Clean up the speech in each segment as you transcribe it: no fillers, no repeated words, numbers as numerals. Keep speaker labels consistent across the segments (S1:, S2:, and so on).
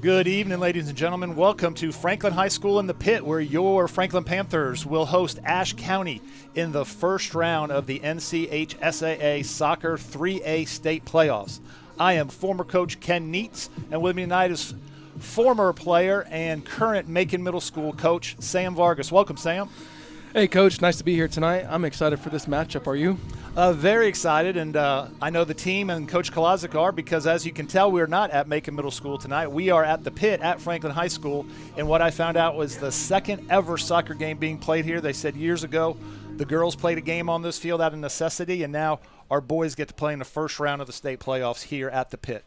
S1: Good evening, ladies and gentlemen. Welcome to Franklin High School in the Pit, where your Franklin Panthers will host Ashe County in the first round of the NCHSAA Soccer 3A State Playoffs. I am former coach Ken Neitz, and with me tonight is former player and current Macon Middle School coach Sam Vargas. Welcome, Sam.
S2: Hey, Coach. Nice to be here tonight. I'm excited for this matchup. Are you?
S1: Very excited, and I know the team and Coach Kolazic are, because as you can tell, we're not at Macon Middle School tonight. We are at the Pit at Franklin High School, and what I found out was the second ever soccer game being played here. They said years ago the girls played a game on this field out of necessity, and now our boys get to play in the first round of the state playoffs here at the Pit.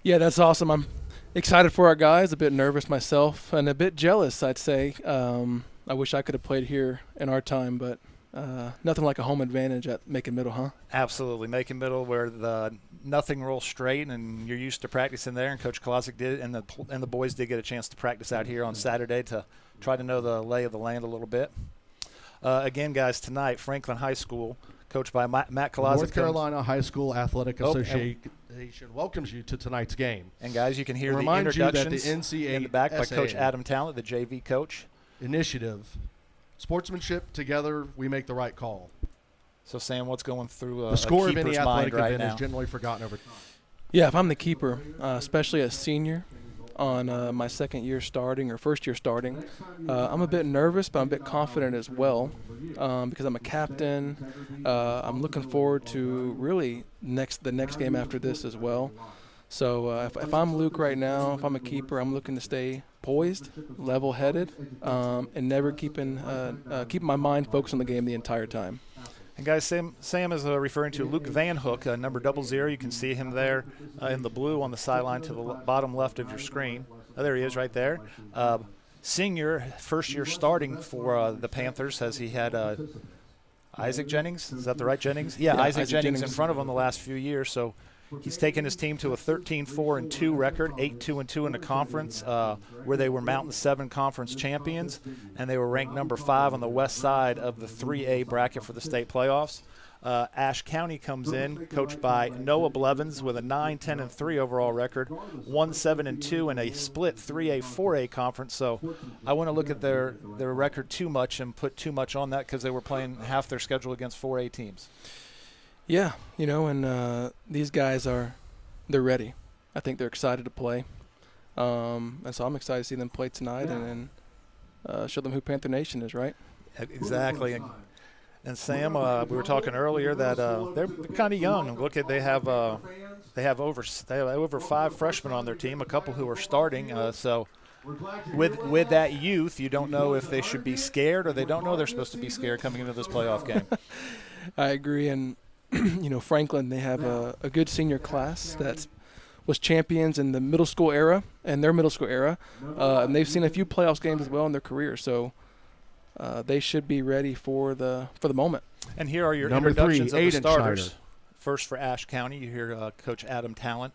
S2: Yeah, that's awesome. I'm excited for our guys, a bit nervous myself, and a bit jealous, I'd say. I wish I could have played here in our time, but nothing like a home advantage at Macon Middle, huh?
S1: Absolutely. Macon Middle, where the nothing rolls straight, and you're used to practicing there, and Coach Kolazic did, and the boys did get a chance to practice out here on Saturday to try to know the lay of the land a little bit. Again, guys, tonight, Franklin High School, coached by Matt Kolazic.
S3: North Carolina High School Athletic Association welcomes you to tonight's game.
S1: And, guys, you can hear the introductions in the back by Coach Adam Talent, the JV coach.
S3: Initiative, sportsmanship, together we make the right call.
S1: So, Sam, what's going through
S3: the score of any athletic
S1: right
S3: event
S1: now?
S3: is generally forgotten over time.
S2: Yeah, if I'm the keeper, especially a senior on my second year starting or first year starting, I'm a bit nervous, but I'm a bit confident as well because I'm a captain. I'm looking forward to really the next game after this as well. So if I'm Luke right now, if I'm a keeper, I'm looking to stay poised, level-headed, and never keeping my mind focused on the game the entire time.
S1: And, guys, Sam is referring to Luke Van Hook, number 00. You can see him there in the blue on the sideline to the bottom left of your screen. Oh, there he is right there. Senior, first year starting for the Panthers. Has he had Isaac Jennings? Is that the right Jennings? Yeah, Isaac Jennings in front of him the last few years. So he's taken his team to a 13-4-2 record, 8-2-2 in the conference, where they were Mountain 7 conference champions, and they were ranked number 5 on the west side of the 3A bracket for the state playoffs. Ashe County comes in, coached by Noah Blevins, with a 9-10-3 overall record, 1-7-2 in a split 3A 4A conference. So I want to look at their record too much and put too much on that, because they were playing half their schedule against 4A teams.
S2: Yeah, and these guys they're ready. I think they're excited to play. And so I'm excited to see them play tonight and show them who Panther Nation is, right?
S1: Exactly. And Sam, we were talking earlier that they're kind of young. Look at they have over 5 freshmen on their team, a couple who are starting. So with that youth, you don't know if they should be scared or they don't know they're supposed to be scared coming into this playoff game.
S2: I agree, and Franklin, they have a good senior class that was champions in the middle school era and their middle school era, and they've seen a few playoffs games as well in their career. So they should be ready for the moment.
S1: And here are your introductions of the starters. First for Ashe County, you hear Coach Adam Talent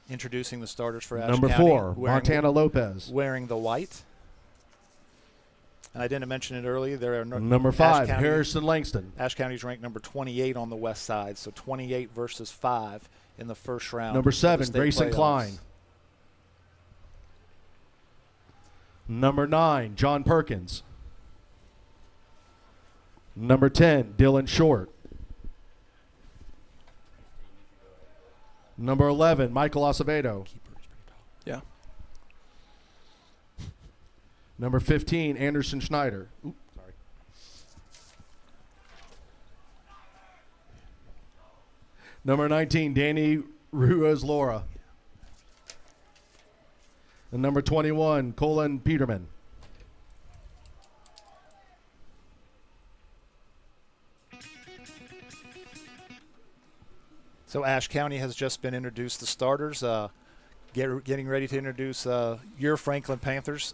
S1: introducing the starters for Ashe County.
S3: Number 4, Montana Lopez.
S1: Wearing the white. And I didn't mention it earlier. There are
S3: number 5, Harrison Langston.
S1: Ashe County's ranked number 28 on the west side, so 28 versus 5 in the first round.
S3: Number 7, Grayson
S1: playoffs.
S3: Klein. Number 9, John Perkins. Number 10, Dylan Short. Number 11, Michael Acevedo.
S2: Yeah.
S3: Number 15, Anderson Schneider. Oops, sorry. Number 19, Danny Ruiz Laura. And number 21, Colin Peterman.
S1: So Ashe County has just been introduced, the starters. Getting ready to introduce your Franklin Panthers,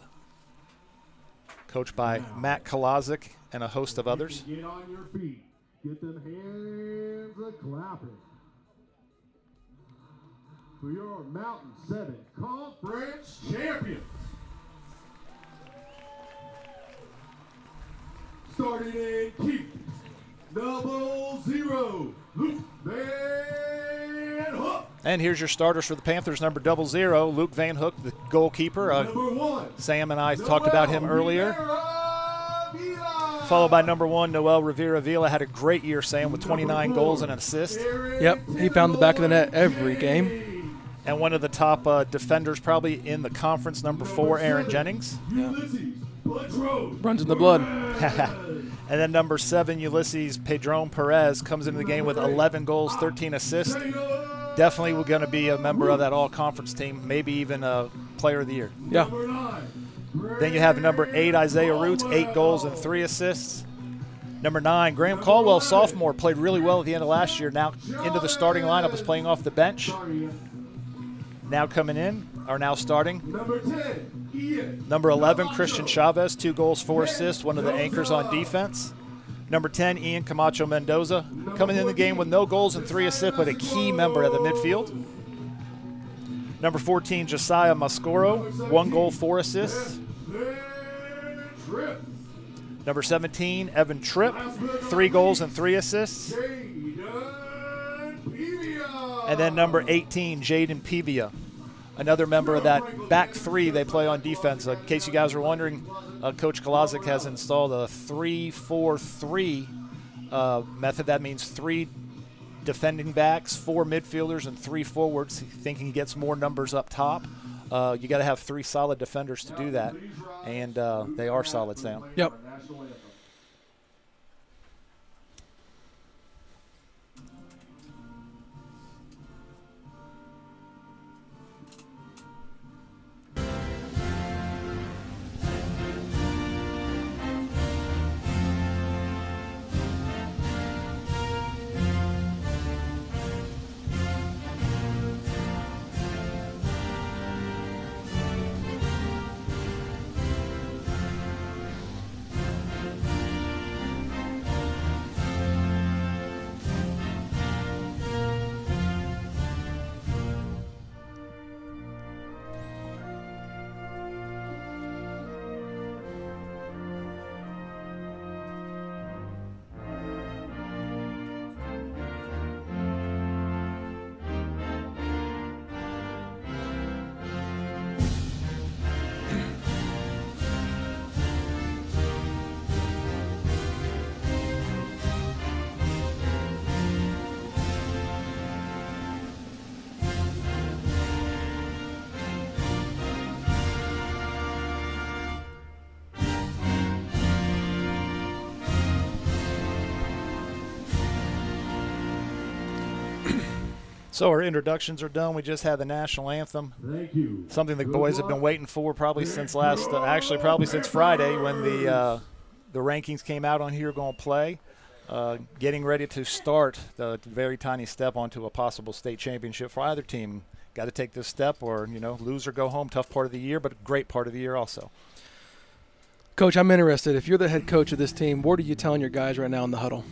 S1: coached by Matt Kolazic and a host of others.
S4: Get on your feet. Get them hands a-clapping. For your Mountain 7 Conference champions. Starting in keep, number 0, Luke Van Hook.
S1: And here's your starters for the Panthers, number 00, Luke Van Hook, the goalkeeper.
S4: Number 1,
S1: Sam and I talked about him earlier. Followed by number 1, Noel Rivera Vila. Had a great year, Sam, with 29 goals and an assist.
S2: Yep, he found the back of the net every game.
S1: And one of the top defenders probably in the conference, number 4, Aaron Jennings.
S2: Yeah. Runs in the blood.
S1: And then number 7, Ulysses Pedron Perez, comes into the game with 11 goals, 13 assists. Definitely going to be a member of that all-conference team, maybe even a player of the year.
S2: Yeah.
S1: Then you have number 8, Isaiah Roots, 8 goals and 3 assists. Number 9, Graham Caldwell, sophomore, played really well at the end of last year. Now into the starting lineup, is playing off the bench. Now coming in, or now starting.
S4: Number 10, Ian.
S1: Number 11, Christian Chavez, 2 goals, 4 assists, one of the anchors on defense. Number 10, Ian Camacho Mendoza, coming in the game with no goals and 3 assists, but a key member of the midfield. Number 14, Josiah Mascoro, 1 goal, 4 assists. Number 17, Evan Tripp, 3 goals and 3 assists. And then number 18, Jaden Pivia, another member of that back 3 they play on defense. In case you guys are wondering, Coach Kolazic has installed a 3-4-3 method. That means 3 defending backs, 4 midfielders, and 3 forwards. Thinking he gets more numbers up top. You got to have 3 solid defenders to do that, and they are solid, Sam.
S2: Yep.
S1: So our introductions are done. We just had the national anthem.
S4: Thank you.
S1: Something the boys have been waiting for probably since probably since Friday when the rankings came out on who you're going to play. Getting ready to start the very tiny step onto a possible state championship for either team. Got to take this step or, lose or go home. Tough part of the year, but a great part of the year also.
S2: Coach, I'm interested. If you're the head coach of this team, what are you telling your guys right now in the huddle?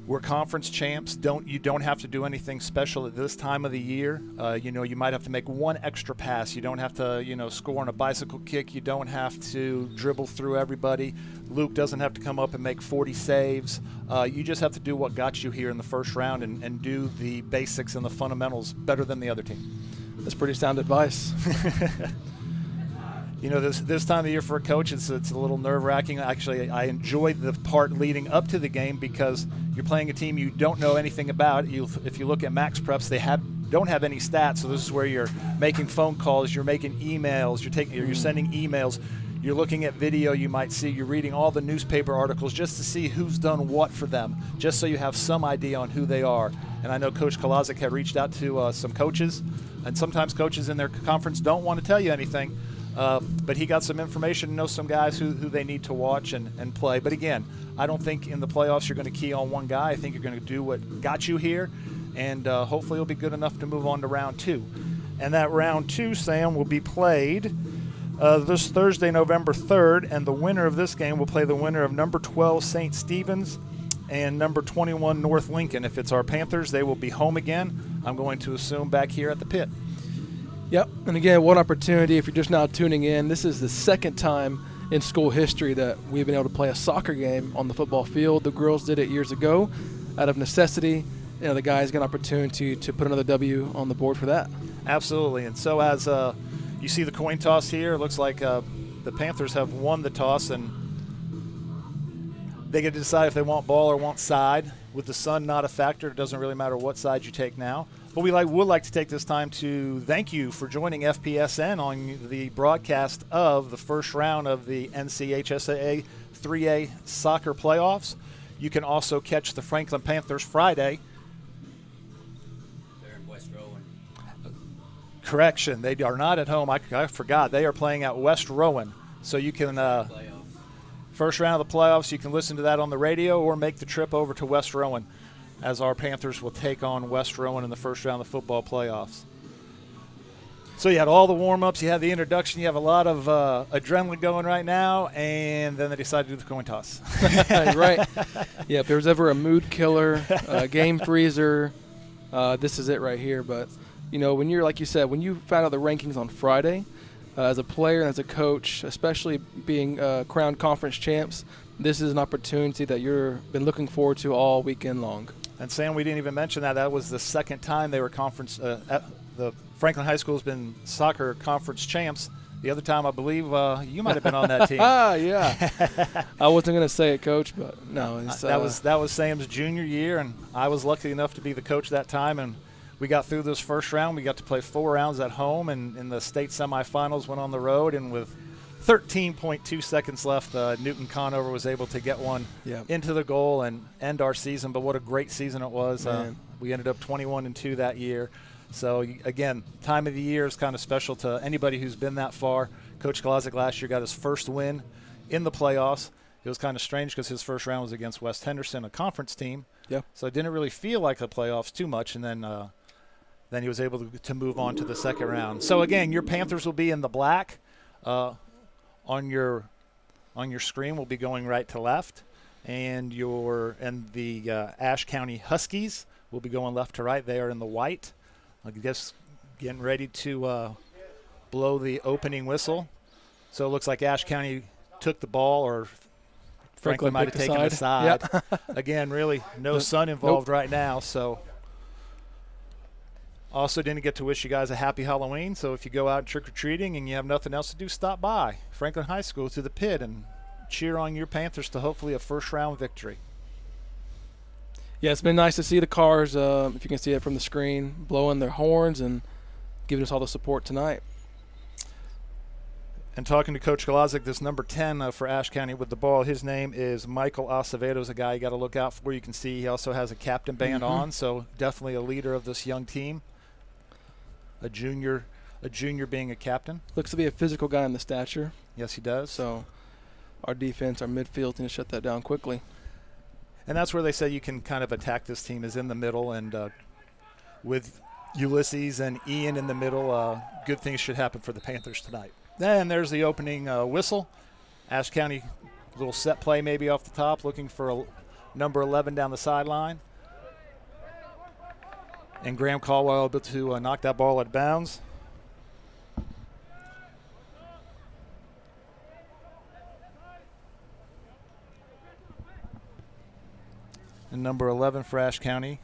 S1: We're conference champs. You don't have to do anything special at this time of the year. You might have to make one extra pass. You don't have to, score on a bicycle kick. You don't have to dribble through everybody. Luke doesn't have to come up and make 40 saves. You just have to do what got you here in the first round and do the basics and the fundamentals better than the other team.
S2: That's pretty sound advice.
S1: This time of the year for a coach, it's a little nerve-wracking. Actually, I enjoyed the part leading up to the game because you're playing a team you don't know anything about. If you look at Max Preps, they don't have any stats, so this is where you're making phone calls, you're making emails, you're sending emails, you're looking at video you might see, you're reading all the newspaper articles just to see who's done what for them, just so you have some idea on who they are. And I know Coach Kolazic had reached out to some coaches, and sometimes coaches in their conference don't want to tell you anything. But he got some information and knows some guys who they need to watch and play. But again, I don't think in the playoffs you're going to key on one guy. I think you're going to do what got you here, and hopefully you'll be good enough to move on to round 2. And that round 2, Sam, will be played this Thursday, November 3rd, and the winner of this game will play the winner of number 12, St. Stephen's, and number 21, North Lincoln. If it's our Panthers, they will be home again, I'm going to assume, back here at the pit.
S2: Yep, and again, one opportunity if you're just now tuning in. This is the second time in school history that we've been able to play a soccer game on the football field. The girls did it years ago out of necessity, the guys get an opportunity to put another W on the board for that.
S1: Absolutely. And so as you see the coin toss here, it looks like the Panthers have won the toss, and they get to decide if they want ball or want side. With the sun not a factor, it doesn't really matter what side you take now. But we would like to take this time to thank you for joining FPSN on the broadcast of the first round of the NCHSAA 3A soccer playoffs. You can also catch the Franklin Panthers Friday.
S5: They're in West Rowan.
S1: Correction, they are not at home. I forgot. They are playing at West Rowan. So you can,
S5: Playoffs.
S1: first round of the playoffs, you can listen to that on the radio or make the trip over to West Rowan, as our Panthers will take on West Rowan in the first round of the football playoffs. So you had all the warm-ups, you had the introduction, you have a lot of adrenaline going right now, and then they decided to do the coin toss.
S2: Right. Yeah, if there was ever a mood killer, a game freezer, this is it right here. But, when you're, like you said, when you found out the rankings on Friday, as a player and as a coach, especially being crowned conference champs, this is an opportunity that you've been looking forward to all weekend long.
S1: And Sam, we didn't even mention that. That was the second time they were conference. The Franklin High School has been soccer conference champs. The other time, I believe, you might have been on that team.
S2: Yeah. I wasn't going to say it, Coach, but no. It's,
S1: that was Sam's junior year, and I was lucky enough to be the coach that time. And we got through this first round. We got to play 4 rounds at home, and in the state semifinals went on the road. And with 13.2 seconds left, Newton Conover was able to get one into the goal and end our season. But what a great season it was. We ended up 21-2 that year. So, again, time of the year is kind of special to anybody who's been that far. Coach Golazic last year got his first win in the playoffs. It was kind of strange because his first round was against West Henderson, a conference team. Yeah. So it didn't really feel like the playoffs too much, and then he was able to move on to the second round. So, again, your Panthers will be in the black. On your screen will be going right to left, and the Ashe County Huskies will be going left to right. They are in the white. I guess getting ready to blow the opening whistle. So it looks like Ashe County took the ball, or Franklin might have taken the side. Yep. Again, really no sun involved right now. So also didn't get to wish you guys a happy Halloween. So if you go out trick-or-treating and you have nothing else to do, stop by Franklin High School to the pit and cheer on your Panthers to hopefully a first-round victory.
S2: Yeah, it's been nice to see the cars, if you can see it from the screen, blowing their horns and giving us all the support tonight.
S1: And talking to Coach Golazic, this number 10 for Ashe County with the ball, his name is Michael Acevedo's a guy you got to look out for. You can see he also has a captain band on, so definitely a leader of this young team. A junior being a captain.
S2: Looks to be a physical guy in the stature.
S1: Yes, he does.
S2: So our defense, our midfield, can shut that down quickly.
S1: And that's where they say you can kind of attack this team, is in the middle. And with Ulysses and Ian in the middle, good things should happen for the Panthers tonight. Then there's the opening whistle. Ashe County, little set play maybe off the top, looking for number 11 down the sideline. And Graham Caldwell able to knock that ball out of bounds. And number 11 for Ashe County.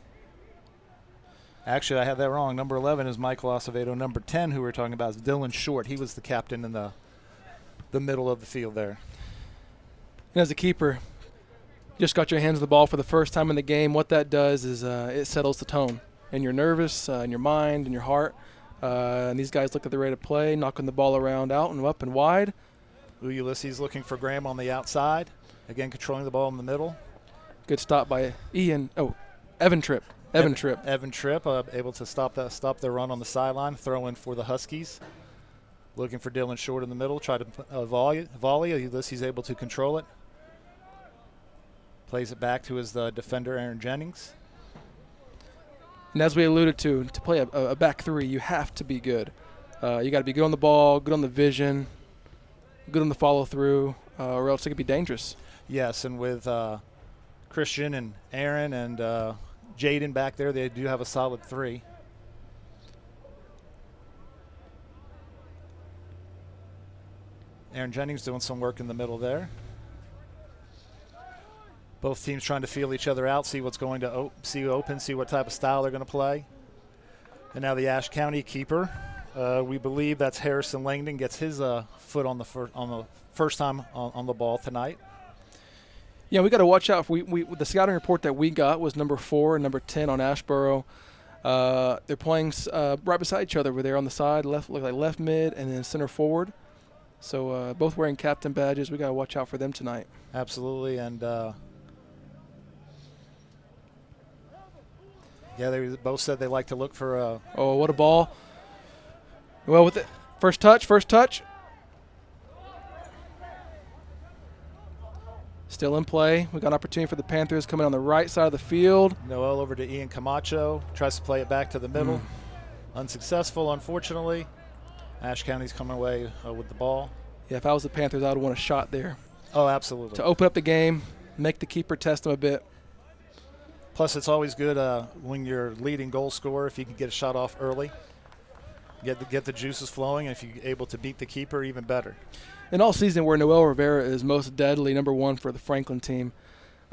S1: Actually, I had that wrong. Number 11 is Michael Acevedo. Number 10, who we're talking about, is Dylan Short. He was the captain in the middle of the field there.
S2: And as a keeper, just got your hands on the ball for the first time in the game. What that does is it settles the tone. And you're nervous in your mind and your heart. And these guys look at the ready to play, knocking the ball around out and up and wide.
S1: Ulysses looking for Graham on the outside. Again, controlling the ball in the middle.
S2: Good stop by Ian. Oh, Evan Tripp. Evan Tripp,
S1: able to stop the run on the sideline, throw in for the Huskies. Looking for Dylan Short in the middle, try to volley. Ulysses able to control it. Plays it back to his defender, Aaron Jennings.
S2: And as we alluded to play a back three, you have to be good. You got to be good on the ball, good on the vision, good on the follow-through, or else it could be dangerous.
S1: Yes, and with Christian and Aaron and Jaden back there, they do have a solid three. Aaron Jennings doing some work in the middle there. Both teams trying to feel each other out, see what's going to see what type of style they're going to play. And now the Ashe County keeper, we believe that's Harrison Langdon, gets his foot on the first time on the ball tonight.
S2: Yeah, we got to watch out. The scouting report that we got was number 4 and number 10 on Asheboro. They're playing right beside each other over there on the side, look like left mid and then center forward. So both wearing captain badges. We got to watch out for them tonight.
S1: Absolutely, and yeah, they both said they like to look for.
S2: Oh, what a ball! Well, with it, first touch. Still in play. We got an opportunity for the Panthers coming on the right side of the field.
S1: Noel over to Ian Camacho. Tries to play it back to the middle. Unsuccessful, unfortunately. Ashe County's coming away with the ball.
S2: Yeah, if I was the Panthers, I would want a shot there.
S1: Oh, absolutely.
S2: To open up the game, make the keeper test them a bit.
S1: Plus, it's always good when you're leading goal scorer if you can get a shot off early. Get the juices flowing, and if you're able to beat the keeper, even better.
S2: In all season where Noel Rivera is most deadly, number 1 for the Franklin team,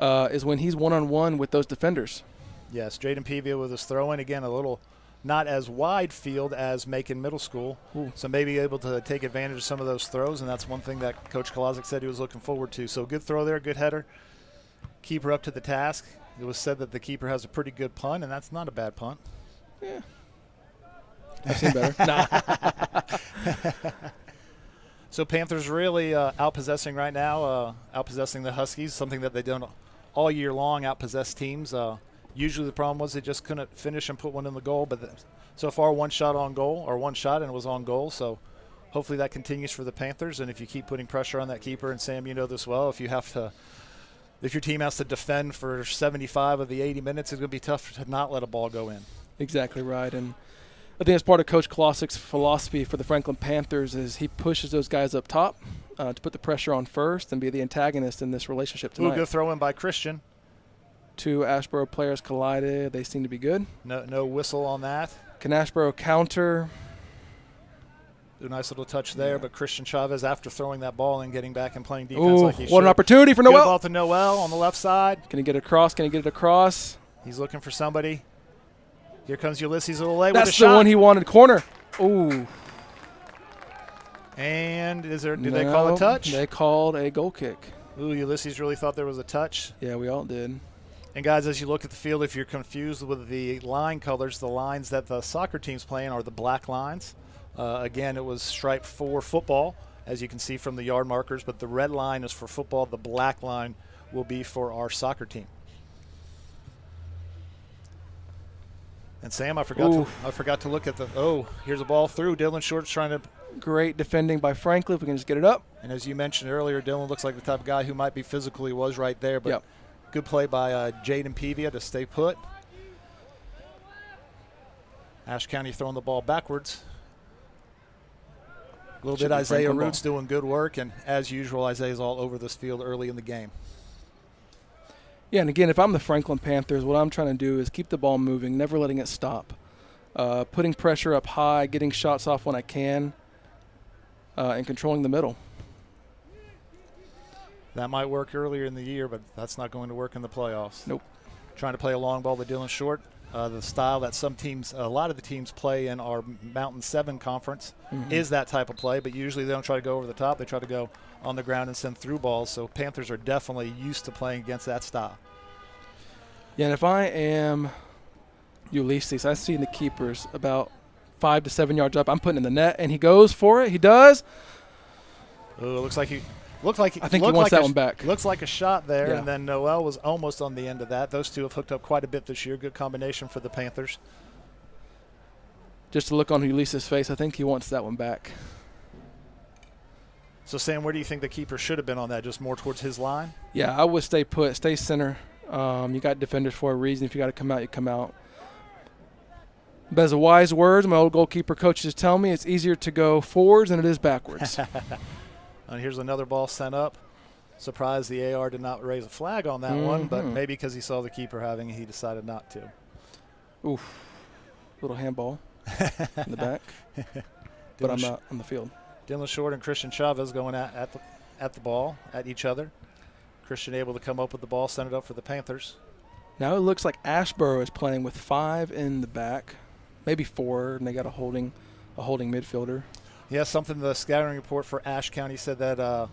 S2: is when he's one-on-one with those defenders.
S1: Yes, Jaden Pevia with his throw-in. Again, a little not as wide field as Macon Middle School.
S2: Ooh.
S1: So maybe able to take advantage of some of those throws, and that's one thing that Coach Kolazic said he was looking forward to. So good throw there, good header. Keeper up to the task. It was said that the keeper has a pretty good punt, and that's not a bad punt.
S2: Yeah. I've seen better. Nah.
S1: So Panthers really outpossessing right now, outpossessing the Huskies, something that they don't all year long, outpossess teams. Usually the problem was they just couldn't finish and put one in the goal, but so far one shot and it was on goal. So hopefully that continues for the Panthers, and if you keep putting pressure on that keeper, and Sam, you know this well, if your team has to defend for 75 of the 80 minutes, it's going to be tough to not let a ball go in.
S2: Exactly right, and I think that's part of Coach Kolosic's philosophy for the Franklin Panthers is he pushes those guys up top to put the pressure on first and be the antagonist in this relationship tonight.
S1: Good throw in by Christian.
S2: 2 Asheboro players collided. They seem to be good.
S1: No whistle on that.
S2: Can Asheboro counter?
S1: A nice little touch there, but Christian Chavez, after throwing that ball and getting back and playing defense
S2: Ooh,
S1: like he should.
S2: what an opportunity for
S1: Good
S2: Noel.
S1: ball to Noel on the left side.
S2: Can he get it across? Can he get it across?
S1: He's looking for somebody. Here comes Ulysses a little late with a
S2: That's
S1: shot.
S2: the one he wanted. Corner. Ooh.
S1: And did they call a touch?
S2: They called a goal kick.
S1: Ooh, Ulysses really thought there was a touch.
S2: Yeah, we all did.
S1: And, guys, as you look at the field, if you're confused with the line colors, the lines that the soccer team's playing are the black lines. Again, it was striped for football, as you can see from the yard markers, but the red line is for football. The black line will be for our soccer team. And Sam, I forgot to look at here's a ball through. Dylan Short's trying to.
S2: Great defending by Franklin. If we can just get it up.
S1: And as you mentioned earlier, Dylan looks like the type of guy who might be physical. He was right there, but good play by Jaden Pevia to stay put. Ashe County throwing the ball backwards. A little bit Isaiah Roots doing good work, and as usual, Isaiah's all over this field early in the game.
S2: Yeah, and again, if I'm the Franklin Panthers, what I'm trying to do is keep the ball moving, never letting it stop. Putting pressure up high, getting shots off when I can, and controlling the middle.
S1: That might work earlier in the year, but that's not going to work in the playoffs.
S2: Nope.
S1: Trying to play a long ball to Dylan Short. The style that a lot of the teams play in our Mountain 7 conference is that type of play, but usually they don't try to go over the top. They try to go on the ground and send through balls, so Panthers are definitely used to playing against that style.
S2: Yeah, and if I am Ulysses, I've seen the keepers about 5 to 7 yards up. I'm putting in the net, and he goes for it. He does.
S1: Oh, I think he
S2: wants that one back.
S1: Looks like a shot there,
S2: Yeah.
S1: and then Noel was almost on the end of that. Those two have hooked up quite a bit this year. Good combination for the Panthers.
S2: Just to look on Ulysses' face, I think he wants that one back.
S1: So, Sam, where do you think the keeper should have been on that? Just more towards his line?
S2: Yeah, I would stay put, stay center. You got defenders for a reason. If you got to come out, you come out. But as a wise words, my old goalkeeper coaches tell me it's easier to go forwards than it is backwards.
S1: And here's another ball sent up. Surprised the AR did not raise a flag on that one, but maybe because he saw the keeper having it, he decided not to.
S2: Oof. Little handball in the back. But I'm not on the field.
S1: Dylan Short and Christian Chavez going at the ball, at each other. Christian able to come up with the ball, send it up for the Panthers.
S2: Now it looks like Asheboro is playing with 5 in the back, maybe 4, and they got a holding midfielder.
S1: Yeah, something the scouting report for Ashe County said that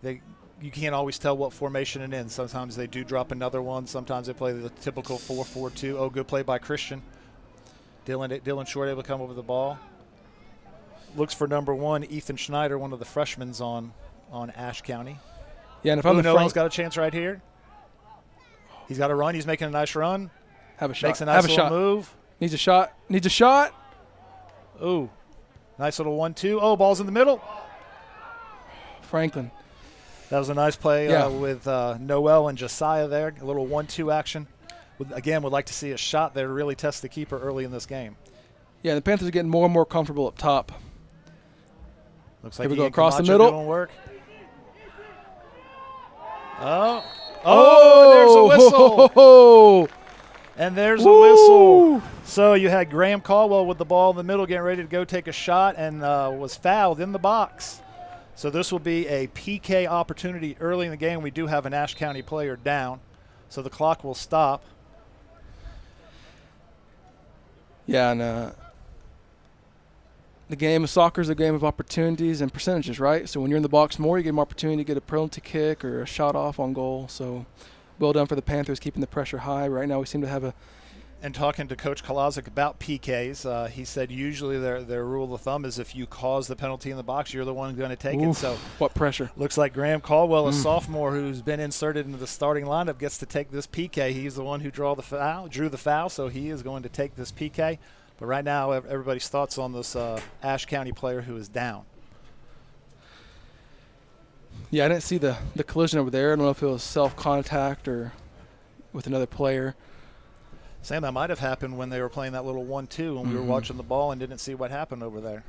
S1: you can't always tell what formation it in. Sometimes they do drop another one. Sometimes they play the typical 4-4-2. Oh, good play by Christian. Dylan Short able to come over the ball. Looks for number 1, Ethan Schneider, one of the freshmen on Ashe County.
S2: Yeah, and if I'm the
S1: Noel's got a chance right here. He's got a run. He's making a nice run.
S2: Have a shot.
S1: Makes a nice little move.
S2: Needs a shot. Needs a shot.
S1: Ooh, nice little 1-2. Oh, ball's in the middle.
S2: Franklin.
S1: That was a nice play
S2: Yeah.
S1: with Noel and Josiah there. A little 1-2 action. Would like to see a shot there to really test the keeper early in this game.
S2: Yeah, the Panthers are getting more and more comfortable up top.
S1: Looks like
S2: Here we go
S1: Ian
S2: across the
S1: Camacho
S2: middle.
S1: doing work. Oh, there's a whistle.
S2: Oh,
S1: And there's a whistle. So you had Graham Caldwell with the ball in the middle getting ready to go take a shot and was fouled in the box. So this will be a PK opportunity early in the game. We do have an Ashe County player down. So the clock will stop.
S2: Yeah, and the game of soccer is a game of opportunities and percentages, right? So when you're in the box more, you get an opportunity to get a penalty kick or a shot off on goal. So well done for the Panthers keeping the pressure high. Right now we seem to have a
S1: And talking to Coach Kolazic about PKs, he said usually their rule of thumb is if you cause the penalty in the box, you're the one going to take it. So
S2: what pressure.
S1: looks like Graham Caldwell, a sophomore who's been inserted into the starting lineup, gets to take this PK. He's the one who drew the foul, so he is going to take this PK. But right now, everybody's thoughts on this Ashe County player who is down.
S2: Yeah, I didn't see the collision over there. I don't know if it was self-contact or with another player.
S1: Sam, that might have happened when they were playing that little 1-2 when we were watching the ball and didn't see what happened over there.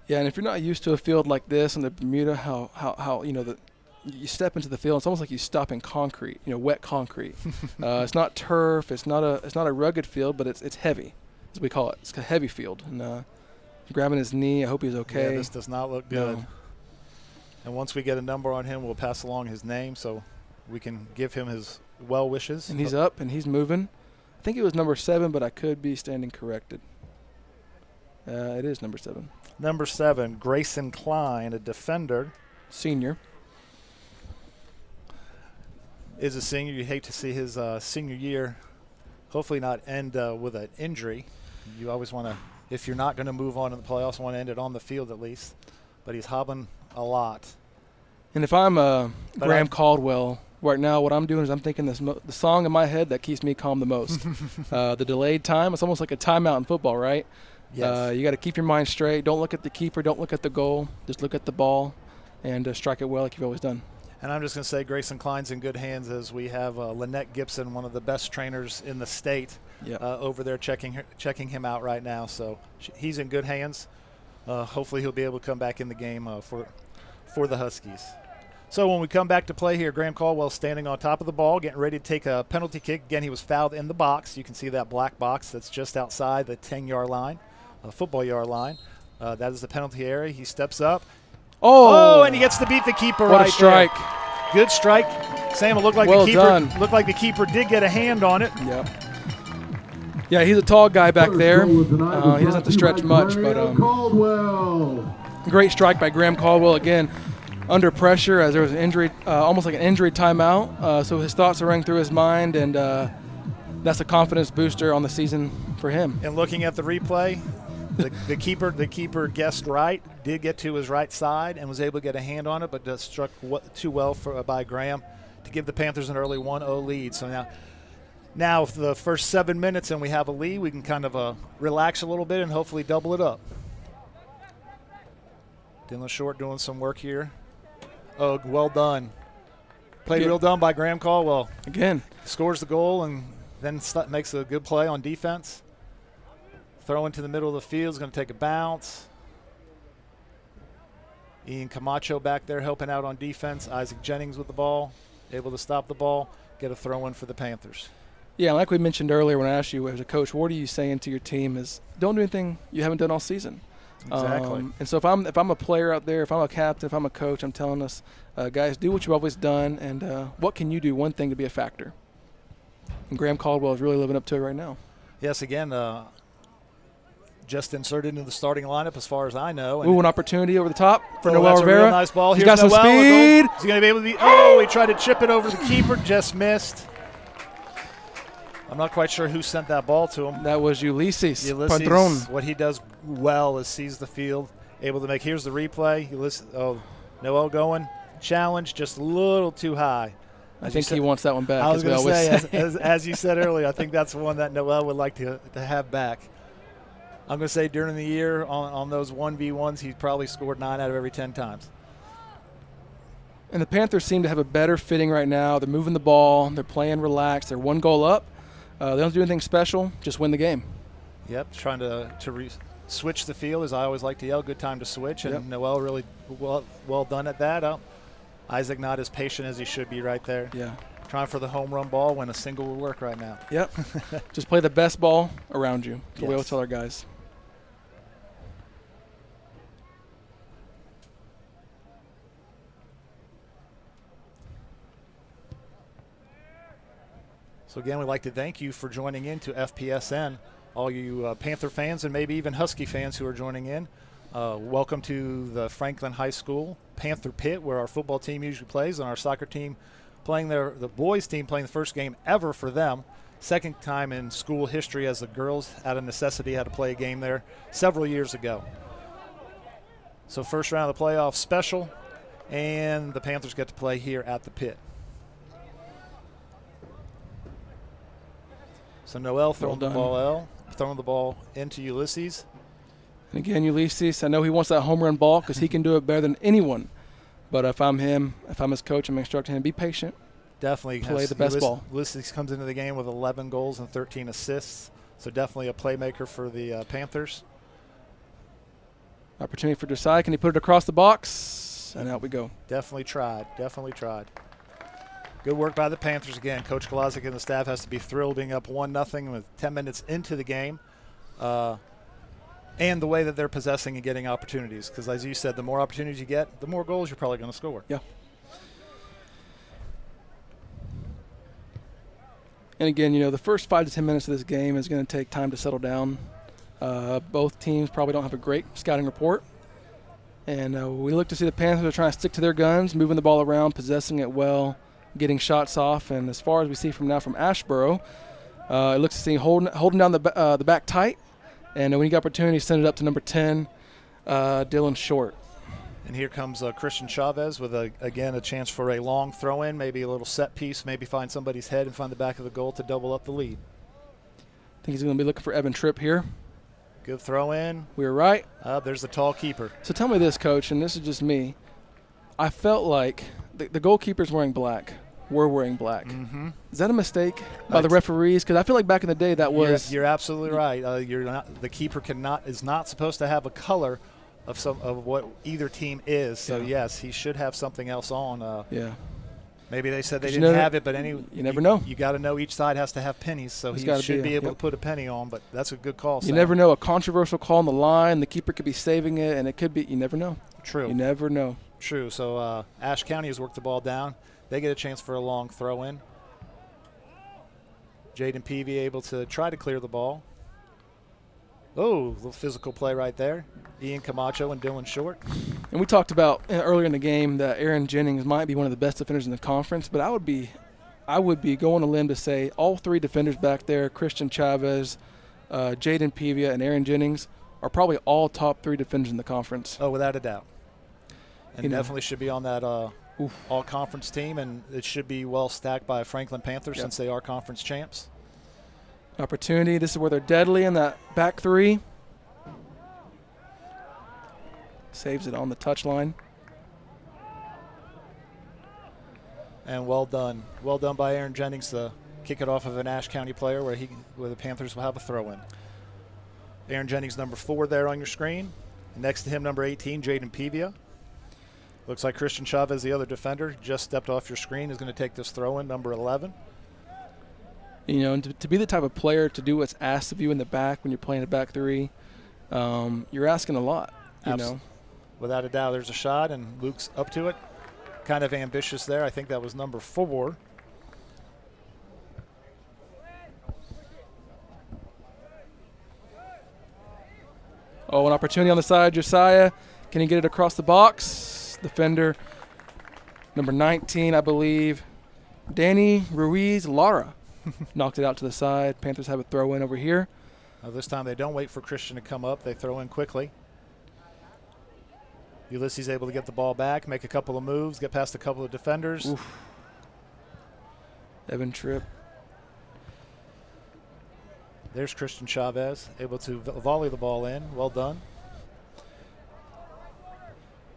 S2: Yeah, and if you're not used to a field like this in the Bermuda, how you step into the field, it's almost like you stop in concrete, wet concrete. It's not turf, it's not a rugged field, but it's heavy, as we call it. It's a heavy field. And grabbing his knee, I hope he's okay.
S1: Yeah, this does not look good.
S2: No.
S1: And once we get a number on him, we'll pass along his name so we can give him his well wishes.
S2: And he's up and he's moving. I think it was number 7, but I could be standing corrected. It is number 7.
S1: Number 7, Grayson Klein, a defender.
S2: Senior.
S1: Is a senior. You hate to see his senior year hopefully not end with an injury. You always want to, if you're not going to move on in the playoffs, want to end it on the field at least. But he's hobbling a lot.
S2: And if I'm Graham Caldwell, right now what I'm doing is I'm thinking the song in my head that keeps me calm the most. The delayed time, it's almost like a timeout in football, right?
S1: Yes.
S2: You got to keep your mind straight. Don't look at the keeper. Don't look at the goal. Just look at the ball and strike it well like you've always done.
S1: And I'm just going to say Grayson Klein's in good hands as we have Lynette Gibson, one of the best trainers in the state, over there checking him out right now. So he's in good hands. Hopefully he'll be able to come back in the game for the Huskies. So when we come back to play here, Graham Caldwell standing on top of the ball, getting ready to take a penalty kick. Again, he was fouled in the box. You can see that black box that's just outside the 10-yard line, football yard line. That is the penalty area. He steps up. Oh, and he gets to beat the keeper
S2: what
S1: right
S2: a strike.
S1: there. Good strike. Sam, it looked like the keeper did get a hand on it.
S2: Yep. Yeah, he's a tall guy back there. He doesn't have to stretch much, but great strike by Graham Caldwell again. Under pressure as there was an injury, almost like an injury timeout. So his thoughts are running through his mind, and that's a confidence booster on the season for him.
S1: And looking at the replay, the keeper guessed right, did get to his right side and was able to get a hand on it, but just struck too well by Graham to give the Panthers an early 1-0 lead. So now for the first 7 minutes and we have a lead, we can kind of relax a little bit and hopefully double it up. Dylan Short doing some work here. Oh, well done. Played real done by Graham Caldwell.
S2: Again.
S1: Scores the goal and then makes a good play on defense. Throw into the middle of the field is going to take a bounce. Ian Camacho back there helping out on defense. Isaac Jennings with the ball, able to stop the ball, get a throw in for the Panthers.
S2: Yeah, like we mentioned earlier when I asked you as a coach, what are you saying to your team is don't do anything you haven't done all season.
S1: Exactly.
S2: And so if I'm a player out there, if I'm a captain, if I'm a coach, I'm telling us, guys, do what you've always done, and what can you do, one thing to be a factor. And Graham Caldwell is really living up to it right now.
S1: Yes, again, just inserted into the starting lineup as far as I know.
S2: Ooh, an opportunity over the top for Noel
S1: that's
S2: Rivera.
S1: A real nice ball.
S2: He's
S1: Here's
S2: got some
S1: Noel.
S2: speed.
S1: Is he going to be able to be? Oh, he tried to chip it over the keeper, just missed. I'm not quite sure who sent that ball to him.
S2: That was Ulysses
S1: Ulysses,
S2: Padron.
S1: what he does well is sees the field, able to make. Here's the replay. Noel going. Challenge just a little too high.
S2: I think he wants that one back.
S1: I was going to say, as you said earlier, I think that's the one that Noel would like to have back. I'm going to say during the year on those 1v1s, he probably scored 9 out of every 10 times.
S2: And the Panthers seem to have a better fitting right now. They're moving the ball. They're playing relaxed. They're 1 goal up. They don't do anything special. Just win the game.
S1: Yep, trying to switch the field, as I always like to yell. Good time to switch, and Noel really well done at that. Isaac not as patient as he should be right there.
S2: Yeah.
S1: Trying for the home run ball when a single will work right now.
S2: Yep. Just play the best ball around you. That's what we always tell our guys.
S1: So again, we'd like to thank you for joining in to FPSN, all you Panther fans and maybe even Husky fans who are joining in. Welcome to the Franklin High School Panther Pit, where our football team usually plays, and our soccer team playing the boys team playing the first game ever for them. Second time in school history, as the girls out of necessity had to play a game there several years ago. So first round of the playoff special, and the Panthers get to play here at the Pit. So Noel throwing the ball into Ulysses.
S2: And again, Ulysses, I know he wants that home run ball because he can do it better than anyone. But if I'm him, if I'm his coach, I'm instructing him, be patient.
S1: Definitely
S2: play the best ball.
S1: Ulysses comes into the game with 11 goals and 13 assists. So definitely a playmaker for the Panthers.
S2: Opportunity for Josiah. Can he put it across the box? And out we go.
S1: Definitely tried. Good work by the Panthers again. Coach Kolazic and the staff has to be thrilled being up 1-0 with 10 minutes into the game. And the way that they're possessing and getting opportunities. Because as you said, the more opportunities you get, the more goals you're probably going to score.
S2: Yeah. And again, the first 5 to 10 minutes of this game is going to take time to settle down. Both teams probably don't have a great scouting report. And we look to see the Panthers are trying to stick to their guns, moving the ball around, possessing it well, getting shots off. And as far as we see from Asheboro, it looks to see holding down the back tight. And when you get opportunity, send it up to number 10, Dylan Short.
S1: And here comes Christian Chavez with, again, a chance for a long throw-in, maybe a little set piece, maybe find somebody's head and find the back of the goal to double up the lead.
S2: I think he's going to be looking for Evan Tripp here.
S1: Good throw-in.
S2: We were right.
S1: There's the tall keeper.
S2: So tell me this, Coach, and this is just me. I felt like the goalkeeper's wearing black. We're wearing black.
S1: Mm-hmm.
S2: Is that a mistake by the referees? Because I feel like back in the day that was.
S1: You're absolutely right. The keeper is not supposed to have a color of what either team is. So yes, he should have something else on.
S2: Yeah.
S1: Maybe they said they didn't have it, but you
S2: never know.
S1: You got to know each side has to have pennies, so he should be able to put a penny on. But that's a good call.
S2: You never know. A controversial call on the line, the keeper could be saving it, and it could be. You never know.
S1: True.
S2: You never know.
S1: True. So Ashe County has worked the ball down. They get a chance for a long throw-in. Jaden Peavy able to try to clear the ball. Oh, little physical play right there. Ian Camacho and Dylan Short.
S2: And we talked about earlier in the game that Aaron Jennings might be one of the best defenders in the conference, but I would be going a limb to say all 3 defenders back there, Christian Chavez, Jaden Peavy, and Aaron Jennings, are probably all top 3 defenders in the conference.
S1: Oh, without a doubt. And definitely should be on that all-conference team, and it should be well stacked by Franklin Panthers since they are conference champs.
S2: Opportunity. This is where they're deadly in that back 3. Saves it on the touchline.
S1: And well done. Well done by Aaron Jennings to kick it off of an Ashe County player where the Panthers will have a throw-in. Aaron Jennings, number 4 there on your screen. Next to him, number 18, Jaden Pevia. Looks like Christian Chavez, the other defender, just stepped off your screen, is going to take this throw-in, number 11.
S2: And to be the type of player to do what's asked of you in the back when you're playing a back 3, you're asking a lot, you know.
S1: Without a doubt, there's a shot, and Luke's up to it. Kind of ambitious there. I think that was number 4.
S2: Oh, an opportunity on the side. Josiah, can he get it across the box? Defender, number 19, I believe. Danny Ruiz Lara knocked it out to the side. Panthers have a throw in over here.
S1: This time they don't wait for Christian to come up. They throw in quickly. Ulysses able to get the ball back, make a couple of moves, get past a couple of defenders.
S2: Oof. Evan Tripp.
S1: There's Christian Chavez, able to volley the ball in. Well done.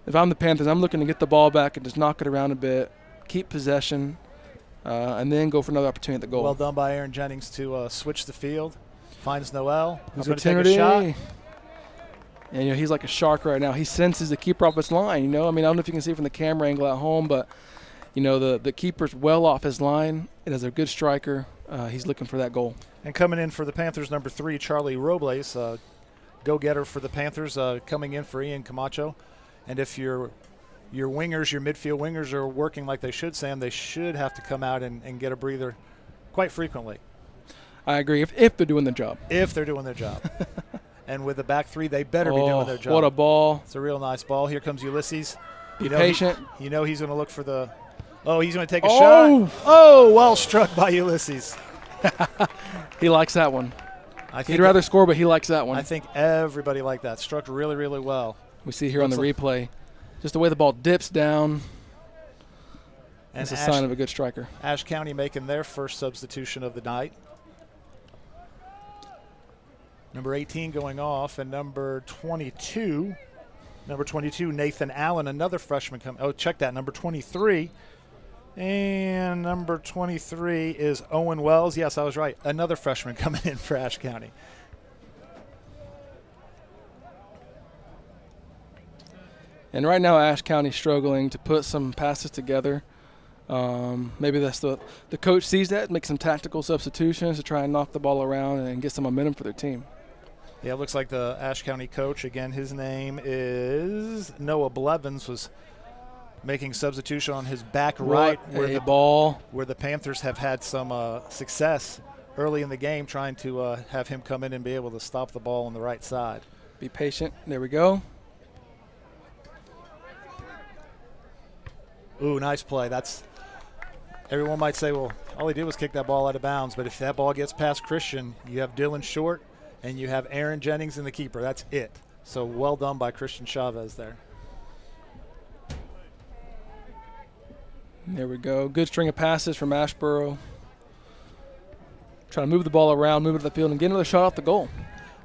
S2: If I'm the Panthers, I'm looking to get the ball back and just knock it around a bit, keep possession, and then go for another opportunity at the goal.
S1: Well done by Aaron Jennings to switch the field. Finds Noel, who's going to take a shot.
S2: And, you know, he's like a shark right now. He senses the keeper off his line, you know. I mean, I don't know if you can see from the camera angle at home, but, you know, the keeper's well off his line. It is a good striker. He's looking for that goal.
S1: And coming in for the Panthers, number 3, Charlie Robles, go-getter for the Panthers, coming in for Ian Camacho. And if your wingers, your midfield wingers are working like they should, Sam, they should have to come out and get a breather quite frequently.
S2: I agree, if they're doing their job.
S1: If they're doing their job. And with the back 3, they better be doing their job.
S2: What a ball.
S1: It's a real nice ball. Here comes Ulysses.
S2: Be patient.
S1: You know he's going to look for the – he's going to take a shot. Oh, well struck by Ulysses.
S2: He likes that one. He'd rather score, but he likes that one.
S1: I think everybody liked that. Struck really, really well.
S2: We see here on the replay just the way the ball dips down. And it's a sign of a good striker.
S1: Ashe County making their first substitution of the night. Number 18 going off, and number 22, Nathan Allen, another freshman coming. Oh, check that, number 23. And number 23 is Owen Wells. Yes, I was right. Another freshman coming in for Ashe County.
S2: And right now, Ashe County struggling to put some passes together. Maybe that's the coach sees that, makes some tactical substitutions to try and knock the ball around and get some momentum for their team.
S1: Yeah, it looks like the Ashe County coach, again, his name is Noah Blevins, was making substitution on his back right where the Panthers have had some success early in the game trying to have him come in and be able to stop the ball on the right side.
S2: Be patient. There we go.
S1: Ooh, nice play. Everyone might say, well, all he did was kick that ball out of bounds, but if that ball gets past Christian, you have Dylan Short and you have Aaron Jennings and the keeper. That's it. So well done by Christian Chavez there.
S2: There we go. Good string of passes from Asheboro. Trying to move the ball around, move it to the field, and get another shot off the goal.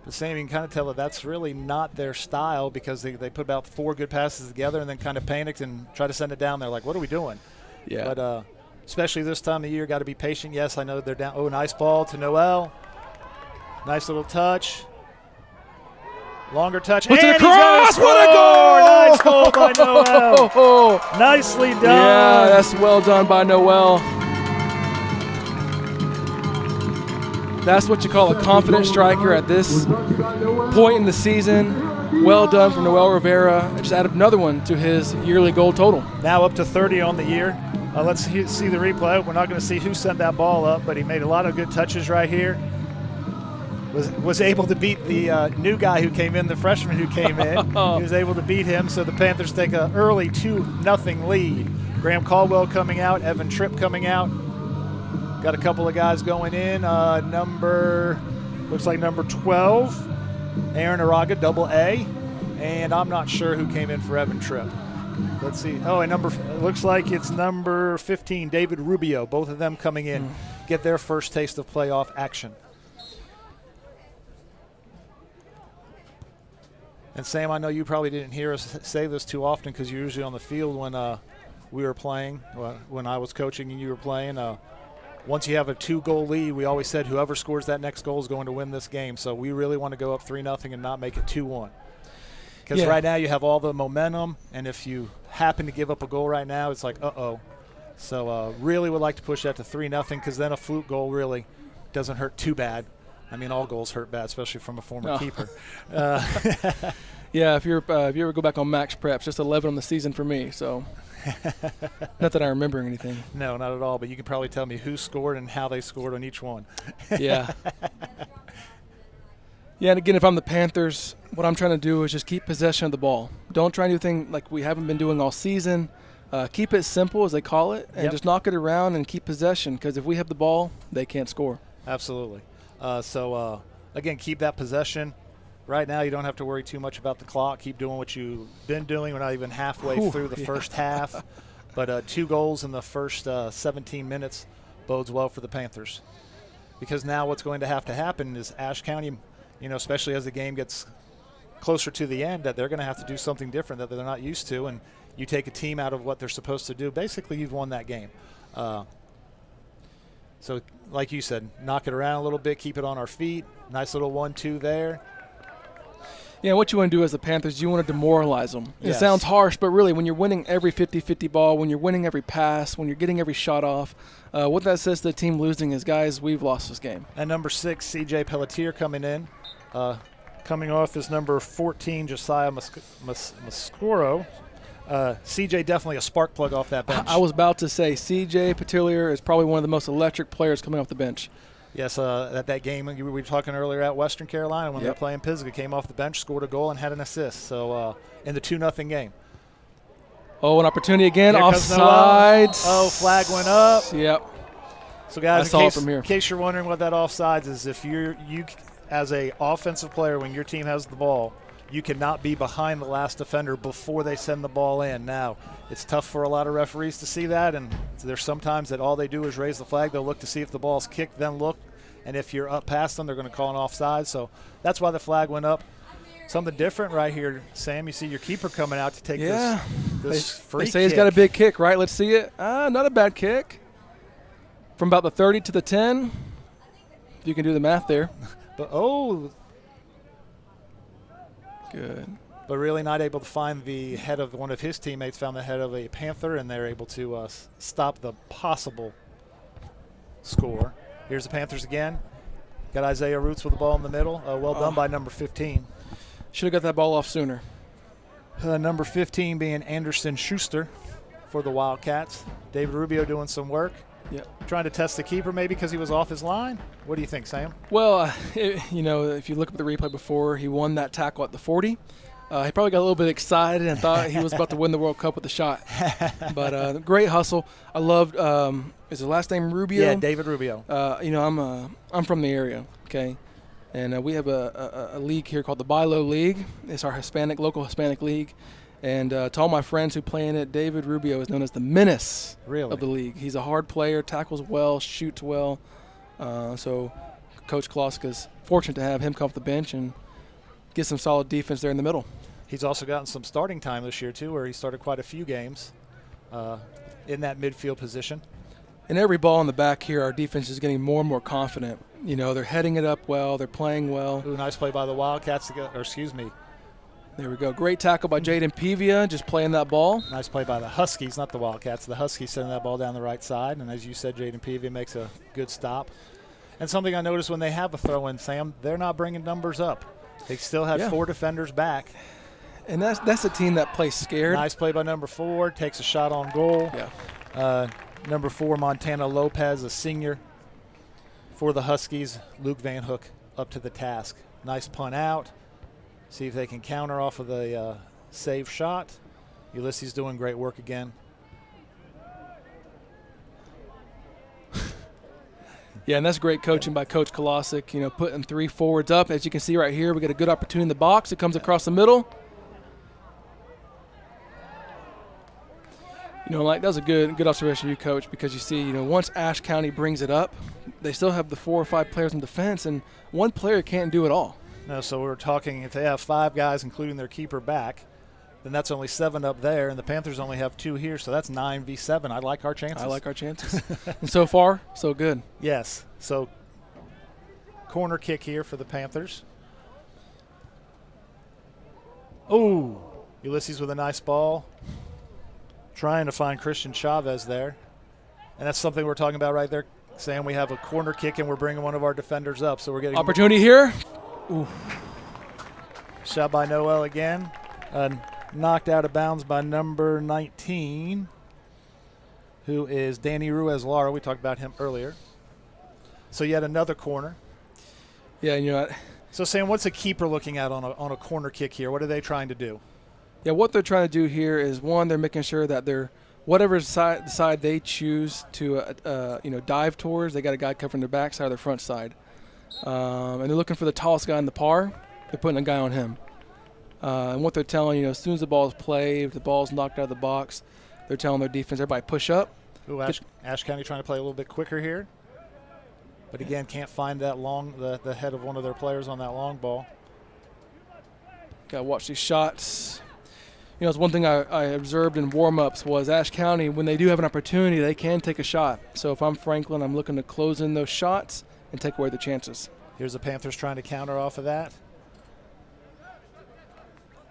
S1: The same, you can kind of tell that that's really not their style because they put about 4 good passes together and then kind of panicked and tried to send it down there like, what are we doing?
S2: Yeah.
S1: But especially this time of year, got to be patient. Yes, I know they're down. Oh, nice ball to Noel. Nice little touch. Longer touch.
S2: Puts it across. What a goal!
S1: Nice goal by Noel. Nicely done.
S2: Yeah, that's well done by Noel. That's what you call a confident striker at this point in the season. Well done from Noel Rivera. Just added another one to his yearly goal total.
S1: Now up to 30 on the year. Let's see the replay. We're not going to see who sent that ball up, but he made a lot of good touches right here. Was able to beat the new guy who came in, the freshman who came in. He was able to beat him, so the Panthers take an early 2-0 lead. Graham Caldwell coming out, Evan Tripp coming out. Got a couple of guys going in. Looks like number 12, Aaron Araga, double A. And I'm not sure who came in for Evan Tripp. Let's see. Oh, and looks like it's number 15, David Rubio. Both of them coming in, get their first taste of playoff action. And Sam, I know you probably didn't hear us say this too often because you're usually on the field when we were playing, when I was coaching and you were playing. Once you have a 2-goal lead, we always said whoever scores that next goal is going to win this game. So we really want to go up 3-0 and not make it 2-1. Because right now you have all the momentum, and if you happen to give up a goal right now, it's like, uh-oh. So really would like to push that to 3-0 because then a fluke goal really doesn't hurt too bad. I mean, all goals hurt bad, especially from a former
S2: Oh.
S1: keeper.
S2: Yeah, if you ever go back on Max Preps, just 11 on the season for me. So not that I'm remembering anything.
S1: No, not at all. But you can probably tell me who scored and how they scored on each one.
S2: Yeah. Yeah, and again, if I'm the Panthers, what I'm trying to do is just keep possession of the ball. Don't try anything like we haven't been doing all season. Keep it simple, as they call it, and just knock it around and keep possession, because if we have the ball, they can't score.
S1: Absolutely. Again, keep that possession. Right now, you don't have to worry too much about the clock. Keep doing what you've been doing. We're not even halfway through the first half. But 2 goals in the first 17 minutes bodes well for the Panthers. Because now what's going to happen is Ashe County, especially as the game gets closer to the end, that they're going to have to do something different that they're not used to. And you take a team out of what they're supposed to do. Basically, you've won that game. So, like you said, knock it around a little bit, keep it on our feet. Nice little 1-2 there.
S2: Yeah, what you want to do as the Panthers, you want to demoralize them.
S1: Yes.
S2: It sounds harsh, but really when you're winning every 50-50 ball, when you're winning every pass, when you're getting every shot off, what that says to the team losing is, guys, we've lost this game.
S1: And number 6, C.J. Pelletier coming in. Coming off is number 14, Josiah Mascoro. C.J. definitely a spark plug off that bench.
S2: I was about to say C.J. Petilier is probably one of the most electric players coming off the bench.
S1: Yes, at that game we were talking earlier at Western Carolina when they were playing Pisgah, came off the bench, scored a goal, and had an assist. So in the 2-0 game.
S2: Oh, an opportunity again,
S1: Here comes
S2: offsides.
S1: Oh, flag went up.
S2: Yep.
S1: So guys,
S2: in
S1: case you're wondering what that offsides is, if you as a offensive player, when your team has the ball, you cannot be behind the last defender before they send the ball in. Now, it's tough for a lot of referees to see that, and there's sometimes that all they do is raise the flag. They'll look to see if the ball's kicked, then look, and if you're up past them, they're going to call an offside. So that's why the flag went up. Something different right here, Sam. You see your keeper coming out to take this free kick.
S2: They say he's got a big kick, right? Let's see it. Not a bad kick. From about the 30 to the 10, if you can do the math there.
S1: But
S2: good.
S1: But really not able to find the head of one of his teammates, found the head of a Panther, and they're able to stop the possible score. Here's the Panthers again. Got Isaiah Roots with the ball in the middle. Well done by number 15.
S2: Should have got that ball off sooner.
S1: Number 15 being Anderson Schuster for the Wildcats. David Rubio doing some work.
S2: Yep.
S1: Trying to test the keeper maybe because he was off his line. What do you think, Sam?
S2: Well, if you look at the replay before, he won that tackle at the 40. He probably got a little bit excited and thought he was about to win the World Cup with the shot. But great hustle. I loved. Is his last name Rubio?
S1: Yeah, David Rubio.
S2: I'm from the area, okay, and we have a league here called the BILO League. It's our local Hispanic league. And to all my friends who play in it, David Rubio is known as the menace of the league. He's a hard player, tackles well, shoots well. So Coach Kloska is fortunate to have him come off the bench and get some solid defense there in the middle.
S1: He's also gotten some starting time this year, too, where he started quite a few games in that midfield position.
S2: And every ball in the back here, our defense is getting more and more confident. They're heading it up well. They're playing well.
S1: Ooh, nice play by the Wildcats.
S2: There we go. Great tackle by Jaden Pevia, just playing that ball.
S1: Nice play by the Huskies, not the Wildcats. The Huskies sending that ball down the right side. And as you said, Jaden Pevia makes a good stop. And something I noticed when they have a throw-in, Sam, they're not bringing numbers up. They still had 4 defenders back.
S2: And that's a team that plays scared.
S1: Nice play by number 4, takes a shot on goal.
S2: Yeah.
S1: Number 4, Montana Lopez, a senior for the Huskies. Luke Van Hook up to the task. Nice punt out. See if they can counter off of the save shot. Ulysses doing great work again.
S2: Yeah, and that's great coaching by Coach Kolosik, putting 3 forwards up. As you can see right here, we got a good opportunity in the box. It comes across the middle. That was a good observation you, Coach, because you see, once Ashe County brings it up, they still have the 4 or 5 players in defense, and one player can't do it all.
S1: No, so we were talking, if they have 5 guys, including their keeper back, then that's only 7 up there, and the Panthers only have 2 here, so that's 9v7. I like our chances.
S2: And so far, so good.
S1: Yes. So corner kick here for the Panthers. Oh, Ulysses with a nice ball. Trying to find Christian Chavez there. And that's something we're talking about right there. Sam, we have a corner kick, and we're bringing one of our defenders up. So we're getting
S2: Opportunity here. Ooh.
S1: shot by Noel again. Knocked out of bounds by number 19, who is Danny Ruiz-Lara. We talked about him earlier. So yet another corner.
S2: Yeah, you know what?
S1: So, Sam, what's a keeper looking at on a corner kick here? What are they trying to do?
S2: Yeah, what they're trying to do here is, one, they're making sure that they're whatever side they choose to dive towards, they got a guy covering their backside or their front side. And they're looking for the tallest guy in the par. They're putting a guy on him. And what they're telling, as soon as the ball is played, if the ball is knocked out of the box, they're telling their defense, everybody push up.
S1: Ooh, Ashe County trying to play a little bit quicker here. But again, can't find that the head of one of their players on that long ball.
S2: Got to watch these shots. It's one thing I observed in warm-ups was Ashe County, when they do have an opportunity, they can take a shot. So if I'm Franklin, I'm looking to close in those shots and take away the chances.
S1: Here's the Panthers trying to counter off of that.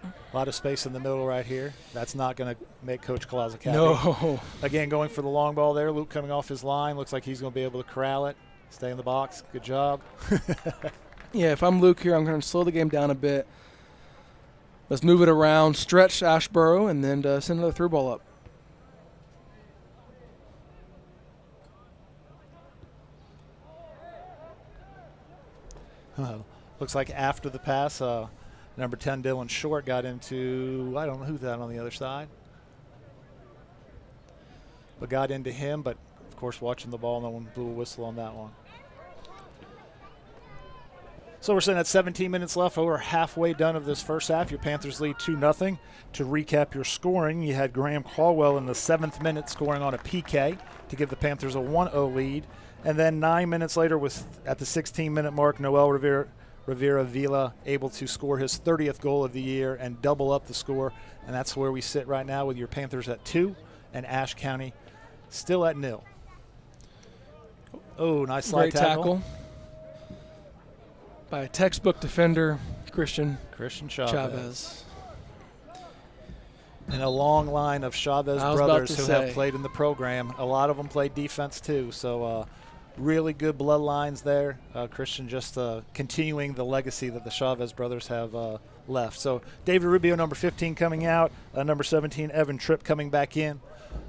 S1: A lot of space in the middle right here. That's not going to make Coach Colaza happy.
S2: No.
S1: Again, going for the long ball there. Luke coming off his line. Looks like he's going to be able to corral it. Stay in the box. Good job.
S2: Yeah, if I'm Luke here, I'm going to slow the game down a bit. Let's move it around, stretch Ashboro, and then send another through ball up.
S1: Looks like after the pass, number 10, Dylan Short, got into, I don't know who's that on the other side, but got into him. But, of course, watching the ball, no one blew a whistle on that one. So we're sitting at 17 minutes left. Over halfway done of this first half. Your Panthers lead 2-0. To recap your scoring, you had Graham Caldwell in the 7th minute scoring on a PK to give the Panthers a 1-0 lead. And then 9 minutes later, at the 16-minute mark, Noel Rivera Vila able to score his 30th goal of the year and double up the score. And that's where we sit right now with your Panthers at 2 and Ashe County still at 0. Oh, nice slide
S2: Great tackle by a textbook defender, Christian Chavez.
S1: And a long line of Chavez brothers who have played in the program. A lot of them played defense too, so really good bloodlines there. Christian just continuing the legacy that the Chavez brothers have left. So David Rubio, number 15, coming out. Number 17, Evan Tripp, coming back in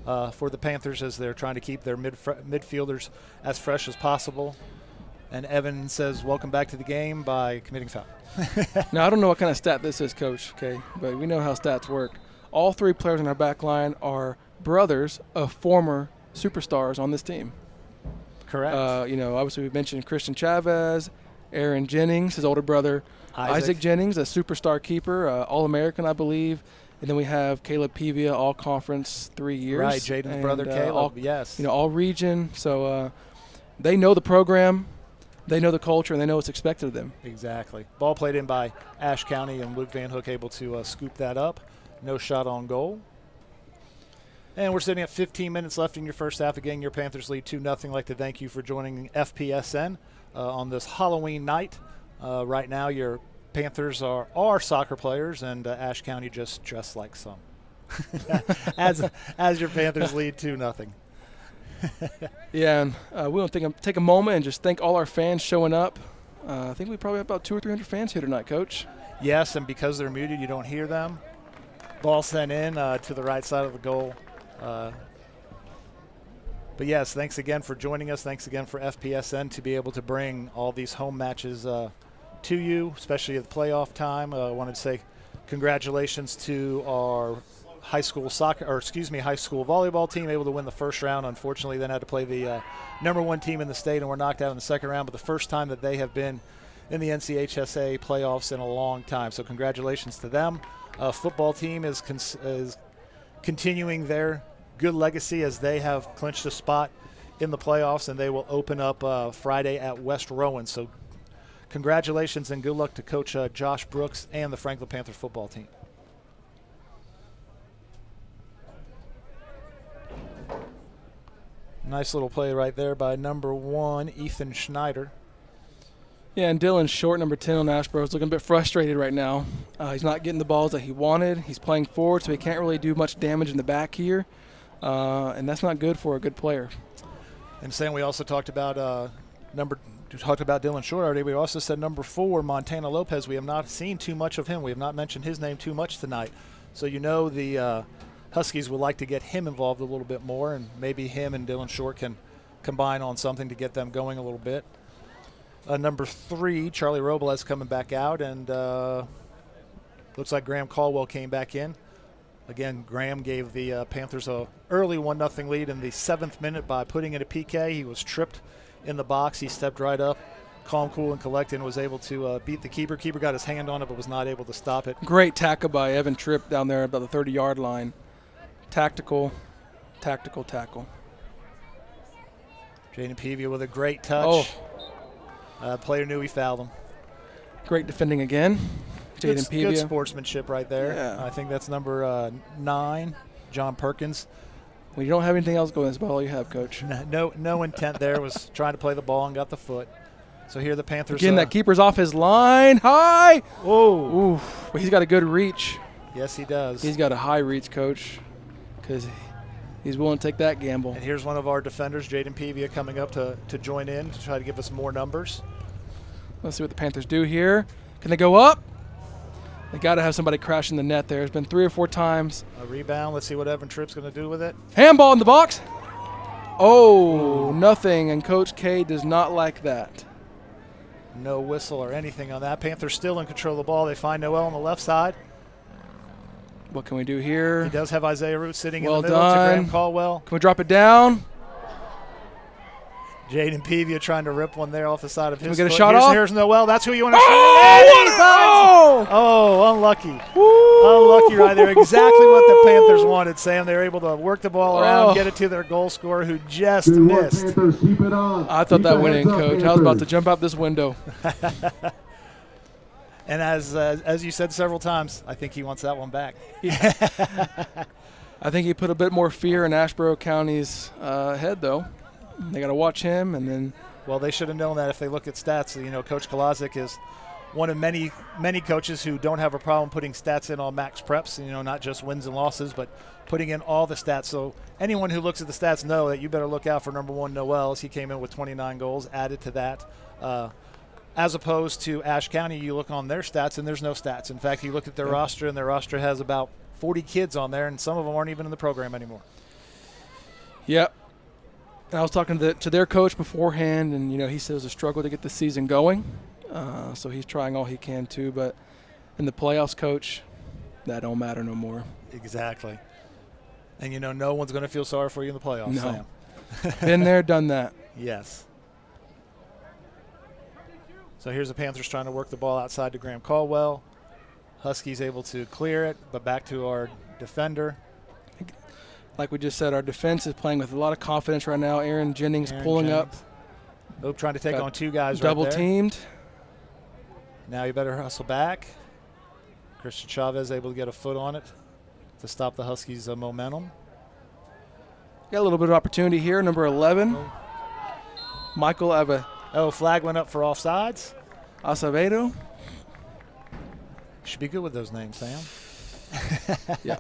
S1: for the Panthers as they're trying to keep their midfielders as fresh as possible. And Evan says, welcome back to the game by committing foul.
S2: Now, I don't know what kind of stat this is, Coach, okay, but we know how stats work. All three players in our back line are brothers of former superstars on this team.
S1: Correct.
S2: Obviously we mentioned Christian Chavez, Aaron Jennings, his older brother, Isaac Jennings, a superstar keeper, All-American, I believe. And then we have Caleb Pevia, all-conference 3 years.
S1: Right, Jaden's brother Caleb, yes.
S2: All-region. So they know the program. They know the culture, and they know what's expected of them.
S1: Exactly. Ball played in by Ashe County, and Luke Van Hook able to scoop that up. No shot on goal. And we're sitting at 15 minutes left in your first half. Again, your Panthers lead 2-0. I'd like to thank you for joining FPSN on this Halloween night. Right now, your Panthers are soccer players, and Ashe County just dressed like some. as your Panthers lead 2-0.
S2: Yeah, and we want to take a moment and just thank all our fans showing up. I think we probably have about 200 or 300 fans here tonight, Coach.
S1: Yes, and because they're muted, you don't hear them. Ball sent in to the right side of the goal. But yes, thanks again for joining us. Thanks again for FPSN to be able to bring all these home matches to you, especially at the playoff time. I wanted to say congratulations to our high school volleyball team, able to win the first round. Unfortunately, then had to play the number 1 team in the state and were knocked out in the second round, but the first time that they have been in the NCHSA playoffs in a long time. So congratulations to them. Football team is continuing their good legacy as they have clinched a spot in the playoffs, and they will open up Friday at West Rowan. So congratulations and good luck to Coach Josh Brooks and the Franklin Panther football team. Nice little play right there by number 1, Ethan Schneider.
S2: Yeah, and Dylan Short, number 10 on Ashboro, is looking a bit frustrated right now. He's not getting the balls that he wanted. He's playing forward, so he can't really do much damage in the back here, and that's not good for a good player.
S1: And Sam, we also talked about Dylan Short already. We also said number 4, Montana Lopez. We have not seen too much of him. We have not mentioned his name too much tonight. So the Huskies would like to get him involved a little bit more, and maybe him and Dylan Short can combine on something to get them going a little bit. Number 3, Charlie Robles coming back out, and looks like Graham Caldwell came back in. Again, Graham gave the Panthers a early 1-0 lead in the 7th minute by putting in a PK. He was tripped in the box. He stepped right up, calm, cool, and collected, and was able to beat the keeper. Keeper got his hand on it but was not able to stop it.
S2: Great tackle by Evan Tripp down there about the 30-yard line. Tactical tackle.
S1: Jaden Peavia with a great touch. Player knew he fouled him.
S2: Great defending again. Jaden Peavia.
S1: Good sportsmanship right there.
S2: Yeah.
S1: I think that's number 9, John Perkins.
S2: When you don't have anything else going, that's about all you have, Coach.
S1: No intent there. Was trying to play the ball and got the foot. So here the Panthers.
S2: Again, that keeper's off his line. High.
S1: Oh.
S2: Ooh. But he's got a good reach.
S1: Yes, he does.
S2: He's got a high reach, Coach, because he's willing to take that gamble.
S1: And here's one of our defenders, Jaden Peavia, coming up to join in to try to give us more numbers.
S2: Let's see what the Panthers do here. Can they go up? They got to have somebody crash in the net there. It's been 3 or 4 times.
S1: A rebound. Let's see what Evan Tripp's going to do with it.
S2: Handball in the box. Oh, nothing. And Coach K does not like that.
S1: No whistle or anything on that. Panthers still in control of the ball. They find Noel on the left side.
S2: What can we do here?
S1: He does have Isaiah Root sitting
S2: Well
S1: in the middle
S2: done.
S1: to Graham Caldwell.
S2: Can we drop it down?
S1: Jaden Peavia trying to rip one there off the side of his
S2: Can we get a
S1: foot.
S2: shot off?
S1: Here's Noel. That's who you want to
S2: Oh!
S1: Oh, unlucky.
S2: Woo!
S1: Unlucky right there. Exactly what the Panthers wanted, Sam. They were able to work the ball around, get it to their goal scorer who just
S4: Good work,
S1: missed.
S4: Panthers. Keep it on.
S2: I thought
S4: Keep
S2: that
S4: the
S2: went in,
S4: heads up,
S2: Coach. I was about to
S4: Panthers.
S2: jump out this window.
S1: And as you said several times, I think he wants that one back.
S2: I think he put a bit more fear in Asheboro County's head, though. They got to watch him, and then
S1: Well, they should have known that if they look at stats. Coach Kolazic is one of many coaches who don't have a problem putting stats in on max preps, not just wins and losses, but putting in all the stats. So anyone who looks at the stats know that you better look out for number 1, Noel, as he came in with 29 goals added to that. As opposed to Ashe County, you look on their stats, and there's no stats. In fact, you look at their roster, and their roster has about 40 kids on there, and some of them aren't even in the program anymore.
S2: Yep. And I was talking to their coach beforehand, and he said it was a struggle to get the season going. So he's trying all he can too. But in the playoffs, Coach, that don't matter no more.
S1: Exactly. And no one's going to feel sorry for you in the playoffs,
S2: No.
S1: Sam.
S2: Been there, done that.
S1: Yes. So here's the Panthers trying to work the ball outside to Graham Caldwell. Huskies able to clear it, but back to our defender.
S2: Like we just said, our defense is playing with a lot of confidence right now. Aaron Jennings pulling up.
S1: Oop, trying to take
S2: Got
S1: on 2 guys
S2: double
S1: right there.
S2: teamed.
S1: Now you better hustle back. Christian Chavez able to get a foot on it to stop the Huskies' momentum.
S2: Got a little bit of opportunity here. Number 11, Michael
S1: Flag went up for offsides.
S2: Acevedo.
S1: Should be good with those names, Sam.
S2: Yeah.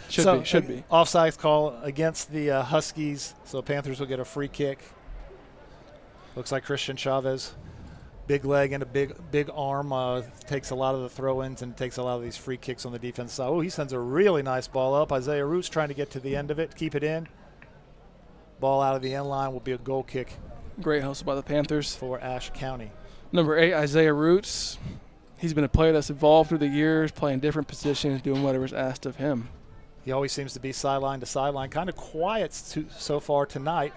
S2: Should be.
S1: Offsides call against the Huskies, so Panthers will get a free kick. Looks like Christian Chavez, big leg and a big arm, takes a lot of the throw-ins and takes a lot of these free kicks on the defense side. Oh, he sends a really nice ball up. Isaiah Roots trying to get to the end of it, keep it in. Ball out of the end line will be a goal kick
S2: Great hustle by the Panthers.
S1: for Ashe County.
S2: Number 8, Isaiah Roots. He's been a player that's evolved through the years, playing different positions, doing whatever's asked of him.
S1: He always seems to be sideline to sideline, kind of quiet so far tonight,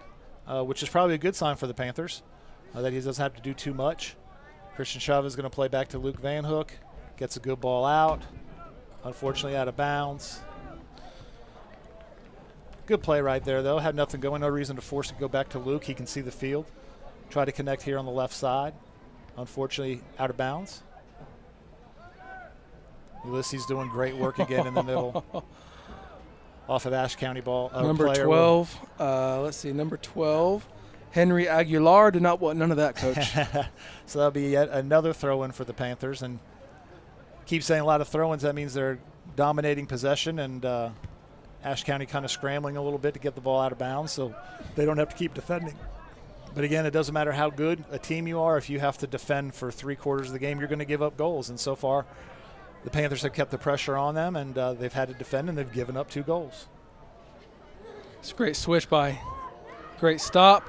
S1: which is probably a good sign for the Panthers, that he doesn't have to do too much. Christian Chavez is going to play back to Luke Van Hook, gets a good ball out, unfortunately out of bounds. Good play right there, though. Had nothing going, no reason to force it to go back to Luke. He can see the field. Try to connect here on the left side. Unfortunately, out of bounds. Ulysses doing great work again in the middle. Off of Ashe County ball.
S2: Number 12. Let's see, number 12. Henry Aguilar did not want none of that, Coach.
S1: So that'll be yet another throw-in for the Panthers. And keep saying a lot of throw-ins. That means they're dominating possession and Ashe County kind of scrambling a little bit to get the ball out of bounds so they don't have to keep defending. But again, it doesn't matter how good a team you are. If you have to defend for 3/4 of the game, you're going to give up goals. And so far, the Panthers have kept the pressure on them, and they've had to defend, and they've given up 2 goals.
S2: It's a great switch by. Great stop.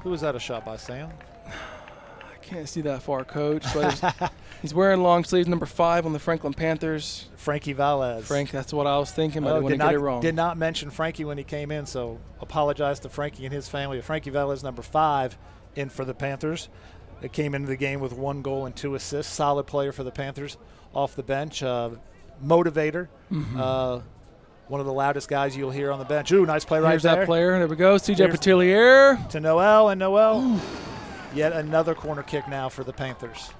S1: Who was that a shot by, Sam?
S2: I can't see that far, Coach. But he's wearing long sleeves, number 5 on the Franklin Panthers.
S1: Frankie Valles.
S2: Frank, that's what I was thinking, but I
S1: Oh,
S2: didn't want to get it wrong.
S1: Did not mention Frankie when he came in, so apologize to Frankie and his family. Frankie Valles, number 5, in for the Panthers. It came into the game with 1 goal and 2 assists. Solid player for the Panthers off the bench. Motivator. One of the loudest guys you'll hear on the bench. Ooh, nice play right
S2: Here's
S1: there.
S2: that player. There we go. CJ
S1: Here's
S2: Petilier.
S1: to Noel, and Noel. Yet another corner kick now for the Panthers.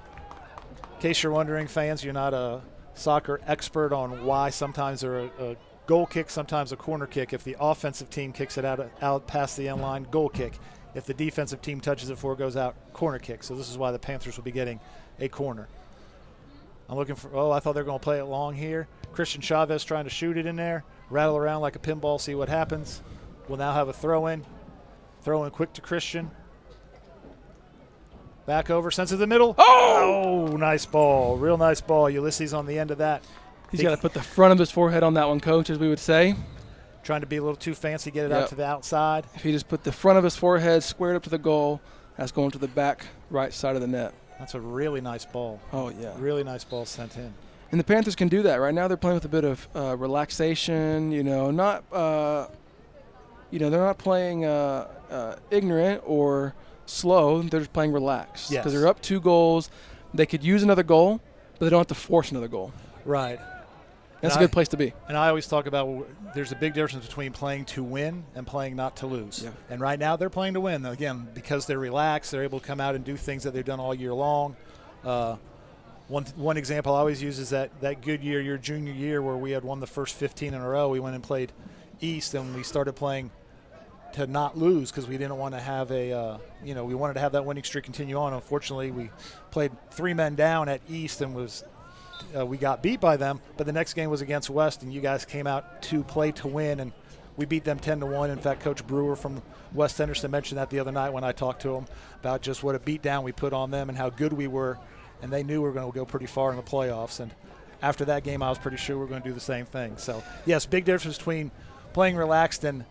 S1: In case you're wondering, fans, you're not a soccer expert on why sometimes they're a goal kick, sometimes a corner kick. If the offensive team kicks it out past the end line, goal kick. If the defensive team touches it before it goes out, corner kick. So this is why the Panthers will be getting a corner. I'm looking for, I thought they were going to play it long here. Christian Chavez trying to shoot it in there, rattle around like a pinball, see what happens. We'll now have a throw-in. Throw-in quick to Christian. Back over, sense of the middle. Oh, nice ball. Real nice ball. Ulysses on the end of that.
S2: He's got to put the front of his forehead on that one, Coach, as we would say.
S1: Trying to be a little too fancy, get it out to the outside.
S2: If he just put the front of his forehead squared up to the goal, that's going to the back right side of the net.
S1: That's a really nice ball.
S2: Oh, yeah.
S1: Really nice ball sent in.
S2: And the Panthers can do that. Right now they're playing with a bit of relaxation, they're not playing ignorant or slow. They're just playing relaxed.
S1: Yes.
S2: Because they're up 2 goals. They could use another goal, but they don't have to force another goal.
S1: Right.
S2: That's a good place to be.
S1: And I always talk about there's a big difference between playing to win and playing not to lose.
S2: Yeah.
S1: And right now they're playing to win. Again, because they're relaxed, they're able to come out and do things that they've done all year long. One example I always use is that good year, your junior year, where we had won the first 15 in a row. We went and played East, and we started playing to not lose because we didn't want to have we wanted to have that winning streak continue on. Unfortunately, we played 3 men down at East and we got beat by them. But the next game was against West, and you guys came out to play to win, and we beat them 10-1. In fact, Coach Brewer from West Henderson mentioned that the other night when I talked to him about just what a beatdown we put on them and how good we were. And they knew we were going to go pretty far in the playoffs. And after that game, I was pretty sure we were going to do the same thing. So, yes, big difference between playing relaxed and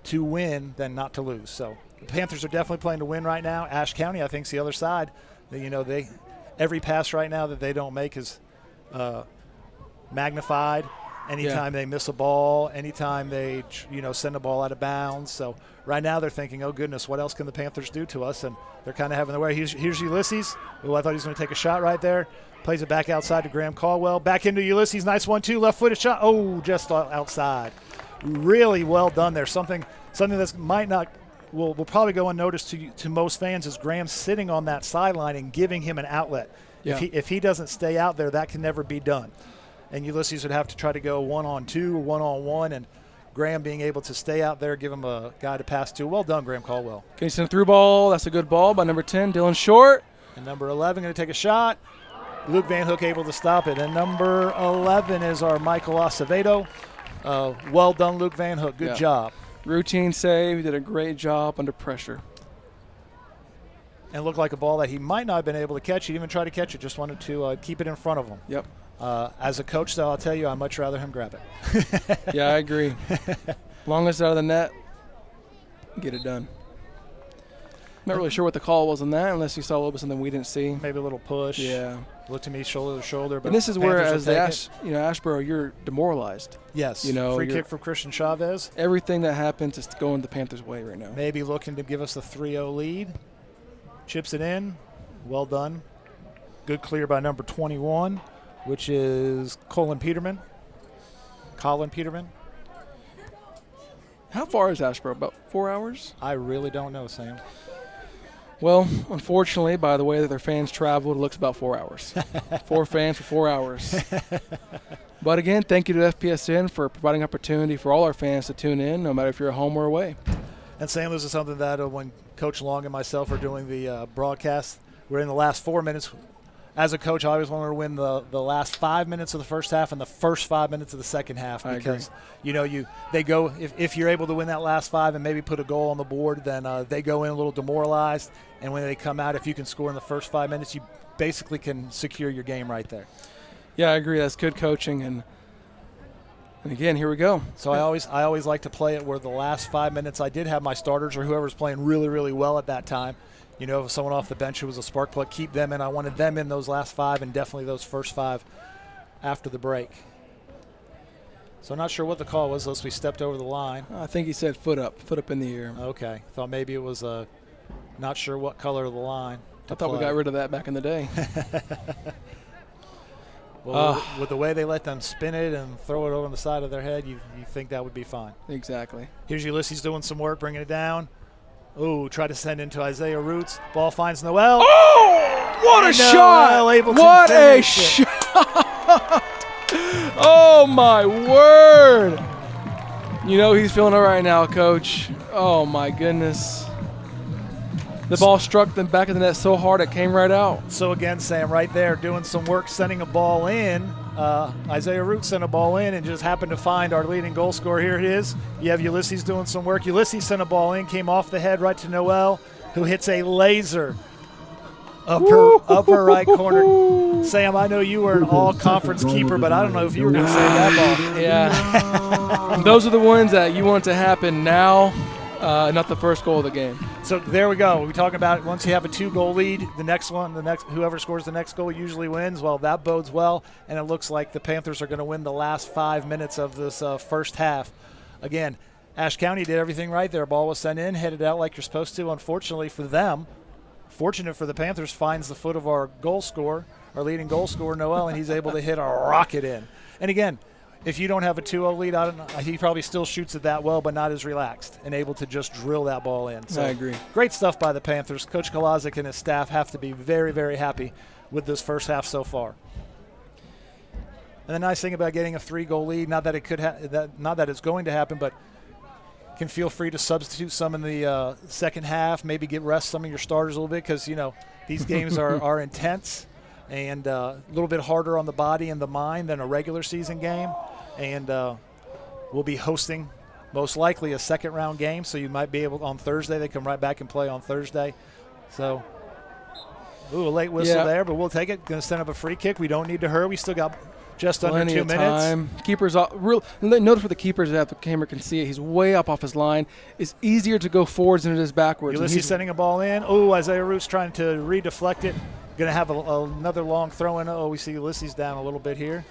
S1: to win than not to lose. So the Panthers are definitely playing to win right now. Ashe County, I think, is the other side. Every pass right now that they don't make is magnified. Anytime they miss a ball, anytime they send a ball out of bounds. So right now they're thinking, oh, goodness, what else can the Panthers do to us? And they're kind of having their way. Here's Ulysses. Oh, I thought he was going to take a shot right there. Plays it back outside to Graham Caldwell. Back into Ulysses. Nice 1-2. Left-footed shot. Oh, just outside. Really well done there. Something that might not will probably go unnoticed to most fans is Graham sitting on that sideline and giving him an outlet.
S2: Yeah.
S1: If he doesn't stay out there, that can never be done. And Ulysses would have to try to go 1-on-2 or 1-on-1, and Graham being able to stay out there, give him a guy to pass to. Well done, Graham Caldwell.
S2: Can you send a through ball? That's a good ball by number 10, Dylan Short.
S1: And number 11 going to take a shot. Luke Van Hook able to stop it. And number 11 is our Michael Acevedo. Well done, Luke Van Hook. Good job.
S2: Routine save. He did a great job under pressure.
S1: And looked like a ball that he might not have been able to catch. He didn't even try to catch it. Just wanted to keep it in front of him.
S2: Yep.
S1: As a coach, though, I'll tell you, I'd much rather him grab it.
S2: Yeah, I agree. Long as it's out of the net, get it done. Not really sure what the call was on that, unless you saw a little bit something we didn't see.
S1: Maybe a little push.
S2: Yeah.
S1: Looked to me shoulder to shoulder. But
S2: and this is where, as the
S1: it.
S2: Asheboro, you're demoralized.
S1: Yes. Free kick from Christian Chavez.
S2: Everything that happens is going the Panthers' way right now.
S1: Maybe looking to give us a 3-0 lead. Chips it in. Well done. Good clear by number 21, which is Colin Peterman.
S2: How far is Asheboro? About 4 hours?
S1: I really don't know, Sam.
S2: Well, unfortunately, by the way that their fans traveled, it looks about 4 hours. 4 fans for 4 hours. But again, thank you to FPSN for providing opportunity for all our fans to tune in, no matter if you're at home or away.
S1: And Sam, this is something that when Coach Long and myself are doing the broadcast, we're in the last 4 minutes. as a coach, I always wanted to win the last 5 minutes of the first half and the first 5 minutes of the second half because they go if you're able to win that last 5 and maybe put a goal on the board, then they go in a little demoralized, and when they come out, if you can score in the first 5 minutes, you basically can secure your game right there.
S2: Yeah, I agree. That's good coaching, and again, here we go.
S1: So I always like to play it where the last 5 minutes I did have my starters or whoever's playing really, really well at that time. If someone off the bench who was a spark plug, keep them in. I wanted them in those last 5 and definitely those first 5 after the break. So I'm not sure what the call was unless we stepped over the line.
S2: I think he said foot up in the air.
S1: Okay. Thought maybe it was not sure what color of the line.
S2: I thought we got rid of that back in the day.
S1: Well, with the way they let them spin it and throw it over on the side of their head, you think that would be fine.
S2: Exactly.
S1: Here's Ulysses doing some work, bringing it down. Oh, try to send into Isaiah Roots. Ball finds Noel.
S2: Oh, what a shot! What a shot! Oh, my word. He's feeling it right now, Coach. Oh, my goodness. The ball struck the back of the net so hard it came right out.
S1: So, again, Sam, right there doing some work, sending a ball in. Isaiah Root sent a ball in and just happened to find our leading goal scorer. Here it is. You have Ulysses doing some work. Ulysses sent a ball in, came off the head right to Noel, who hits a laser upper right corner. Sam, I know you were an all-conference keeper, but I don't know if you were going to save that ball.
S2: Yeah. Those are the ones that you want to happen now, not the first goal of the game.
S1: So there we go. We talk about once you have a 2-goal lead, whoever scores the next goal usually wins. Well, that bodes well, and it looks like the Panthers are going to win the last 5 minutes of this first half. Again, Ashe County did everything right. Their ball was sent in, headed out like you're supposed to. Unfortunately for them, fortunate for the Panthers, finds the foot of our goal scorer, our leading goal scorer, Noel, and he's able to hit a rocket in. And again, if you don't have a 2-0 lead, I don't know, he probably still shoots it that well, but not as relaxed and able to just drill that ball in. So
S2: I agree.
S1: Great stuff by the Panthers. Coach Kolazic and his staff have to be very, very happy with this first half so far. And the nice thing about getting a 3-goal lead, not that it's going to happen, but can feel free to substitute some in the second half, maybe rest some of your starters a little bit because, these games are intense and a little bit harder on the body and the mind than a regular season game. And we'll be hosting most likely a second-round game, so you might be able on Thursday. They come right back and play on Thursday. So, a late whistle there, but we'll take it. Going to send up a free kick. We don't need to hurry. We still got just under 2 minutes.
S2: Time. Keepers, notice for the keepers that the camera can see it. He's way up off his line. It's easier to go forwards than it is backwards.
S1: Ulysses sending a ball in. Oh, Isaiah Root's trying to redeflect it. Going to have another long throw in. Oh, we see Ulysses down a little bit here.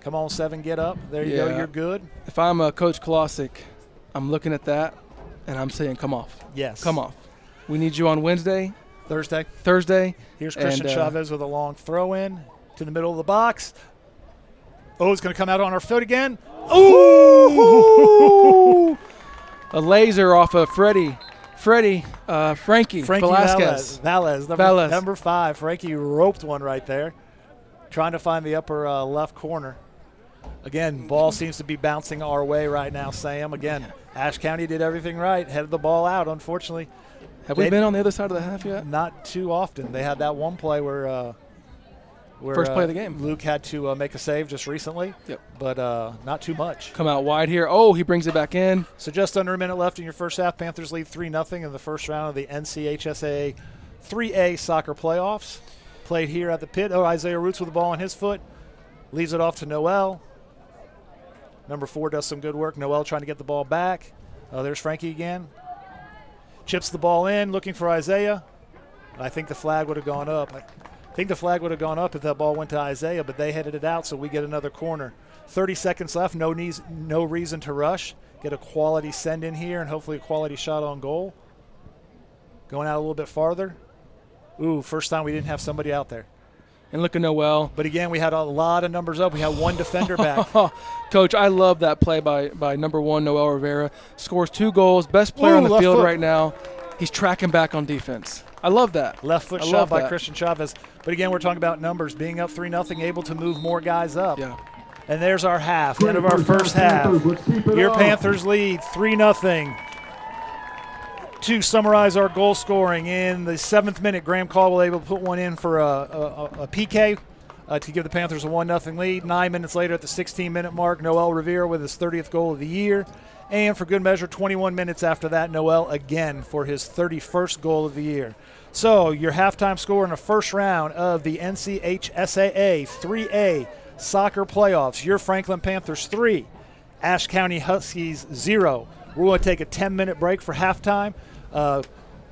S1: Come on, 7, get up. There you go. You're good.
S2: If I'm Coach Kolosik, I'm looking at that, and I'm saying, come off.
S1: Yes.
S2: Come off. We need you on Wednesday.
S1: Thursday. Here's Christian Chavez with a long throw in to the middle of the box. Oh, it's going to come out on our foot again.
S2: Ooh! A laser off of Frankie Velasquez.
S1: Valles. Number 5. Frankie roped one right there, trying to find the upper left corner. Again, ball seems to be bouncing our way right now, Sam. Again, Ashe County did everything right, headed the ball out, unfortunately.
S2: Have we been on the other side of the half yet?
S1: Not too often. They had that one play where
S2: first play of the game.
S1: Luke had to make a save just recently, but not too much.
S2: Come out wide here. Oh, he brings it back in.
S1: So just under a minute left in your first half. Panthers lead 3-0 in the first round of the NCHSA 3A soccer playoffs. Played here at the pit. Oh, Isaiah Roots with the ball on his foot. Leaves it off to Noel. Number 4 does some good work. Noel trying to get the ball back. Oh, there's Frankie again. Chips the ball in, looking for Isaiah. I think the flag would have gone up. I think the flag would have gone up if that ball went to Isaiah, but they headed it out, so we get another corner. 30 seconds left, no reason to rush. Get a quality send in here and hopefully a quality shot on goal. Going out a little bit farther. Ooh, first time we didn't have somebody out there.
S2: And look at Noel.
S1: But again, we had a lot of numbers up. We had one defender back.
S2: Coach, I love that play by number 1, Noel Rivera. Scores 2 goals, best player on the field right now. He's tracking back on defense. I love that.
S1: Left foot shot by Christian Chavez. But again, we're talking about numbers. Being up 3-0, able to move more guys up.
S2: Yeah.
S1: And there's our half, end of our first half. Your Panthers lead 3-0. To summarize our goal scoring, in the 7th minute, Graham Caldwell able to put one in for a PK to give the Panthers a 1-0 lead. 9 minutes later, at the 16-minute mark, Noel Revere with his 30th goal of the year. And for good measure, 21 minutes after that, Noel again for his 31st goal of the year. So your halftime score in the first round of the NCHSAA 3A soccer playoffs, your Franklin Panthers 3, Ashe County Huskies 0. We're going to take a 10-minute break for halftime.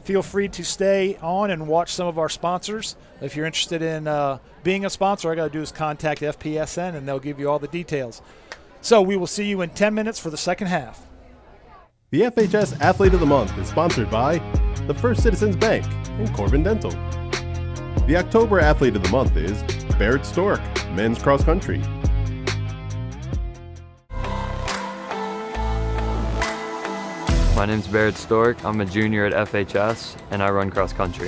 S1: Feel free to stay on and watch some of our sponsors. If you're interested in being a sponsor, all I got to do is contact FPSN, and they'll give you all the details. So we will see you in 10 minutes for the second half.
S5: The FHS Athlete of the Month is sponsored by the First Citizens Bank and Corbin Dental. The October Athlete of the Month is Barrett Stork, men's cross country.
S6: My name's Barrett Stork. I'm a junior at FHS, and I run cross country.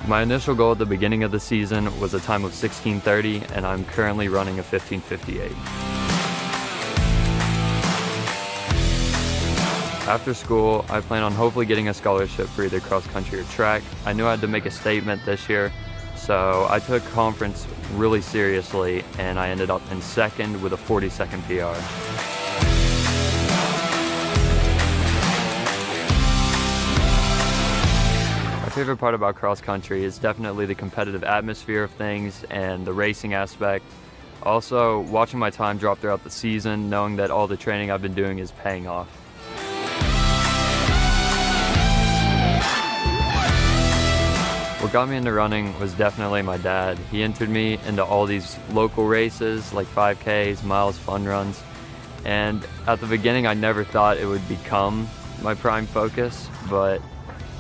S6: My initial goal at the beginning of the season was a time of 16:30, and I'm currently running a 15:58. After school, I plan on hopefully getting a scholarship for either cross country or track. I knew I had to make a statement this year, so I took conference really seriously, and I ended up in second with a 40-second PR. My favorite part about cross country is definitely the competitive atmosphere of things and the racing aspect. Also, watching my time drop throughout the season, knowing that all the training I've been doing is paying off. What got me into running was definitely my dad. He entered me into all these local races like 5Ks, miles, fun runs. And at the beginning, I never thought it would become my prime focus, but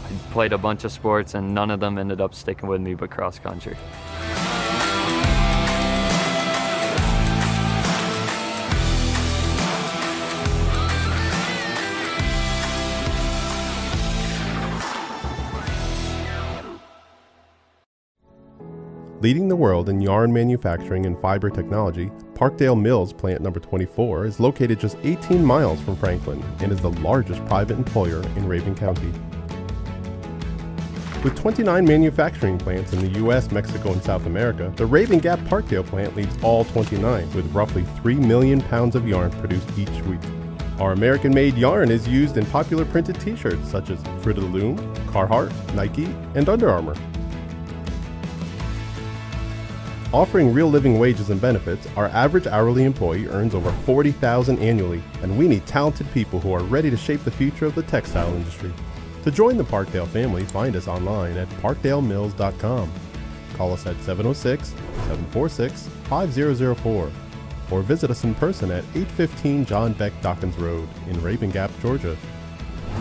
S6: I played a bunch of sports and none of them ended up sticking with me but cross country.
S5: Leading the world in yarn manufacturing and fiber technology, Parkdale Mills Plant Number 24 is located just 18 miles from Franklin and is the largest private employer in Raven County. With 29 manufacturing plants in the U.S., Mexico, and South America, the Raven Gap Parkdale plant leads all 29, with roughly 3 million pounds of yarn produced each week. Our American-made yarn is used in popular printed t-shirts such as Fruit of the Loom, Carhartt, Nike, and Under Armour. Offering real living wages and benefits, our average hourly employee earns over $40,000 annually, and we need talented people who are ready to shape the future of the textile industry. To join the Parkdale family, find us online at parkdalemills.com. Call us at 706-746-5004 or visit us in person at 815 John Beck Dawkins Road in Raven Gap, Georgia.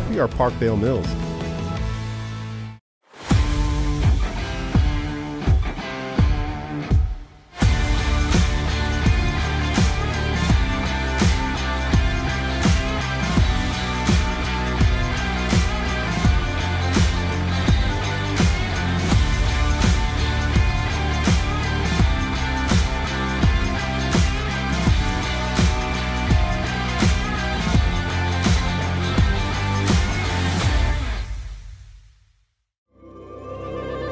S5: We are Parkdale Mills.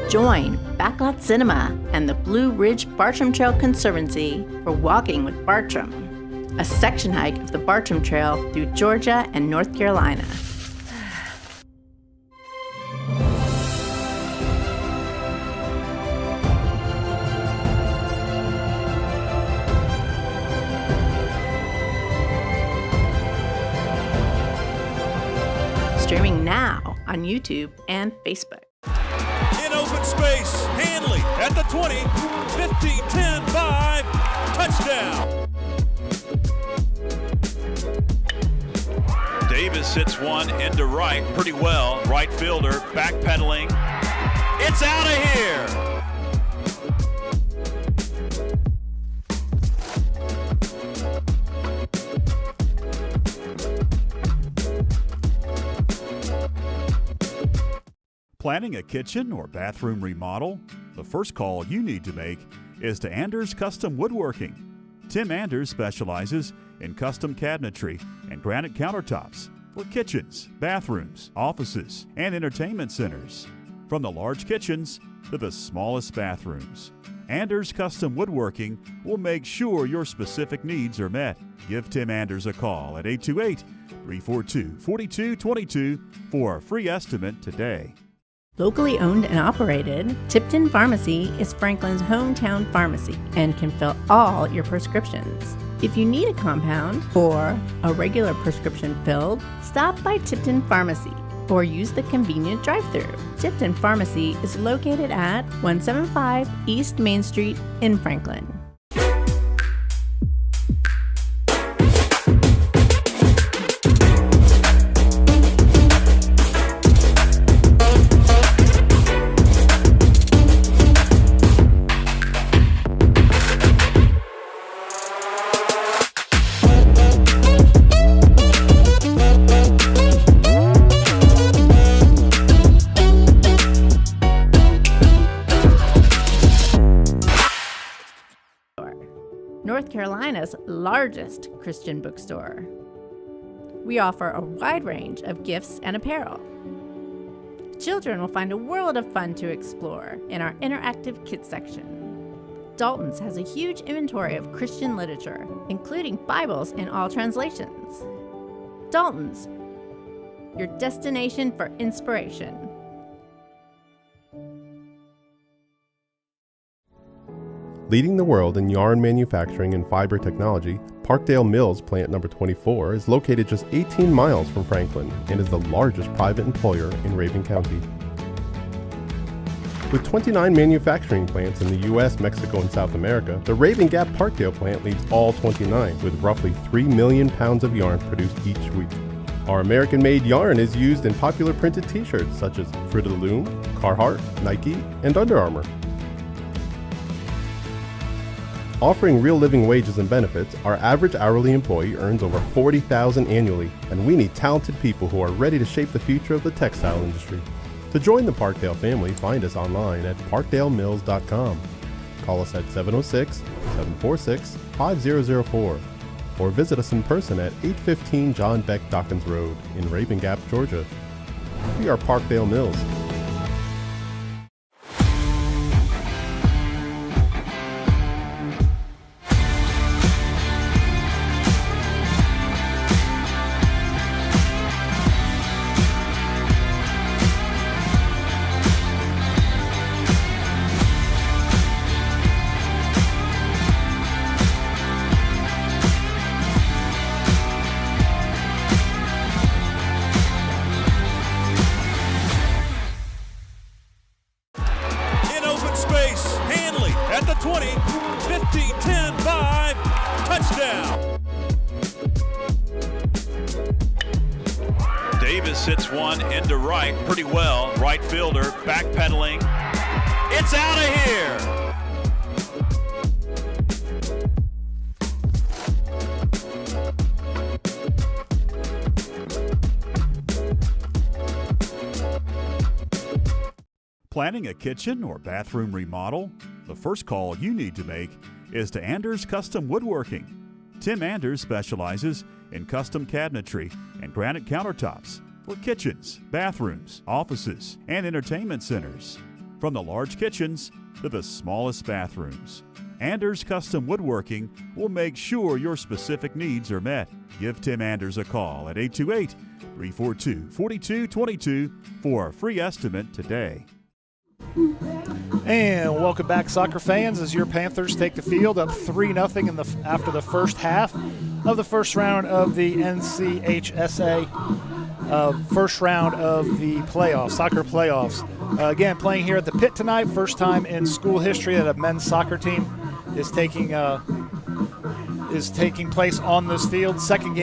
S7: Join Backlot Cinema and the Blue Ridge Bartram Trail Conservancy for Walking with Bartram, a section hike of the Bartram Trail through Georgia and North Carolina. Streaming now on YouTube and Facebook.
S8: In open space, Hanley at the 20, 15, 10, 5, touchdown. Davis hits one into right pretty well. Right fielder backpedaling. It's out of here. Planning a kitchen or bathroom remodel? The first call you need to make is to Anders Custom Woodworking. Tim Anders specializes in custom cabinetry and granite countertops for kitchens, bathrooms, offices, and entertainment centers. From the large kitchens to the smallest bathrooms, Anders Custom Woodworking will make sure your specific needs are met. Give Tim Anders a call at 828-342-4222 for a free estimate today.
S7: Locally owned and operated, Tipton Pharmacy is Franklin's hometown pharmacy and can fill all your prescriptions. If you need a compound or a regular prescription filled, stop by Tipton Pharmacy or use the convenient drive-thru. Tipton Pharmacy is located at 175 East Main Street in Franklin. North Carolina's largest Christian bookstore. We offer a wide range of gifts and apparel. Children will find a world of fun to explore in our interactive kids section. Dalton's has a huge inventory of Christian literature, including Bibles in all translations. Dalton's, your destination for inspiration.
S5: Leading the world in yarn manufacturing and fiber technology, Parkdale Mills Plant Number 24 is located just 18 miles from Franklin and is the largest private employer in Raven County. With 29 manufacturing plants in the U.S., Mexico, and South America, the Raven Gap Parkdale plant leads all 29, with roughly 3 million pounds of yarn produced each week. Our American-made yarn is used in popular printed t-shirts such as Fruit of the Loom, Carhartt, Nike, and Under Armour. Offering real living wages and benefits, our average hourly employee earns over $40,000 annually, and we need talented people who are ready to shape the future of the textile industry. To join the Parkdale family, find us online at parkdalemills.com. Call us at 706-746-5004 or visit us in person at 815 John Beck Dawkins Road in Raven Gap, Georgia. We are Parkdale Mills.
S8: At the 20, 15, 10, 5, touchdown. Davis hits one into right pretty well. Right fielder backpedaling. It's out of here. Planning a kitchen or bathroom remodel? The first call you need to make is to Anders Custom Woodworking. Tim Anders specializes in custom cabinetry and granite countertops for kitchens, bathrooms, offices, and entertainment centers. From the large kitchens to the smallest bathrooms, Anders Custom Woodworking will make sure your specific needs are met. Give Tim Anders a call at 828-342-4222 for a free estimate today.
S1: And welcome back, soccer fans, as your Panthers take the field up 3-0 after the first half of the first round of the NCHSA first round of the playoffs, soccer playoffs. Again, playing here at the Pit tonight, first time in school history that a men's soccer team is taking place on this field. Second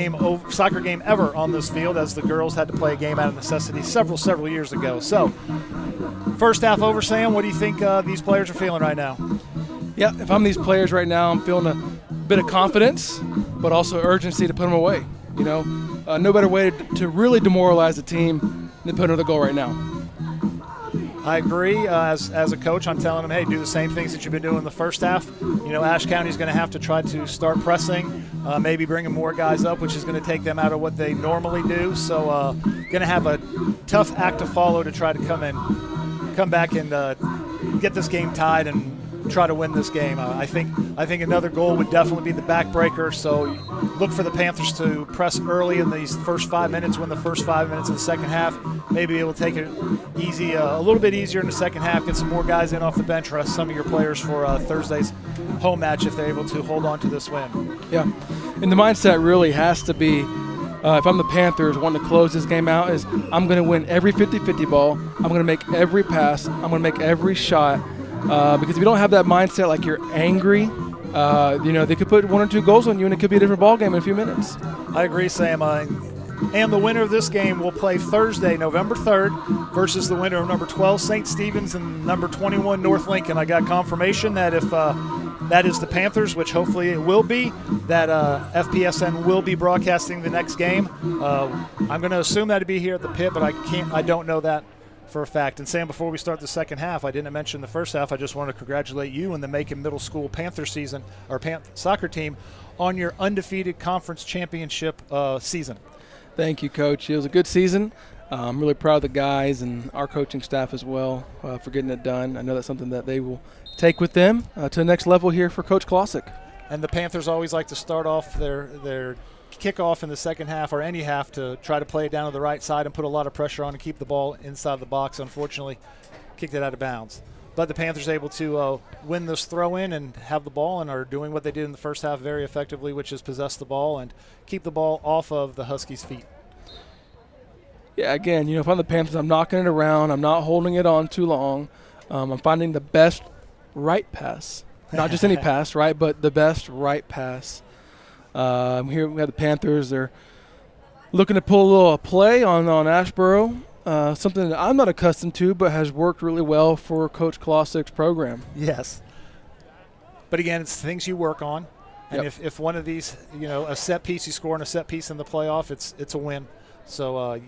S1: soccer game ever on this field, as the girls had to play a game out of necessity several years ago. So, first half over, Sam. What do you think these players are feeling right now?
S2: Yeah, if I'm these players right now, I'm feeling a bit of confidence, but also urgency to put them away. You know, no better way to really demoralize the team than put another goal right now.
S1: I agree. As a coach, I'm telling them, hey, do the same things that you've been doing in the first half. You know, Ashe County's going to have to try to start pressing, maybe bringing more guys up, which is going to take them out of what they normally do. So going to have a tough act to follow to try to come back and get this game tied and try to win this game. I think another goal would definitely be the backbreaker. So look for the Panthers to press early in these first 5 minutes, win the first 5 minutes of the second half. Maybe able to take it easy, a little bit easier in the second half, get some more guys in off the bench, rest some of your players for Thursday's home match if they're able to hold on to this win.
S2: Yeah, and the mindset really has to be, if I'm the Panthers, wanting to close this game out, is I'm going to win every 50-50 ball. I'm going to make every pass. I'm going to make every shot. Because if you don't have that mindset, like you're angry, you know, they could put 1 or 2 goals on you, and it could be a different ball game in a few minutes.
S1: I agree, Sam. And the winner of this game will play Thursday, November 3rd, versus the winner of number 12, St. Stephen's, and number 21, North Lincoln. I got confirmation that if that is the Panthers, which hopefully it will be, that FPSN will be broadcasting the next game. I'm going to assume that to be here at the pit, but I don't know that for a fact. And Sam, before we start the second half, I didn't mention the first half. I just want to congratulate you and the Macon Middle School Panther season, or soccer team, on your undefeated conference championship season.
S2: Thank you, Coach. It was a good season. I'm really proud of the guys and our coaching staff as well for getting it done. I know that's something that they will take with them to the next level here for Coach Klosik.
S1: And the Panthers always like to start off their kickoff in the second half, or any half, to try to play it down to the right side and put a lot of pressure on and keep the ball inside the box. Unfortunately, kicked it out of bounds. But the Panthers able to win this throw-in and have the ball, and are doing what they did in the first half very effectively, which is possess the ball and keep the ball off of the Huskies' feet.
S2: Yeah, again, you know, if I'm the Panthers, I'm knocking it around. I'm not holding it on too long. I'm finding the best right pass. Not just any pass, right, but the best right pass. Here we have the Panthers. They're looking to pull a little play on Asheboro, something that I'm not accustomed to, but has worked really well for Coach Klosik's program.
S1: Yes. But again, it's things you work on. And
S2: Yep.
S1: if one of these, you know, a set piece, you score on a set piece in the playoff, it's a win. So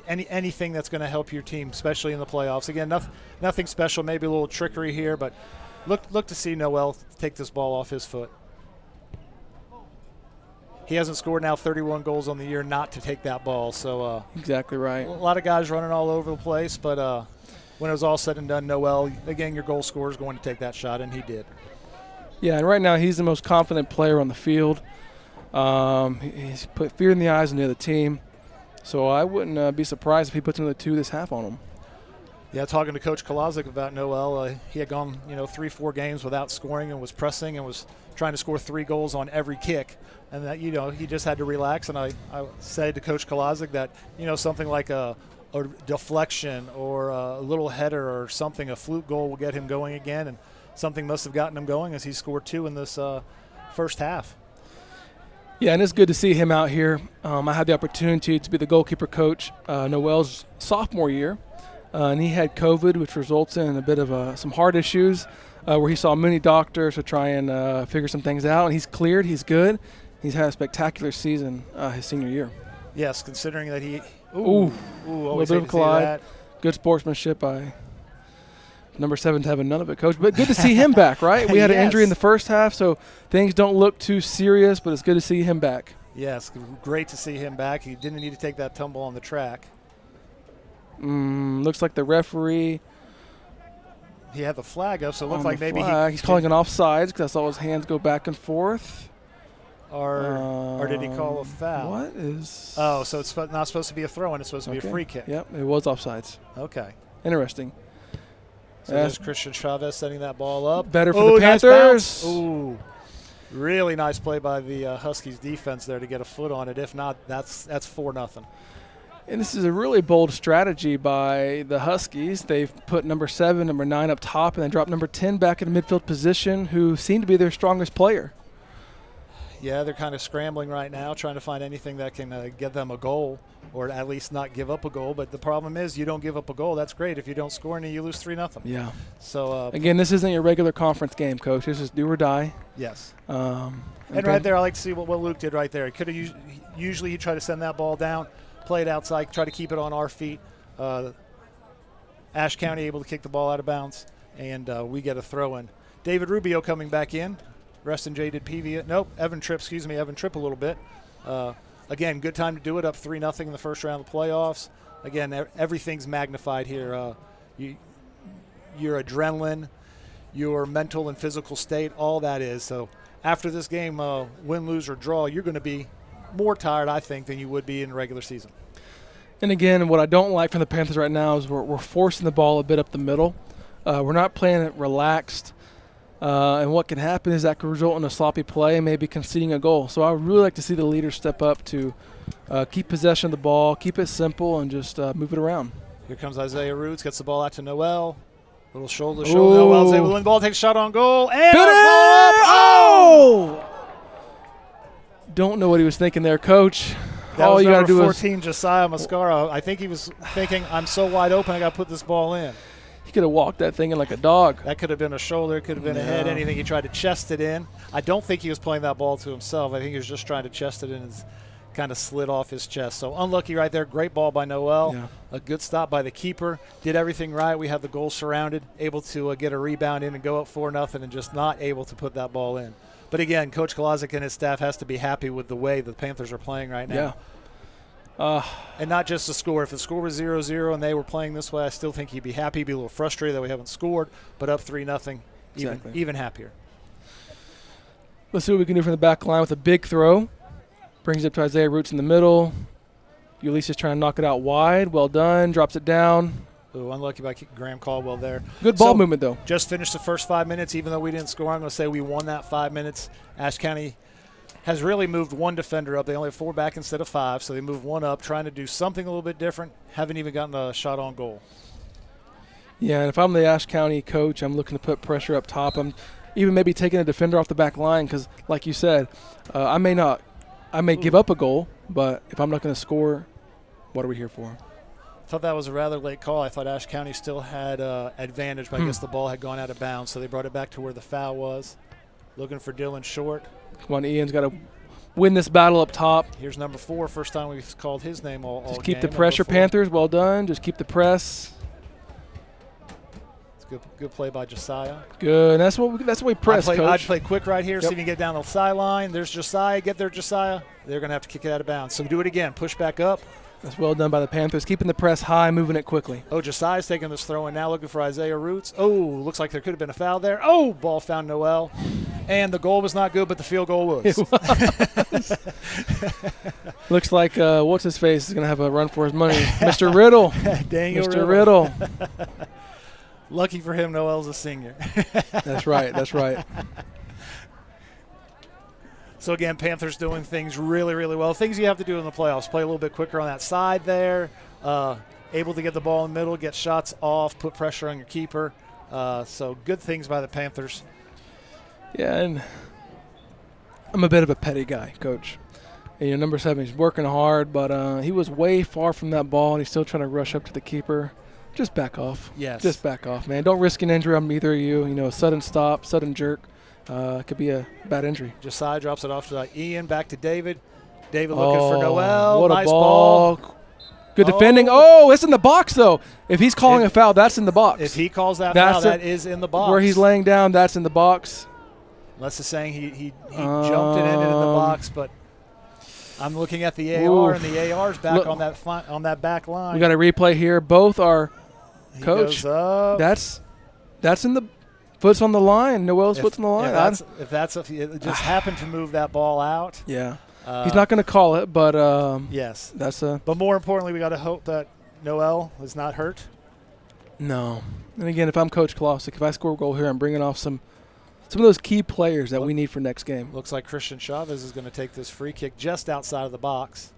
S1: anything that's going to help your team, especially in the playoffs. Again, nothing special, maybe a little trickery here, but look to see Noel take this ball off his foot. He hasn't scored now 31 goals on the year not to take that ball. So
S2: Exactly right.
S1: a lot of guys running all over the place, but when it was all said and done, Noel, again, your goal scorer, is going to take that shot, and he did.
S2: Yeah, and right now he's the most confident player on the field. He's put fear in the eyes of the other team. So I wouldn't be surprised if he puts another 2 this half on him.
S1: Yeah, talking to Coach Klozik about Noel, he had gone 3-4 games without scoring and was pressing and was trying to score 3 goals on every kick, and that he just had to relax. And I said to Coach Klozik that something like a deflection or a little header or something, a fluke goal will get him going again, and something must have gotten him going as he scored 2 in this first half.
S2: Yeah, and it's good to see him out here. I had the opportunity to be the goalkeeper coach Noel's sophomore year, and he had COVID, which results in a bit of some heart issues where he saw many doctors to try and figure some things out, and he's cleared. He's good. He's had a spectacular season his senior year.
S1: Yes, considering that he
S2: a little
S1: always
S2: bit
S1: hate
S2: of
S1: to see
S2: collide.
S1: that.
S2: Good sportsmanship by number 7 to having none of it, Coach. But good to see him back, right? We had an injury in the first half, so things don't look too serious, but it's good to see him back.
S1: Yes, great to see him back. He didn't need to take that tumble on the track.
S2: Looks like the referee.
S1: He had the flag up, so it looked
S2: on
S1: like
S2: the
S1: maybe
S2: flag. He's calling an offsides because I saw his hands go back and forth.
S1: Or did he call a foul?
S2: What is?
S1: Oh, so it's not supposed to be a throw-in. It's supposed to be a free kick.
S2: Yep, it was offsides.
S1: Okay.
S2: Interesting.
S1: So there's Christian Chavez setting that ball up.
S2: Better for the Panthers.
S1: Nice bounce. Ooh, really nice play by the Huskies defense there to get a foot on it. If not, that's 4-0.
S2: And this is a really bold strategy by the Huskies. They've put number 7, number 9 up top, and then dropped number 10 back in the midfield position, who seemed to be their strongest player.
S1: Yeah, they're kind of scrambling right now, trying to find anything that can get them a goal, or at least not give up a goal. But the problem is, you don't give up a goal. That's great. If you don't score any, you lose 3-0.
S2: Yeah.
S1: So
S2: again, this isn't your regular conference game, Coach. This is do or die.
S1: Yes.
S2: And
S1: right there, I like to see what Luke did right there. He could have usually he tried to send that ball down, play it outside, try to keep it on our feet. Ashe County able to kick the ball out of bounds, and we get a throw in. David Rubio coming back in. Reston Jaded Peavy. Nope, Evan Tripp a little bit. Again, good time to do it, up 3-0 in the first round of the playoffs. Again, everything's magnified here. Your adrenaline, your mental and physical state, all that is. So after this game, win, lose, or draw, you're going to be more tired, I think, than you would be in the regular season.
S2: And again, what I don't like from the Panthers right now is we're forcing the ball a bit up the middle. We're not playing it relaxed. And what can happen is that could result in a sloppy play and maybe conceding a goal. So I would really like to see the leaders step up to keep possession of the ball, keep it simple, and just move it around.
S1: Here comes Isaiah Roots, gets the ball out to Noel. Little shoulder to shoulder. Noel's able to win the ball, takes a shot on goal, and
S2: Put
S1: a ball up.
S2: Oh! Don't know what he was thinking there, Coach.
S1: That
S2: All
S1: was
S2: you got to
S1: number
S2: do is
S1: 14, Josiah Mascara. I think he was thinking, I'm so wide open, I got to put this ball in.
S2: he could have walked that thing in like a dog.
S1: That could have been a shoulder, it could have been a head, anything. He tried to chest it in. I don't think he was playing that ball to himself. I think he was just trying to chest it in and kind of slid off his chest. So unlucky right there. Great ball by Noel.
S2: Yeah.
S1: A good stop by the keeper. Did everything right. We had the goal surrounded, able to get a rebound in and go up 4-0 and just not able to put that ball in. But again, Coach Kolazic and his staff has to be happy with the way the Panthers are playing right now.
S2: Yeah.
S1: And not just the score. If the score was 0-0 and they were playing this way, I still think he'd be happy. He'd be a little frustrated that we haven't scored, but up 3-0, even happier.
S2: Let's see what we can do from the back line with a big throw. Brings it up to Isaiah Roots in the middle. Ulysses trying to knock it out wide. Well done. Drops it down.
S1: Ooh, unlucky by Graham Caldwell there.
S2: Good ball movement, though.
S1: Just finished the first 5 minutes. Even though we didn't score, I'm going to say we won that 5 minutes. Ashe County has really moved one defender up. They only have 4 back instead of 5, so they moved one up, trying to do something a little bit different. Haven't even gotten a shot on goal.
S2: Yeah, and if I'm the Ashe County coach, I'm looking to put pressure up top. I'm even maybe taking a defender off the back line because, like you said, I may give up a goal, but if I'm not going to score, what are we here for?
S1: I thought that was a rather late call. I thought Ashe County still had advantage, but I guess the ball had gone out of bounds, so they brought it back to where the foul was. Looking for Dylan Short.
S2: Come on, Ian's got to win this battle up top.
S1: Here's number 4. First time we've called his name all
S2: Just keep
S1: game,
S2: the pressure, Panthers. Well done. Just keep the press.
S1: It's good play by Josiah.
S2: Good. That's what we press, Coach.
S1: I'd play quick right here, see if you can get down the sideline. There's Josiah. Get there, Josiah. They're going to have to kick it out of bounds. So do it again. Push back up.
S2: That's well done by the Panthers. Keeping the press high, moving it quickly.
S1: Oh, Josiah's taking this throw in now, looking for Isaiah Roots. Oh, looks like there could have been a foul there. Oh, ball found Noel. And the goal was not good, but the field goal was.
S2: Looks like what's-his-face is going to have a run for his money. Mr. Riddle.
S1: Daniel
S2: Mr. Riddle.
S1: Lucky for him, Noel's a senior.
S2: That's right. That's right.
S1: So, again, Panthers doing things really, really well. Things you have to do in the playoffs. Play a little bit quicker on that side there. Able to get the ball in the middle, get shots off, put pressure on your keeper. So, good things by the Panthers.
S2: Yeah, and I'm a bit of a petty guy, Coach. And, number 7, he's working hard, but he was way far from that ball, and he's still trying to rush up to the keeper. Just back off.
S1: Yes.
S2: Just back off, man. Don't risk an injury on either of you. A sudden stop, sudden jerk. Could be a bad injury.
S1: Josiah drops it off to Ian, back to David. David looking for Noel.
S2: What
S1: nice
S2: a ball. Good defending. Oh, it's in the box, though. If he's calling a foul, that's in the box.
S1: If he calls that foul, that is in the box.
S2: Where he's laying down, that's in the box.
S1: Les is saying he jumped it in the box, but I'm looking at the AR, and the AR's back on that back line.
S2: We got a replay here. Both are,
S1: He
S2: Coach.
S1: goes up.
S2: That's in the foot's on the line. Noel's foot's on the line.
S1: If it just happened to move that ball out.
S2: Yeah. He's not going to call it, but
S1: yes.
S2: But
S1: more importantly, we got to hope that Noel is not hurt.
S2: No. And again, if I'm Coach Kolazic, if I score a goal here, I'm bringing off some of those key players that we need for next game.
S1: Looks like Christian Chavez is going to take this free kick just outside of the box.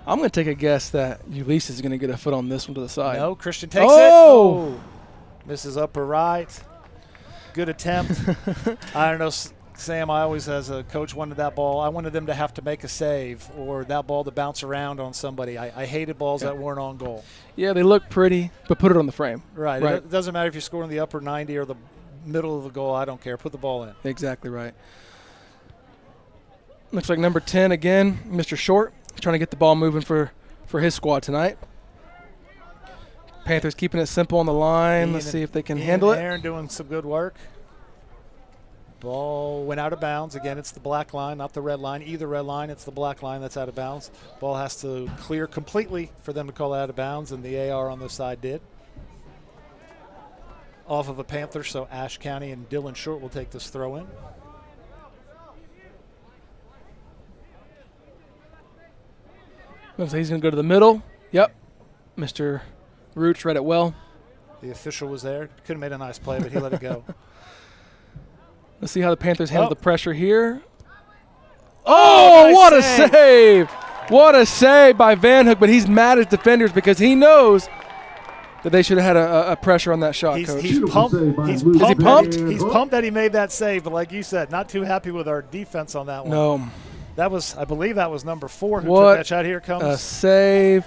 S2: I'm going to take a guess that Ulysses is going to get a foot on this one to the side.
S1: No, Christian takes it. Oh! Misses upper right. Good attempt. I don't know, Sam, I always, as a coach, wanted that ball. I wanted them to have to make a save or that ball to bounce around on somebody. I hated balls that weren't on goal.
S2: Yeah, they look pretty, but put it on the frame.
S1: Right. It doesn't matter if you score in the upper 90 or the middle of the goal. I don't care. Put the ball in.
S2: Exactly right. Looks like number 10 again, Mr. Short, trying to get the ball moving for his squad tonight. Panthers keeping it simple on the line. Let's see if they can handle it.
S1: Aaron doing some good work. Ball went out of bounds. Again, it's the black line, not the red line. Either red line, it's the black line that's out of bounds. Ball has to clear completely for them to call it out of bounds, and the AR on the side did. Off of a Panther, so Ashe County and Dylan Short will take this throw in.
S2: Looks like he's going to go to the middle. Yep. Mr. Rooch read it well.
S1: The official was there. Could have made a nice play, but he let it go.
S2: Let's see how the Panthers handle the pressure here. Oh, nice what save. A save. What a save by Van Hook, but he's mad at defenders because he knows that they should have had a pressure on that shot, Coach.
S1: He's pumped. Is he pumped? He's pumped that he made that save, but like you said, not too happy with our defense on that one.
S2: No.
S1: That was, I believe that was number 4 who took that shot. Here it comes.
S2: A save.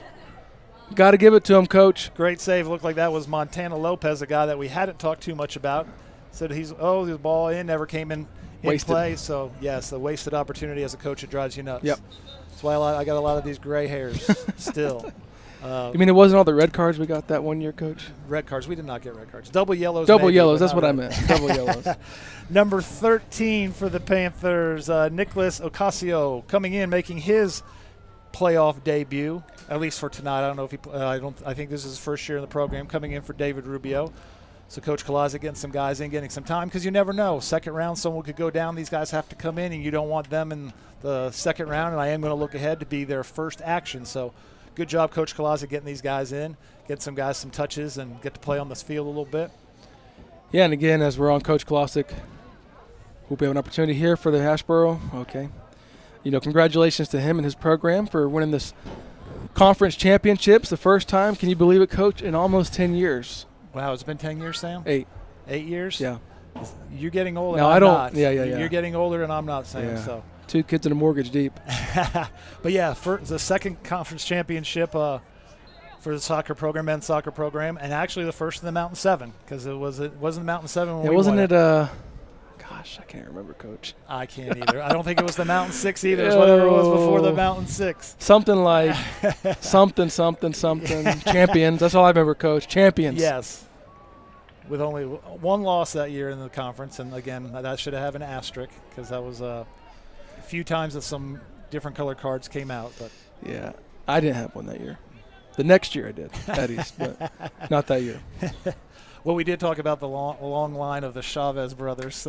S2: Got to give it to him, Coach.
S1: Great save. Looked like that was Montana Lopez, a guy that we hadn't talked too much about. Said the ball in, never came in play. So, yes, the wasted opportunity as a coach, it drives you nuts.
S2: Yep.
S1: That's why I got a lot of these gray hairs still.
S2: You mean it wasn't all the red cards we got that one year, Coach?
S1: Red cards. We did not get red cards. Double yellows.
S2: Double yellows. That's what I meant. Double yellows.
S1: Number 13 for the Panthers, Nicholas Ocasio, coming in, making his playoff debut, at least for tonight. I don't know if he. I think this is his first year in the program. Coming in for David Rubio. So Coach Kalazic getting some guys in, getting some time, because you never know. Second round, someone could go down. These guys have to come in, and you don't want them in the second round. And I am going to look ahead to be their first action. So good job, Coach Kalazic, getting these guys in, get some guys some touches, and get to play on this field a little bit.
S2: Yeah, and again, as we're on Coach Kalazic, hope we have an opportunity here for the Asheboro. Okay. Congratulations to him and his program for winning this conference championships the first time. Can you believe it, Coach? In almost 10 years.
S1: Wow, it's been 10 years, Sam?
S2: 8.
S1: 8 years?
S2: Yeah.
S1: You're getting older.
S2: No,
S1: I'm
S2: I don't.
S1: Not.
S2: Yeah.
S1: You're getting older, and I'm not, Sam.
S2: Yeah.
S1: So
S2: 2 kids and a mortgage deep.
S1: But yeah, for the second conference championship for the soccer program, men's soccer program, and actually the first in the Mountain 7, because it wasn't the Mountain 7 when we
S2: wasn't
S1: won
S2: it. Gosh, I can't remember, Coach.
S1: I can't either. I don't think it was the Mountain 6 either. It was whatever it was before the Mountain 6.
S2: Something like something. Champions. That's all I remember, Coach. Champions.
S1: Yes. With only one loss that year in the conference, and again, that should have an asterisk because that was a few times that some different color cards came out. But
S2: yeah, I didn't have one that year. The next year I did at East, but not that year.
S1: Well, we did talk about the long line of the Chavez brothers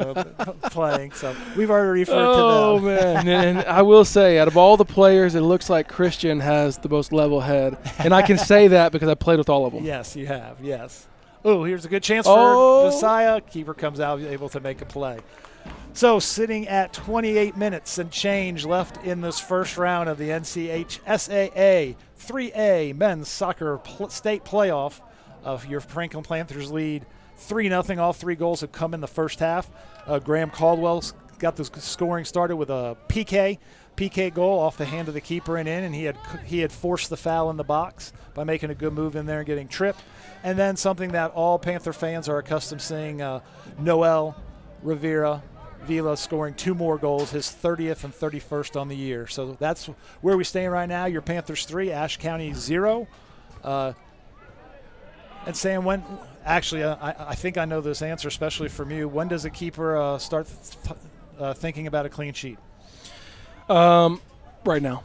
S1: playing, so we've already referred to them.
S2: Oh, man. And I will say, out of all the players, it looks like Christian has the most level head. And I can say that because I played with all of them.
S1: Yes, you have, yes. Oh, here's a good chance for Messiah. Keeper comes out, able to make a play. So sitting at 28 minutes and change left in this first round of the NCHSAA 3A men's soccer state playoff. Your Franklin Panthers lead 3-0. All 3 goals have come in the first half. Graham Caldwell got the scoring started with a PK goal off the hand of the keeper and in, and he had forced the foul in the box by making a good move in there and getting tripped. And then something that all Panther fans are accustomed seeing, Noel Rivera Vila scoring 2 more goals, his 30th and 31st on the year. So that's where we stand right now. Your Panthers 3, Ashe County 0. And Sam, I think I know this answer, especially from you. When does a keeper start thinking about a clean sheet?
S2: Right now.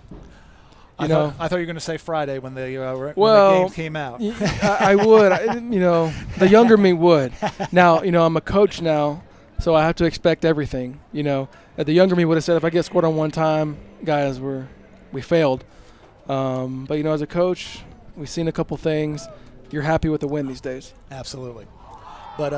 S1: I thought you were going to say Friday when the game came out.
S2: I would. The younger me would. Now, I'm a coach now, so I have to expect everything. The younger me would have said if I get scored on one time, guys, we failed. But as a coach, we've seen a couple things. You're happy with the win these days.
S1: Absolutely. But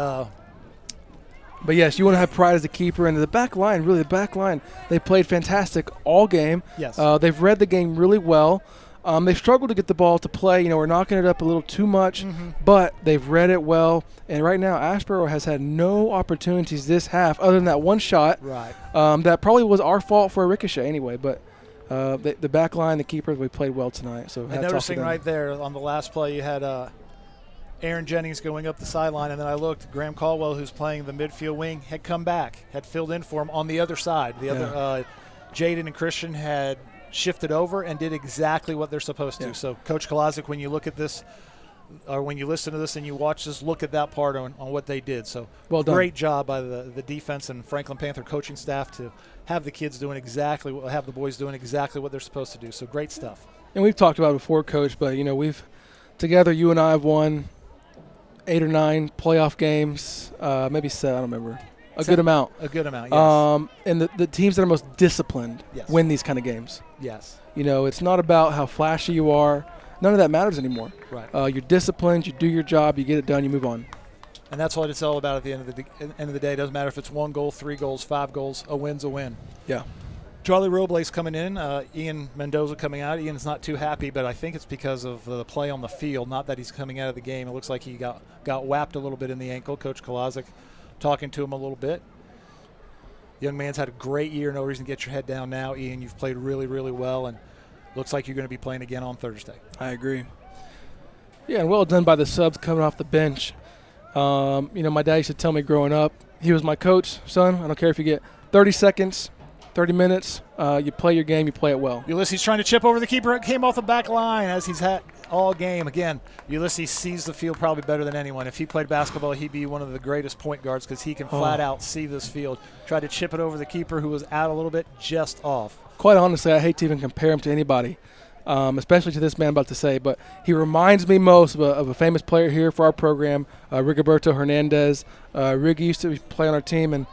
S2: yes, you want to have pride as a keeper. And the back line, they played fantastic all game.
S1: Yes.
S2: They've read the game really well. They've struggled to get the ball to play. We're knocking it up a little too much, but they've read it well. And right now, Asheboro has had no opportunities this half other than that one shot.
S1: Right.
S2: That probably was our fault for a ricochet anyway, but the back line, the keepers, we played well tonight. So
S1: and noticing right there on the last play, you had Aaron Jennings going up the sideline, and then I looked. Graham Caldwell, who's playing the midfield wing, had come back, had filled in for him on the other side. Other Jaden and Christian had shifted over and did exactly what they're supposed to. So, Coach Kalazic, when you look at this or when you listen to this and you watch this, look at that part on what they did. So
S2: Well done.
S1: great job by the defense and Franklin Panther coaching staff to have the kids doing have the boys doing exactly what they're supposed to do. So great stuff.
S2: And we've talked about it before, Coach, but, we've together, you and I have won 8 or 9 playoff games, maybe 7, I don't remember. A good amount.
S1: A good amount, yes.
S2: And the teams that are most disciplined
S1: Yes.
S2: win these kind of games.
S1: Yes.
S2: It's not about how flashy you are. None of that matters anymore.
S1: Right.
S2: You're disciplined, you do your job, you get it done, you move on.
S1: And that's what it's all about at the end of the day. It doesn't matter if it's 1 goal, 3 goals, 5 goals. A win's a win.
S2: Yeah.
S1: Charlie Robles coming in, Ian Mendoza coming out. Ian's not too happy, but I think it's because of the play on the field, not that he's coming out of the game. It looks like he got whapped a little bit in the ankle. Coach Kolazic talking to him a little bit. Young man's had a great year. No reason to get your head down now. Ian, you've played really, really well, and looks like you're going to be playing again on Thursday.
S2: I agree. Yeah, and well done by the subs coming off the bench. My dad used to tell me growing up, he was my coach, son, I don't care if you get 30 seconds, 30 minutes, you play your game, you play it well.
S1: Ulysses trying to chip over the keeper. It came off the back line as he's had all game. Again, Ulysses sees the field probably better than anyone. If he played basketball, he'd be one of the greatest point guards because he can flat out see this field. Tried to chip it over the keeper who was out a little bit, just off.
S2: Quite honestly, I hate to even compare him to anybody, especially to this man I'm about to say, but he reminds me most of a famous player here for our program, Rigoberto Hernandez. Riggy used to play on our team, and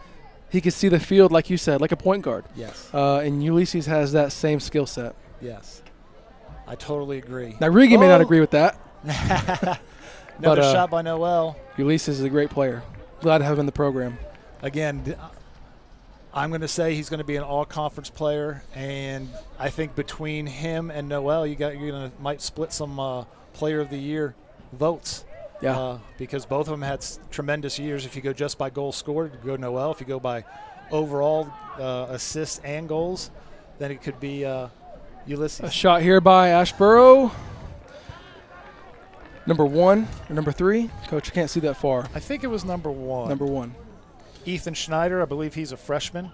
S2: he could see the field, like you said, like a point guard.
S1: Yes.
S2: And Ulysses has that same skill set.
S1: Yes. I totally agree.
S2: Now, Riggy may not agree with that.
S1: Another shot by Noel.
S2: Ulysses is a great player. Glad to have him in the program.
S1: Again, I'm going to say he's going to be an all-conference player, and I think between him and Noel, might split some Player of the Year votes.
S2: Yeah.
S1: Because both of them had tremendous years. If you go just by goals scored, you go Noel. If you go by overall assists and goals, then it could be Ulysses.
S2: A shot here by Asheboro. Number 1 or number 3? Coach, I can't see that far.
S1: I think it was number 1.
S2: Number 1.
S1: Ethan Schneider, I believe he's a freshman.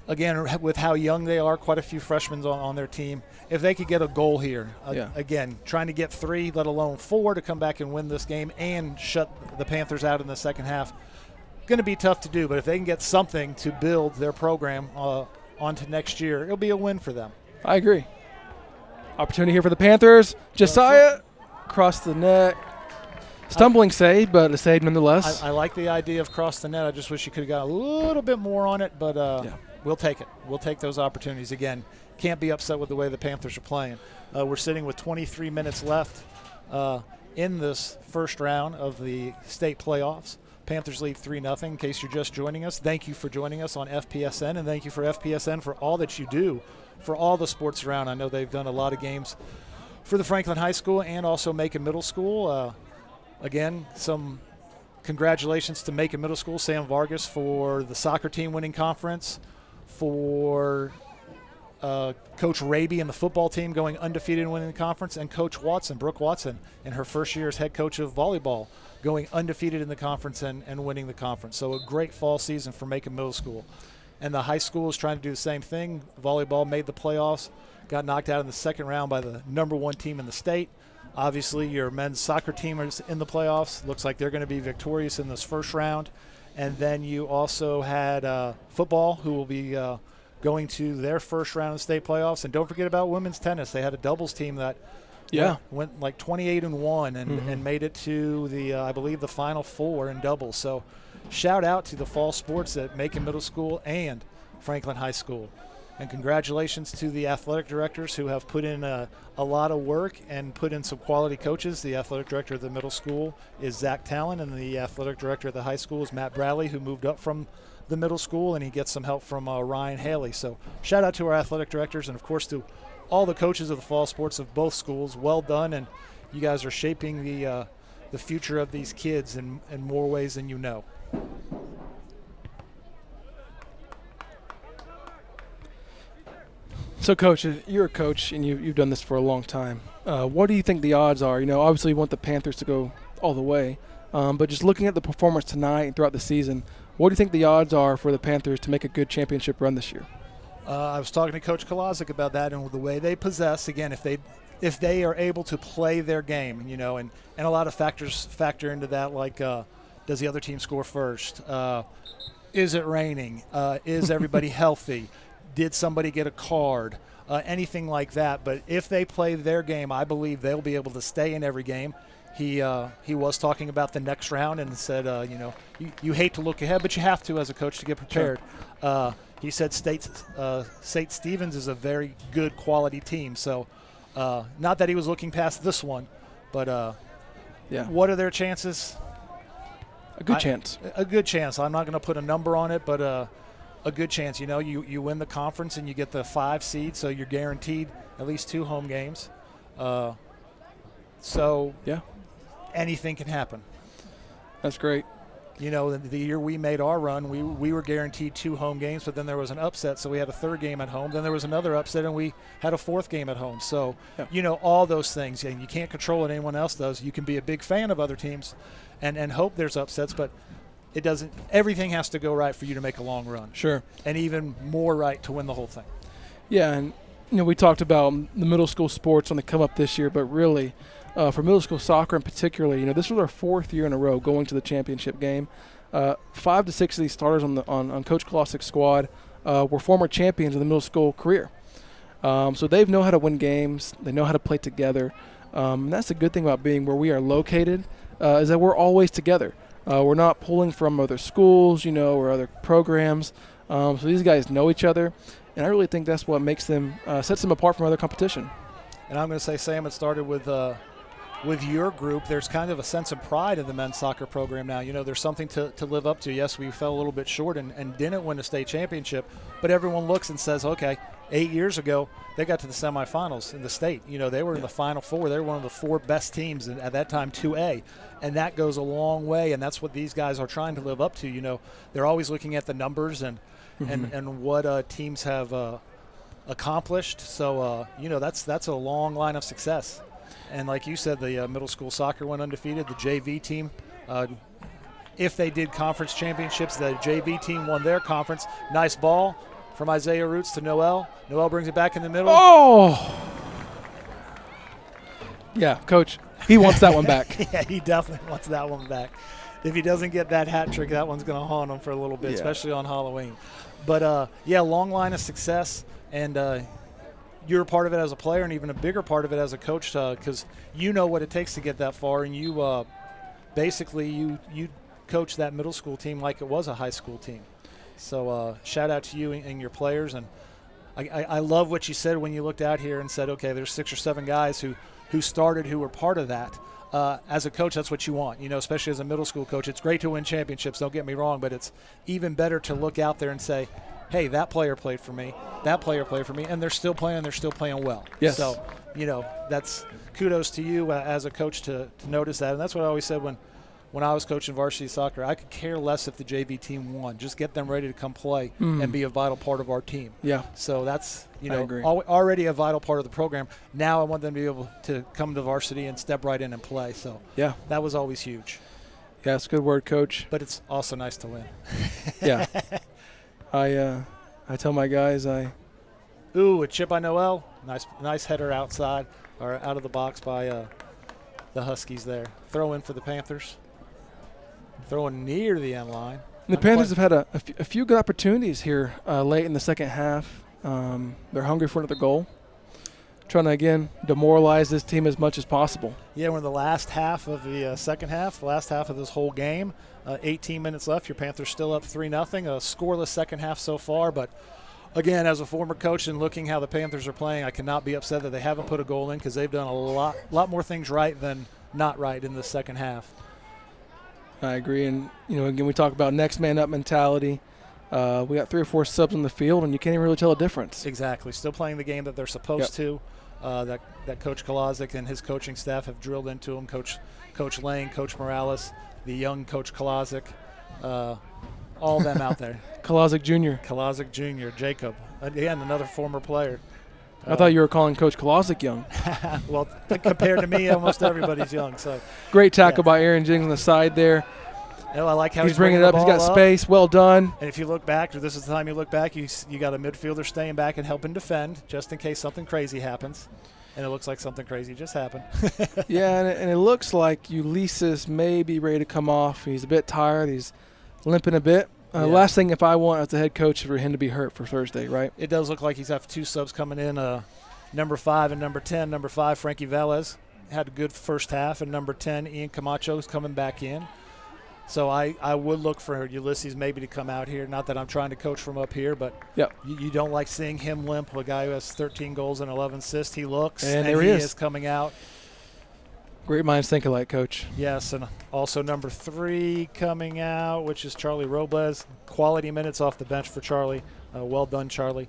S1: Again, with how young they are, quite a few freshmen on their team. If they could get a goal here, again, trying to get 3, let alone 4 to come back and win this game and shut the Panthers out in the second half, going to be tough to do. But if they can get something to build their program onto next year, it'll be a win for them.
S2: I agree. Opportunity here for the Panthers. Josiah across the net. Stumbling save, but a save nonetheless.
S1: I like the idea of cross the net. I just wish you could have got a little bit more on it, but we'll take it. We'll take those opportunities. Again, can't be upset with the way the Panthers are playing. We're sitting with 23 minutes left in this first round of the state playoffs. Panthers lead 3-0. In case you're just joining us, thank you for joining us on FPSN, and thank you for FPSN for all that you do for all the sports around. I know they've done a lot of games for the Franklin High School and also Macon Middle School. Again, some congratulations to Macon Middle School, Sam Vargas, for the soccer team winning conference, for Coach Raby and the football team going undefeated and winning the conference, and Coach Watson, Brooke Watson, in her first year as head coach of volleyball, going undefeated in the conference and winning the conference. So a great fall season for Macon Middle School. And the high school is trying to do the same thing. Volleyball made the playoffs, got knocked out in the second round by the number 1 team in the state. Obviously, your men's soccer team is in the playoffs. Looks like they're going to be victorious in this first round. And then you also had football, who will be going to their first round of state playoffs. And don't forget about women's tennis. They had a doubles team that went like 28-1 and made it to the, I believe, the Final Four in doubles. So shout out to the fall sports at Macon Middle School and Franklin High School. And congratulations to the athletic directors who have put in a lot of work and put in some quality coaches. The athletic director of the middle school is Zach Talon, and the athletic director of the high school is Matt Bradley, who moved up from the middle school, and he gets some help from Ryan Haley. So shout out to our athletic directors and, of course, to all the coaches of the fall sports of both schools. Well done, and you guys are shaping the future of these kids in more ways than you know.
S2: So, Coach, you're a coach, and you've done this for a long time. What do you think the odds are? Obviously you want the Panthers to go all the way, but just looking at the performance tonight and throughout the season, what do you think the odds are for the Panthers to make a good championship run this year?
S1: I was talking to Coach Kolazic about that, and the way they possess, again, if they are able to play their game, and a lot of factors factor into that, like does the other team score first? Is it raining? Is everybody healthy? Did somebody get a card? Anything like that. But if they play their game, I believe they'll be able to stay in every game. He was talking about the next round and said, you hate to look ahead, but you have to as a coach to get prepared. Sure. He said St. Stephen's is a very good quality team. So not that he was looking past this one, but what are their chances?
S2: A good chance.
S1: A good chance. I'm not going to put a number on it, but a good chance. You win the conference and you get the 5 seed, so you're guaranteed at least 2 home games. So anything can happen.
S2: That's great.
S1: The year we made our run, we were guaranteed 2 home games, but then there was an upset, so we had a 3rd game at home. Then there was another upset, and we had a 4th game at home. So, all those things, and you can't control what anyone else does. You can be a big fan of other teams and hope there's upsets, but it doesn't. Everything has to go right for you to make a long run.
S2: Sure.
S1: And even more right to win the whole thing.
S2: Yeah, and we talked about the middle school sports on the come up this year, but really – for middle school soccer in particular, this was our 4th year in a row going to the championship game. 5 to 6 of these starters on Coach Kolosic's squad were former champions of the middle school career. So they know how to win games. They know how to play together. And that's the good thing about being where we are located is that we're always together. We're not pulling from other schools, or other programs. So these guys know each other. And I really think that's what makes them sets them apart from other competition.
S1: And I'm going to say, Sam, it started with your group. There's kind of a sense of pride in the men's soccer program now. There's something to live up to. Yes, we fell a little bit short and didn't win a state championship, but everyone looks and says, okay, 8 years ago, they got to the semifinals in the state. They were in the Final Four. They were one of the 4 best teams at that time, 2A, and that goes a long way, and that's what these guys are trying to live up to. They're always looking at the numbers and what teams have accomplished. So, that's a long line of success. And like you said, the middle school soccer went undefeated. The JV team, if they did conference championships, the JV team won their conference. Nice ball from Isaiah Roots to Noel. Noel brings it back in the middle.
S2: Oh! Yeah, Coach, he wants that one back.
S1: Yeah, he definitely wants that one back. If he doesn't get that hat trick, that one's going to haunt him for a little bit, especially on Halloween. But, long line of success. And you're a part of it as a player and even a bigger part of it as a coach because you know what it takes to get that far. And you basically you coach that middle school team like it was a high school team. So shout out to you and your players. And I love what you said when you looked out here and said, okay, there's 6 or 7 guys who started who were part of that. As a coach, that's what you want, especially as a middle school coach. It's great to win championships, don't get me wrong, but it's even better to look out there and say, hey, that player played for me, that player played for me, and they're still playing well.
S2: Yes.
S1: So, that's kudos to you as a coach to notice that. And that's what I always said when I was coaching varsity soccer. I could care less if the JV team won. Just get them ready to come play and be a vital part of our team.
S2: Yeah.
S1: So that's,
S2: I agree.
S1: already a vital part of the program. Now I want them to be able to come to varsity and step right in and play. So that was always huge.
S2: Yeah, it's a good word, Coach.
S1: But it's also nice to win.
S2: Yeah. I tell my guys
S1: a chip by Noel. Nice header outside or out of the box by the Huskies there. Throw in for the Panthers. Throwing near the end line.
S2: The Panthers have had a few good opportunities here late in the second half. They're hungry for another goal. Trying to, again, demoralize this team as much as possible.
S1: Yeah, we're in the last half of the second half, last half of this whole game. 18 minutes left. Your Panthers still up 3-0. A scoreless second half so far. But, again, as a former coach and looking how the Panthers are playing, I cannot be upset that they haven't put a goal in because they've done a lot more things right than not right in the second half.
S2: I agree. And, again, we talk about next man up mentality. We got 3 or 4 subs on the field, and you can't even really tell a difference.
S1: Exactly. Still playing the game that they're supposed to. That Coach Kolazic and his coaching staff have drilled into them. Coach Lane, Coach Morales, the young Coach Kolazic, all them out there.
S2: Kolazic Jr.,
S1: Jacob, again, another former player.
S2: I thought you were calling Coach Kolazic young.
S1: Well, compared to me, almost everybody's young. So
S2: great tackle by Aaron Jennings on the side there.
S1: I like how
S2: he's bringing it up.
S1: the
S2: He's got
S1: ball up.
S2: space. Well done.
S1: And if you look back, or this is the time you look back, you got a midfielder staying back and helping defend just in case something crazy happens. And it looks like something crazy just happened.
S2: Yeah, and it looks like Ulysses may be ready to come off. He's a bit tired. He's limping a bit. Last thing if I want as the head coach is for him to be hurt for Thursday, right?
S1: It does look like he's got 2 subs coming in, number 5 and number 10. Number 5, Frankie Velez, had a good first half, and number 10, Ian Camacho, is coming back in. So I would look for Ulysses maybe to come out here. Not that I'm trying to coach from up here, but you don't like seeing him limp. A guy who has 13 goals and 11 assists. He looks,
S2: and there he is
S1: coming out.
S2: Great minds think alike, Coach.
S1: Yes, and also number 3 coming out, which is Charlie Robles. Quality minutes off the bench for Charlie. Well done, Charlie.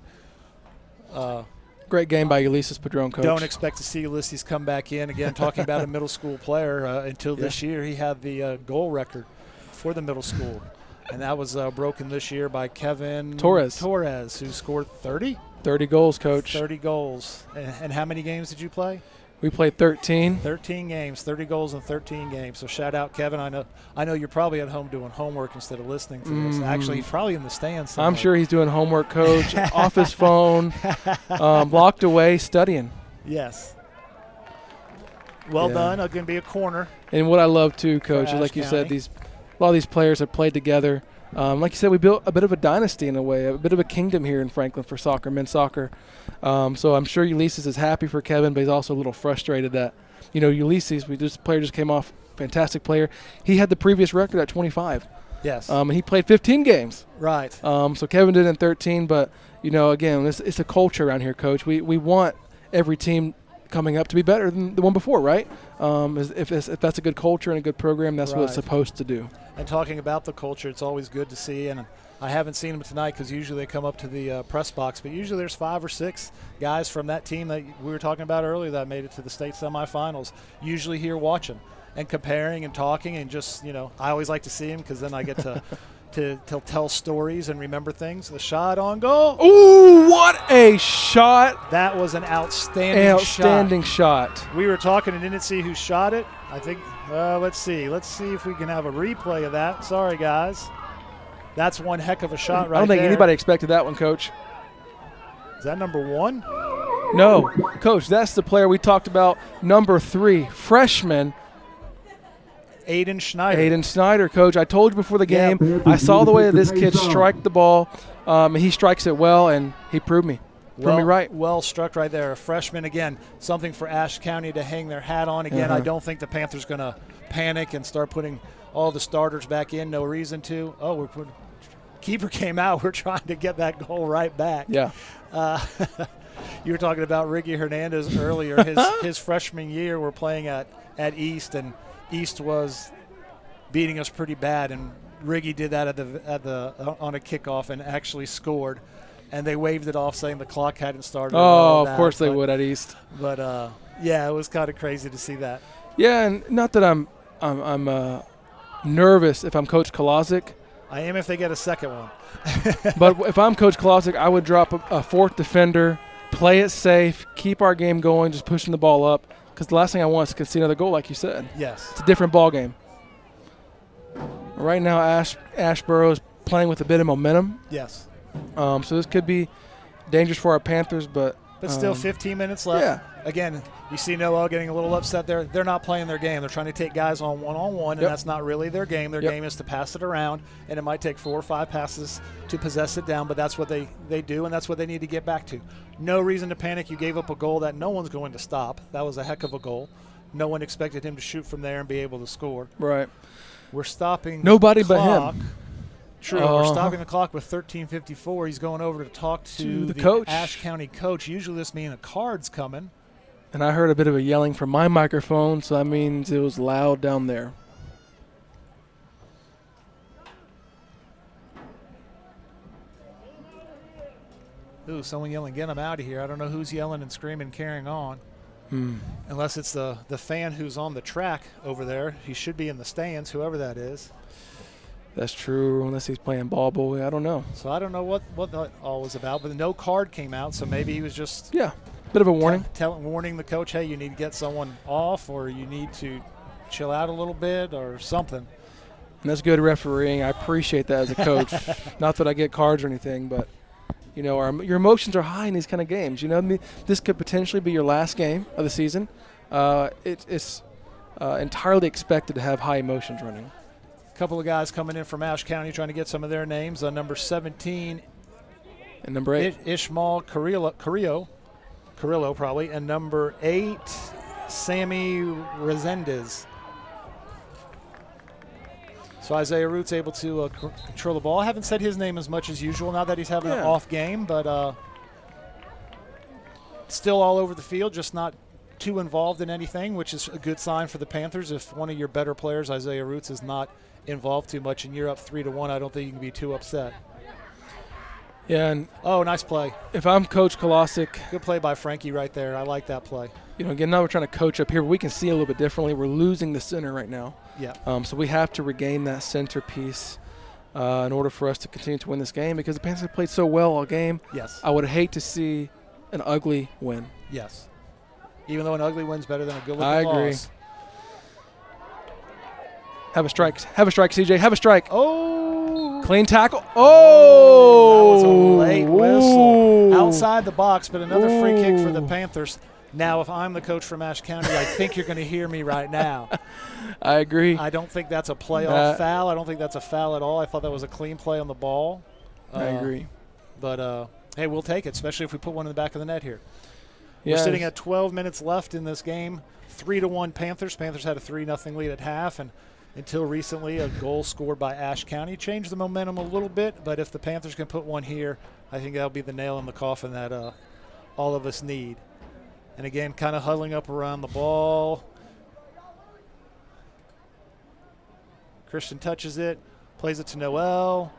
S2: Great game by Ulysses Padron, Coach.
S1: Don't expect to see Ulysses come back in. Again, talking about a middle school player, until this year he had the goal record for the middle school. And that was broken this year by Kevin
S2: Torres,
S1: who scored 30?
S2: 30 goals, Coach.
S1: 30 goals. And how many games did you play?
S2: We played 13.
S1: 13 games, 30 goals in 13 games. So shout out, Kevin. I know you're probably at home doing homework instead of listening to this. Actually, he's probably in the stands somewhere.
S2: I'm sure he's doing homework, Coach, off his phone, locked away, studying.
S1: Yes. Well done. Going to be a corner.
S2: And what I love, too, Coach, is like you said, a lot of these players have played together. Like you said, we built a bit of a dynasty in a way, a bit of a kingdom here in Franklin for soccer, men's soccer. So I'm sure Ulysses is happy for Kevin, but he's also a little frustrated that, Ulysses, this player just came off, fantastic player. He had the previous record at 25.
S1: Yes.
S2: And he played 15 games.
S1: Right.
S2: So Kevin did in 13, but, again, it's a culture around here, Coach. We want every team coming up to be better than the one before, right? If that's a good culture and a good program, that's what it's supposed to do.
S1: And talking about the culture, it's always good to see. And I haven't seen them tonight because usually they come up to the press box. But usually there's 5 or 6 guys from that team that we were talking about earlier that made it to the state semifinals, usually here watching and comparing and talking. And just, I always like to see them because then I get to tell stories and remember things. The shot on goal.
S2: Ooh, what a shot.
S1: That was an outstanding shot. We were talking and didn't see who shot it. I think, let's see if we can have a replay of that. Sorry, guys. That's one heck of a shot right there.
S2: I don't think anybody expected that one, Coach.
S1: Is that number 1?
S2: No, Coach, that's the player we talked about, number 3, freshman.
S1: Aiden
S2: Schneider, Coach. I told you before the game, I saw the way that this kid strike the ball. He strikes it well, and he proved me. Me right.
S1: Well struck right there. A freshman, again, something for Ashe County to hang their hat on. Again, I don't think the Panthers going to panic and start putting all the starters back in. No reason to. Keeper came out. We're trying to get that goal right back.
S2: Yeah.
S1: You were talking about Ricky Hernandez earlier. His freshman year, we're playing at East, and East was beating us pretty bad, and Riggy did that on a kickoff and actually scored. And they waved it off, saying the clock hadn't started.
S2: Oh, of course they would at East.
S1: But it was kind of crazy to see that.
S2: Yeah, and not that I'm nervous if I'm Coach Kolazic.
S1: I am if they get a second one.
S2: But if I'm Coach Kolazic, I would drop a 4th defender, play it safe, keep our game going, just pushing the ball up. Because the last thing I want is to see another goal, like you said.
S1: Yes.
S2: It's a different ball game. Right now, Asheboro is playing with a bit of momentum.
S1: Yes.
S2: So this could be dangerous for our Panthers, but
S1: still 15 minutes left.
S2: Yeah.
S1: Again, you see Noel getting a little upset there. They're not playing their game. They're trying to take guys on one-on-one, and that's not really their game. Their game is to pass it around, and it might take 4 or 5 passes to possess it down, but that's what they do, and that's what they need to get back to. No reason to panic. You gave up a goal that no one's going to stop. That was a heck of a goal. No one expected him to shoot from there and be able to score.
S2: Right.
S1: We're stopping
S2: nobody
S1: the clock.
S2: but him.
S1: True. We're stopping the clock with 13:54. He's going over to talk to
S2: the coach.
S1: Ashe County coach. Usually this means a card's coming.
S2: And I heard a bit of a yelling from my microphone, so that means it was loud down there.
S1: Ooh, someone yelling, "Get him out of here." I don't know who's yelling and screaming, carrying on. Unless it's the fan who's on the track over there. He should be in the stands, whoever that is.
S2: That's true, unless he's playing ball boy. I don't know.
S1: So I don't know what that all was about, but no card came out, so maybe he was just
S2: bit of a warning.
S1: Warning the coach, hey, you need to get someone off, or you need to chill out a little bit or something.
S2: And that's good refereeing. I appreciate that as a coach. Not that I get cards or anything, but, you know, your emotions are high in these kind of games. You know, this could potentially be your last game of the season. It's entirely expected to have high emotions running.
S1: A couple of guys coming in from Ashe County trying to get some of their names. Number 17
S2: and number 8,
S1: Ishmael Carrillo probably, and number 8 Sammy Resendez. So Isaiah Root's able to control the ball. I haven't said his name as much as usual now that he's having an off game, but still all over the field, just not too involved in anything, which is a good sign for the Panthers. If one of your better players, Isaiah Roots, is not involved too much and you're up 3-1, I don't think you can be too upset.
S2: Yeah, and
S1: nice play.
S2: If I'm Coach Kolosik,
S1: good play by Frankie right there. I like that play.
S2: You know, again, now we're trying to coach up here, but we can see a little bit differently. We're losing the center right now.
S1: Yeah.
S2: So we have to regain that center piece in order for us to continue to win this game, because the Panthers have played so well all game.
S1: Yes.
S2: I would hate to see an ugly win.
S1: Yes. Even though an ugly win's better than a good-looking
S2: loss. I agree.
S1: Loss.
S2: Have a strike. Have a strike, CJ. Have a strike.
S1: Oh.
S2: Clean tackle. Oh.
S1: That was a late whistle. Outside the box, but another free kick for the Panthers. Now, if I'm the coach from Ashe County, I think you're going to hear me right now.
S2: I agree.
S1: I don't think that's a playoff foul. I don't think that's a foul at all. I thought that was a clean play on the ball.
S2: I agree.
S1: But, hey, we'll take it, especially if we put one in the back of the net here.
S2: Yes.
S1: We're sitting at 12 minutes left in this game. 3-1 Panthers. Panthers had a 3-0 lead at half, and until recently, a goal scored by Ashe County changed the momentum a little bit. But if the Panthers can put one here, I think that'll be the nail in the coffin that all of us need. And again, kind of huddling up around the ball. Christian touches it, plays it to Noel.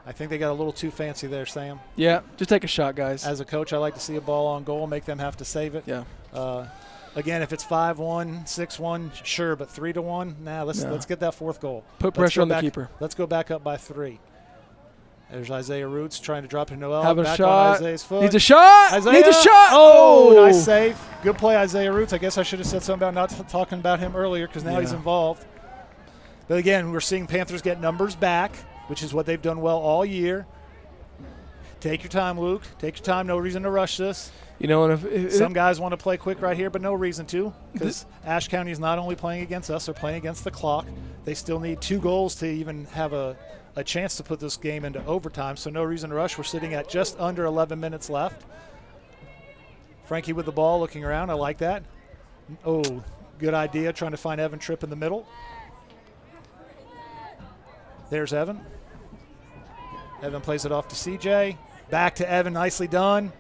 S1: I think they got a little too fancy there, Sam.
S2: Yeah, just take a shot, guys.
S1: As a coach, I like to see a ball on goal, make them have to save it.
S2: Yeah.
S1: Again, if it's 5-1, 6-1, sure, but 3-1, let's get that fourth goal.
S2: Put pressure on the keeper.
S1: Let's go back up by 3. There's Isaiah Roots trying to drop to Noel.
S2: Have a
S1: back
S2: shot.
S1: On Isaiah's foot.
S2: Needs a shot.
S1: Isaiah.
S2: Needs a shot.
S1: Oh, nice save. Good play, Isaiah Roots. I guess I should have said something about not talking about him earlier, because now he's involved. But again, we're seeing Panthers get numbers back, which is what they've done well all year. Take your time, Luke. Take your time. No reason to rush this.
S2: You know, and if
S1: some guys want to play quick right here, but no reason to, because Ashe County is not only playing against us, they're playing against the clock. They still need 2 goals to even have a chance to put this game into overtime, so no reason to rush. We're sitting at just under 11 minutes left. Frankie with the ball, looking around. I like that. Oh, good idea, trying to find Evan Tripp in the middle. There's Evan. Evan plays it off to CJ. Back to Evan, nicely done.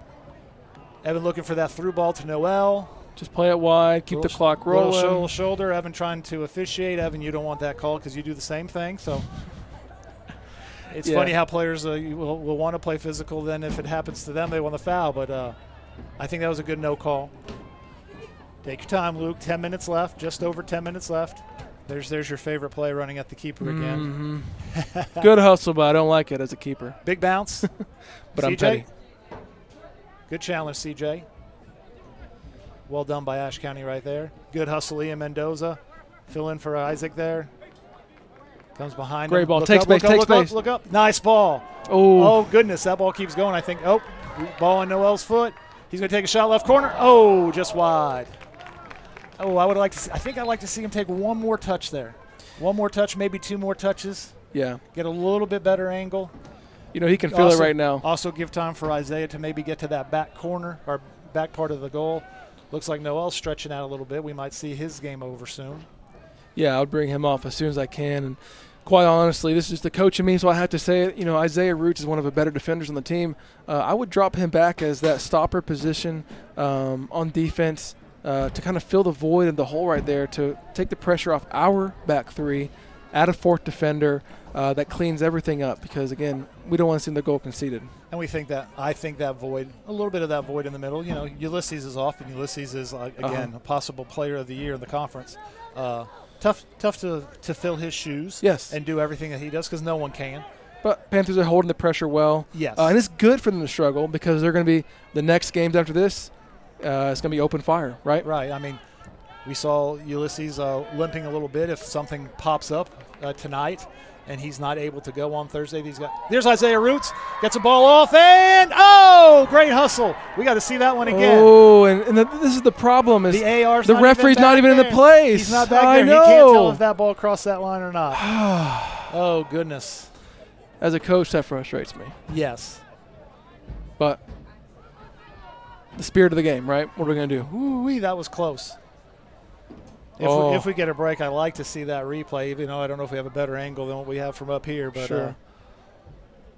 S1: Evan looking for that through ball to Noel.
S2: Just play it wide, keep the clock rolling.
S1: Little shoulder. Evan trying to officiate. Evan, you don't want that call because you do the same thing. So it's funny how players will want to play physical. Then if it happens to them, they want the foul. But I think that was a good no call. Take your time, Luke. 10 minutes left, just over 10 minutes left. There's your favorite play, running at the keeper again.
S2: Mm-hmm. Good hustle, but I don't like it as a keeper.
S1: Big bounce.
S2: But
S1: CJ?
S2: I'm petty.
S1: Good challenge, CJ. Well done by Ashe County right there. Good hustle, Ian Mendoza. Fill in for Isaac there. Comes behind him.
S2: Great ball.
S1: Look
S2: Take
S1: up,
S2: space,
S1: look
S2: take
S1: up,
S2: space.
S1: Look up. Nice ball. Oh, goodness. That ball keeps going. I think, ball on Noel's foot. He's going to take a shot left corner. Oh, just wide. Oh, I think I'd like to see him take one more touch there. One more touch, maybe 2 more touches.
S2: Yeah.
S1: Get a little bit better angle.
S2: You know, he can feel it right now.
S1: Also give time for Isaiah to maybe get to that back corner or back part of the goal. Looks like Noel's stretching out a little bit. We might see his game over soon.
S2: Yeah, I'll bring him off as soon as I can. And quite honestly, this is just the coach in me, so I have to say it. You know, Isaiah Roots is one of the better defenders on the team. I would drop him back as that stopper position on defense to kind of fill the void and the hole right there, to take the pressure off our back 3, add a 4th defender that cleans everything up, because, again, we don't want to see the goal conceded.
S1: And I think that void, a little bit of that void in the middle. You know, Ulysses is off, and Ulysses is, again, a possible player of the year in the conference. Tough to fill his shoes.
S2: Yes.
S1: And do everything that he does, because no one can.
S2: But Panthers are holding the pressure well.
S1: Yes.
S2: And it's good for them to struggle, because they're going to be the next games after this. It's going to be open fire, right?
S1: Right. I mean, We saw Ulysses limping a little bit if something pops up tonight, and he's not able to go on Thursday. There's Isaiah Roots, gets a ball off, and great hustle. We got to see that one again.
S2: Oh, and this is the problem is
S1: the AR's
S2: the referee's not even in the place.
S1: He's not back there.
S2: I know.
S1: He can't tell if that ball crossed that line or not. Oh, goodness.
S2: As a coach, that frustrates me.
S1: Yes.
S2: But the spirit of the game, right? What are we going to do?
S1: Ooh-wee, that was close. If we get a break, I'd like to see that replay. Even though I don't know if we have a better angle than what we have from up here. But
S2: Sure.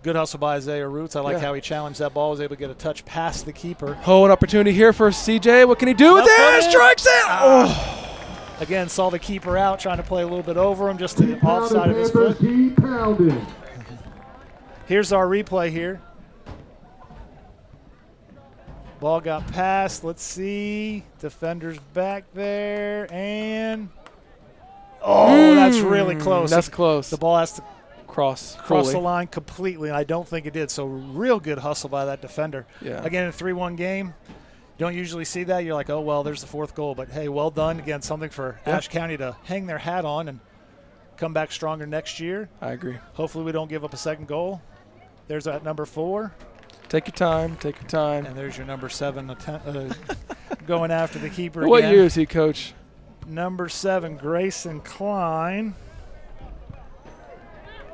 S1: Good hustle by Isaiah Roots. I like how he challenged that ball, was able to get a touch past the keeper.
S2: Oh, an opportunity here for CJ. What can he do with it? Strikes it!
S1: Again, saw the keeper out, trying to play a little bit over him, just to the offside of his foot.
S4: Keep pounding.
S1: Here's our replay here. Ball got passed. Let's see. Defender's back there. And that's really close.
S2: That's close.
S1: The ball has to
S2: cross
S1: the
S2: fully.
S1: line completely, and I don't think it did. So real good hustle by that defender.
S2: Yeah.
S1: Again, in a 3-1 game, don't usually see that. You're like, oh, well, there's the 4th goal. But, hey, well done. Again, something for Ashe County to hang their hat on and come back stronger next year.
S2: I agree.
S1: Hopefully we don't give up a second goal. There's that number 4.
S2: Take your time. Take your time.
S1: And there's your number 7 going after the keeper
S2: What
S1: again.
S2: year is he, Coach?
S1: Number 7, Grayson Klein.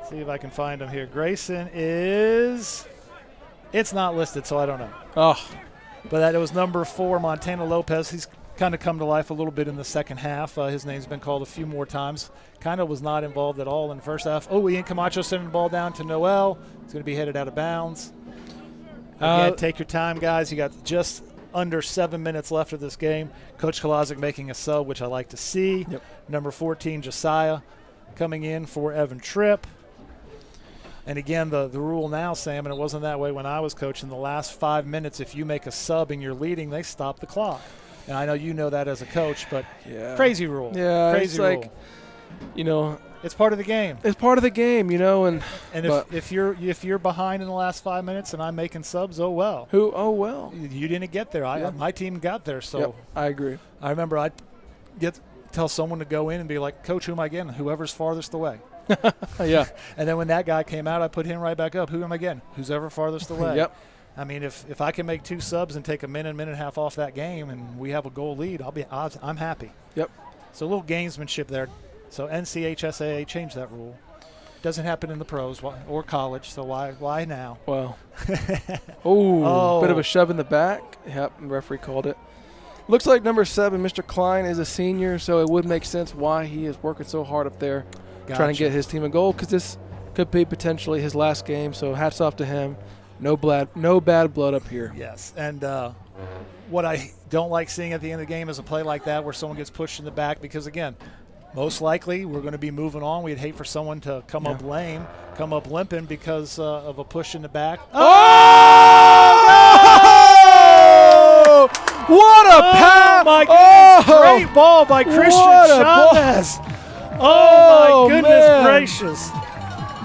S1: See if I can find him here. Grayson is – it's not listed, so I don't know.
S2: Oh.
S1: But that it was number 4, Montana Lopez. He's kind of come to life a little bit in the second half. His name's been called a few more times. Kind of was not involved at all in the first half. Oh, Ian Camacho sending the ball down to Noel. It's going to be headed out of bounds. Again, take your time, guys. You got just under 7 minutes left of this game. Coach Kolazic making a sub, which I like to see.
S2: Yep.
S1: Number 14, Josiah, coming in for Evan Tripp. And again, the rule now, Sam, and it wasn't that way when I was coaching, the last 5 minutes, if you make a sub and you're leading, they stop the clock. And I know you know that as a coach, but crazy rule.
S2: Yeah,
S1: crazy
S2: it's
S1: rule.
S2: Like,
S1: it's part of the game.
S2: It's part of the game, and
S1: if you're behind in the last 5 minutes and I'm making subs, oh well.
S2: You
S1: didn't get there. My team got there, so
S2: yep, I agree.
S1: I remember I'd tell someone to go in and be like, Coach, who am I getting? Whoever's farthest away.
S2: Yeah.
S1: And then when that guy came out, I put him right back up. Who am I getting? Who's ever farthest away.
S2: Yep.
S1: I mean, if I can make 2 subs and take a minute and a half off that game, and we have a goal lead, I'm happy.
S2: Yep.
S1: So a little gamesmanship there. So NCHSAA changed that rule. Doesn't happen in the pros or college. So why now?
S2: Well. Bit of a shove in the back. Yep. The referee called it. Looks like number 7, Mr. Klein, is a senior, so it would make sense why he is working so hard up there, trying to get his team a goal, because this could be potentially his last game. So hats off to him. No bad blood up here.
S1: Yes, and what I don't like seeing at the end of the game is a play like that where someone gets pushed in the back, because, again, most likely we're going to be moving on. We'd hate for someone to come up lame, come up limping because of a push in the back.
S2: Oh! What a pass!
S1: My goodness, great ball by Christian Chavez. Oh, my goodness gracious.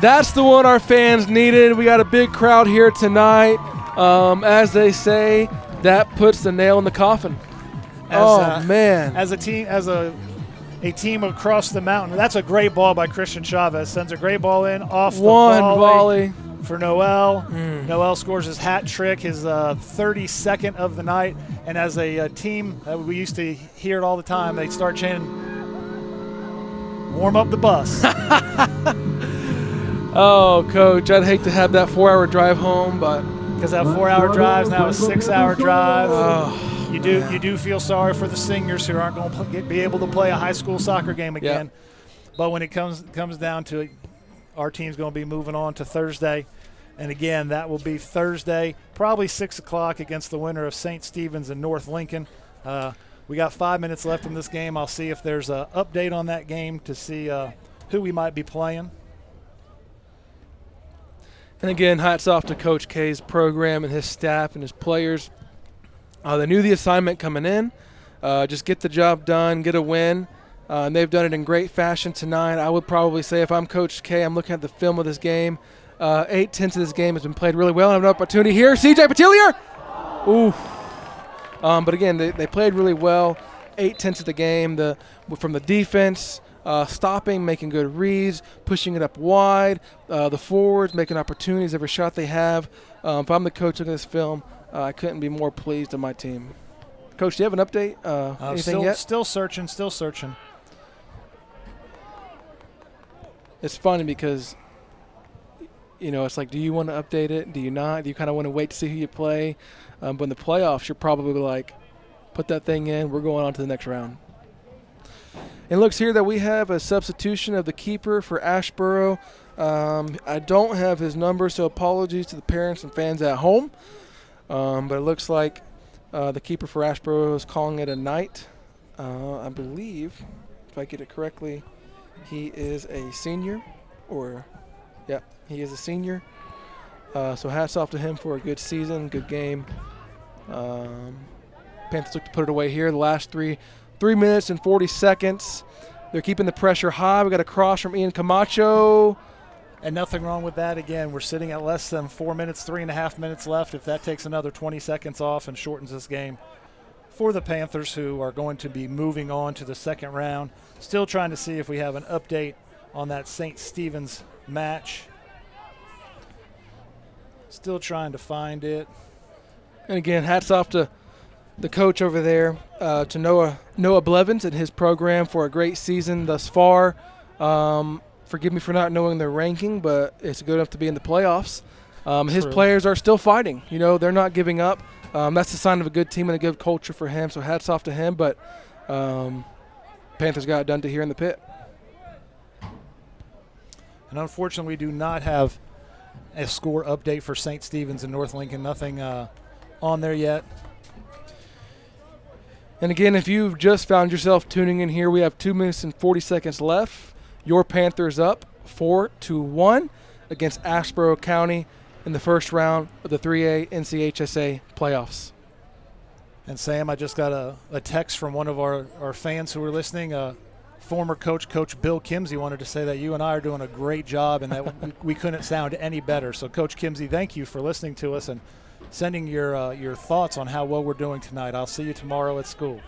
S2: That's the one our fans needed. We got a big crowd here tonight. As they say, that puts the nail in the coffin. Man.
S1: As a team across the mountain. That's a great ball by Christian Chavez. Sends a great ball in off the volley for Noel. Noel scores his hat trick, his 32nd of the night. And as a team, we used to hear it all the time. They start chanting, "Warm up the bus."
S2: Oh, Coach, I'd hate to have that 4-hour drive home, but
S1: because that 4-hour drive is now a 6-hour drive. You do feel sorry for the seniors who aren't going to be able to play a high school soccer game again. Yep. But when it comes down to it, our team's going to be moving on to Thursday. And again, that will be Thursday, probably 6 o'clock against the winner of St. Stephen's and North Lincoln. We got 5 minutes left in this game. I'll see if there's an update on that game to see who we might be playing.
S2: And again, hats off to Coach K's program and his staff and his players. They knew the assignment coming in. Just get the job done, get a win. And they've done it in great fashion tonight. I would probably say if I'm Coach K, I'm looking at the film of this game. 8/10 of this game has been played really well. I have an opportunity here. CJ Patilier! Ooh. But again, they played really well. 8/10 of the game. From the defense, stopping, making good reads, pushing it up wide. The forwards making opportunities every shot they have. If I'm the coach of this film, I couldn't be more pleased with my team. Coach, do you have an update? Anything yet?
S1: Still searching.
S2: It's funny because, it's like, do you want to update it? Do you not? Do you kind of want to wait to see who you play? But in the playoffs, you're probably like, put that thing in. We're going on to the next round. It looks here that we have a substitution of the keeper for Asheboro. I don't have his number, so apologies to the parents and fans at home. But it looks like the keeper for Asheboro is calling it a night. I believe, if I get it correctly, he is a senior. He is a senior. So hats off to him for a good season, good game. Panthers look to put it away here. The last 3 minutes and 40 seconds. They're keeping the pressure high. We got a cross from Ian Camacho.
S1: And nothing wrong with that. Again, we're sitting at less than 4 minutes, 3.5 minutes left. If that takes another 20 seconds off and shortens this game for the Panthers, who are going to be moving on to the second round. Still trying to see if we have an update on that St. Stephen's match. Still trying to find it.
S2: And again, hats off to the coach over there, to Noah Blevins and his program for a great season thus far. Forgive me for not knowing their ranking, but it's good enough to be in the playoffs. His players are still fighting. They're not giving up. That's the sign of a good team and a good culture for him, so hats off to him. But Panthers got it done to here in the pit.
S1: And unfortunately, we do not have a score update for St. Stephen's and North Lincoln. Nothing on there yet.
S2: And again, if you've just found yourself tuning in here, we have 2 minutes and 40 seconds left. Your Panthers up 4-1 against Asheboro County in the first round of the 3A NCHSA playoffs.
S1: And Sam, I just got a text from one of our fans who were listening. Former Coach Bill Kimsey wanted to say that you and I are doing a great job and that we couldn't sound any better. So Coach Kimsey, thank you for listening to us and sending your thoughts on how well we're doing tonight. I'll see you tomorrow at school.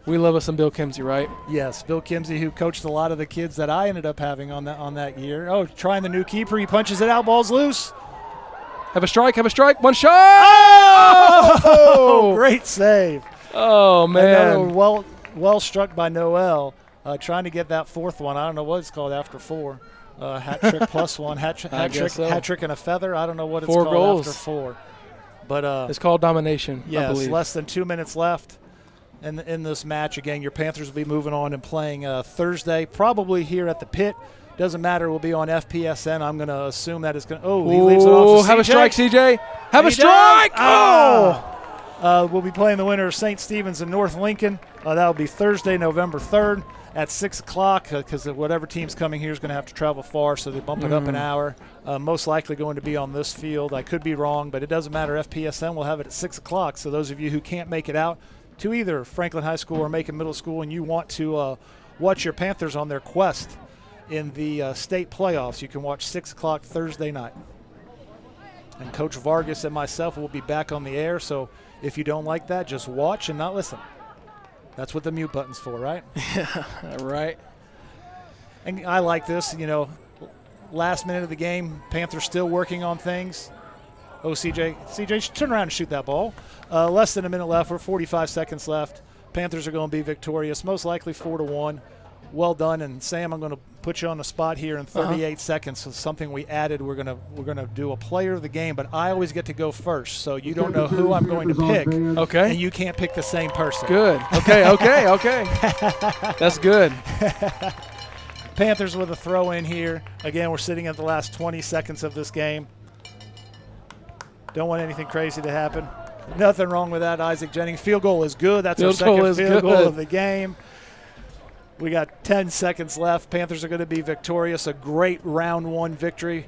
S2: We love us some Bill Kimsey, right?
S1: Yes, Bill Kimsey, who coached a lot of the kids that I ended up having on that year. Oh, trying the new keeper. He punches it out. Ball's loose.
S2: Have a strike. One shot.
S1: Oh, great save.
S2: Oh, man.
S1: Another well struck by Noel. Trying to get that fourth one. I don't know what it's called after 4. Hat trick plus 1. Hat trick and a feather. I don't know what it's
S2: 4
S1: called
S2: goals.
S1: after 4. But
S2: it's called domination, I
S1: yes,
S2: believe.
S1: Less than 2 minutes left in this match. Again, your Panthers will be moving on and playing Thursday, probably here at the pit. Doesn't matter. We'll be on FPSN. I'm going to assume that it's going to – he leaves it off to
S2: have
S1: CJ.
S2: A strike, CJ. Have a strike.
S1: We'll be playing the winner of St. Stephen's and North Lincoln. That will be Thursday, November 3rd at 6 o'clock because whatever team's coming here is going to have to travel far, so they bump it up an hour. Most likely going to be on this field. I could be wrong, but it doesn't matter. FPSN will have it at 6 o'clock. So those of you who can't make it out to either Franklin High School or Macon Middle School and you want to watch your Panthers on their quest in the state playoffs, you can watch 6 o'clock Thursday night. And Coach Vargas and myself will be back on the air, so if you don't like that, just watch and not listen. That's what the mute button's for, right?
S2: Yeah, right.
S1: And I like this, last minute of the game, Panthers still working on things. Oh, CJ, turn around and shoot that ball. Less than a minute left. We're 45 seconds left. Panthers are going to be victorious, most likely 4-1. Well done. And Sam, I'm going to put you on the spot here in 38 seconds. So something we added. We're going to do a player of the game, but I always get to go first, so you don't know who I'm going to pick.
S2: Okay.
S1: And you can't pick the same person.
S2: Good. Okay. That's good.
S1: Panthers with a throw in here. Again, we're sitting at the last 20 seconds of this game. Don't want anything crazy to happen. Nothing wrong with that, Isaac Jennings. Field goal is good. That's our second field goal of the game. We got 10 seconds left. Panthers are going to be victorious. A great round 1 victory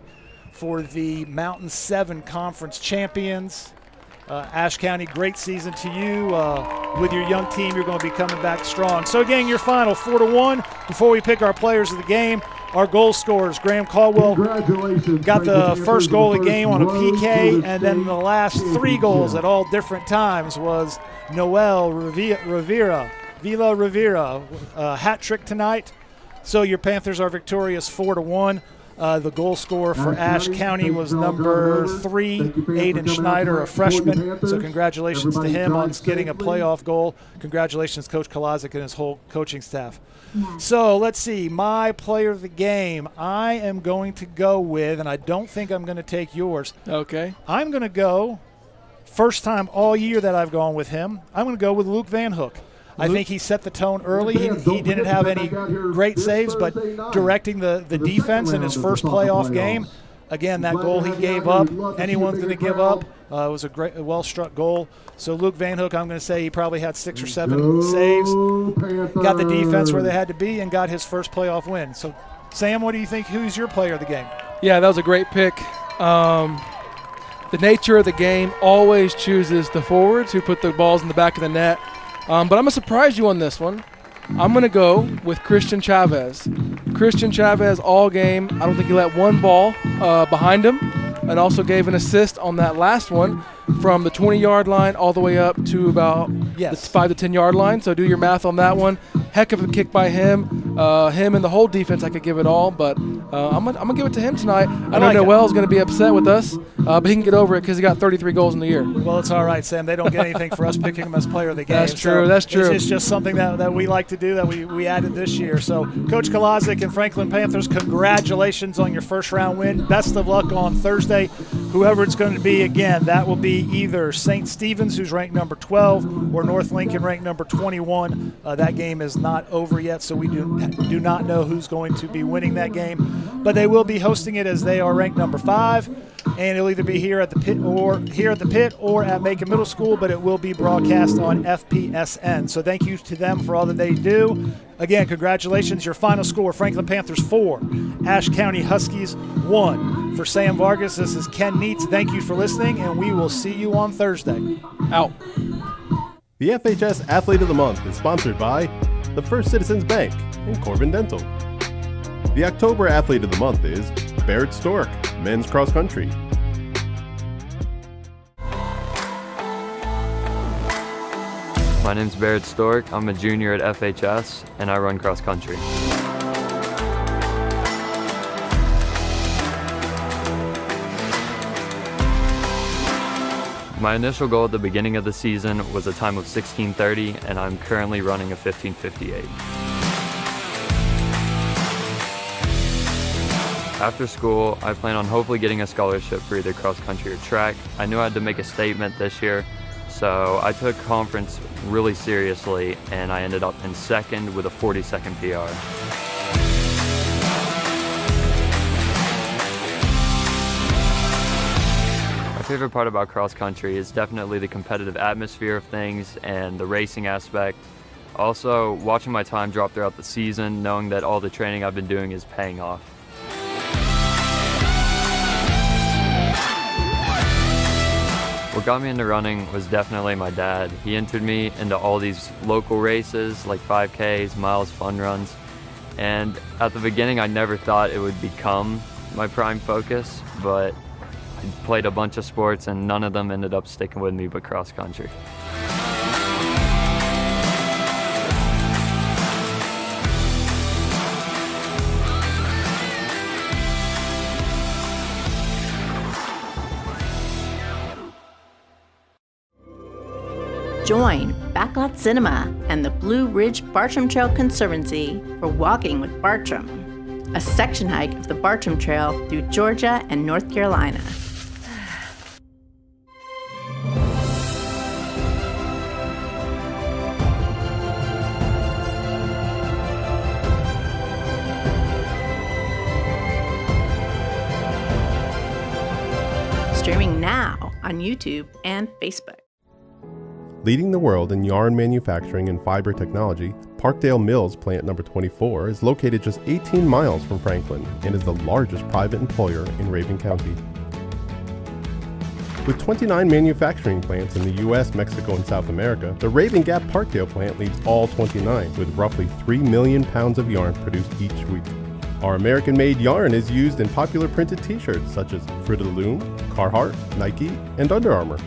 S1: for the Mountain 7 Conference champions. Ashe County, great season to you. With your young team, you're going to be coming back strong. So again, your final 4-1. Before we pick our players of the game, our goal scorers, Graham Caldwell got the first goal of the game on a PK, and then the last 3 goals at all different times was Noel Rivera. Vila Rivera, hat trick tonight. So your Panthers are victorious 4-1. The goal scorer for Ashe County was number 3, Aiden Schneider, a freshman. So congratulations to him on getting a playoff goal. Congratulations, Coach Kolazic and his whole coaching staff. So let's see, my player of the game, I am going to go with, and I don't think I'm going to take yours.
S2: Okay.
S1: I'm going to go, first time all year that I've gone with him, I'm going to go with Luke Van Hook. I think he set the tone early. He didn't have any great saves, but directing the defense in his first playoff game. Again, that goal he gave up, anyone's going to give up. It was a great, well-struck goal. So Luke Van Hook, I'm going to say he probably had 6 or 7 saves, got the defense where they had to be, and got his first playoff win. So, Sam, what do you think? Who's your player of the game?
S2: Yeah, that was a great pick. The nature of the game always chooses the forwards who put the balls in the back of the net. But I'm going to surprise you on this one. I'm going to go with Christian Chavez. Christian Chavez all game. I don't think he let one ball behind him, and also gave an assist on that last one from the 20-yard line all the way up to about the 5 to 10-yard line. So do your math on that one. Heck of a kick by him. Him and the whole defense, I could give it all, but I'm gonna give it to him tonight. I know Noel's going to be upset with us, but he can get over it because he got 33 goals in the year.
S1: Well, it's all right, Sam. They don't get anything for us picking him as player of the game.
S2: That's true.
S1: So
S2: that's true.
S1: It's just something that we like to do that we added this year. So, Coach Kolazic and Franklin Panthers, congratulations on your first round win. Best of luck on Thursday. Whoever it's going to be, again, that will be either St. Stephen's, who's ranked number 12, or North Lincoln, ranked number 21. That game is not over yet, so we do not know who's going to be winning that game. But they will be hosting it as they are ranked number 5, and it'll either be here at the pit or at Macon Middle School, but it will be broadcast on FPSN. So thank you to them for all that they do. Again, congratulations. Your final score, Franklin Panthers 4, Ashe County Huskies 1. For Sam Vargas, this is Ken Neitz. Thank you for listening, and we will see you on Thursday.
S2: Out.
S5: The FHS Athlete of the Month is sponsored by the First Citizens Bank and Corbin Dental. The October Athlete of the Month is Barrett Stork, men's cross country.
S6: My name's Barrett Stork. I'm a junior at FHS, and I run cross country. My initial goal at the beginning of the season was a time of 16:30, and I'm currently running a 15:58. After school, I plan on hopefully getting a scholarship for either cross country or track. I knew I had to make a statement this year, so I took conference really seriously, and I ended up in second with a 40-second PR. My favorite part about cross country is definitely the competitive atmosphere of things and the racing aspect. Also, watching my time drop throughout the season, knowing that all the training I've been doing is paying off. What got me into running was definitely my dad. He entered me into all these local races like 5Ks, miles, fun runs. And at the beginning, I never thought it would become my prime focus, but I played a bunch of sports and none of them ended up sticking with me but cross country.
S7: Join Backlot Cinema and the Blue Ridge Bartram Trail Conservancy for Walking with Bartram, a section hike of the Bartram Trail through Georgia and North Carolina. Streaming now on YouTube and Facebook.
S5: Leading the world in yarn manufacturing and fiber technology, Parkdale Mills Plant Number 24 is located just 18 miles from Franklin and is the largest private employer in Rabun County. With 29 manufacturing plants in the U.S., Mexico, and South America, the Raven Gap Parkdale plant leads all 29, with roughly 3 million pounds of yarn produced each week. Our American-made yarn is used in popular printed t-shirts such as Fruit of the Loom, Carhartt, Nike, and Under Armour.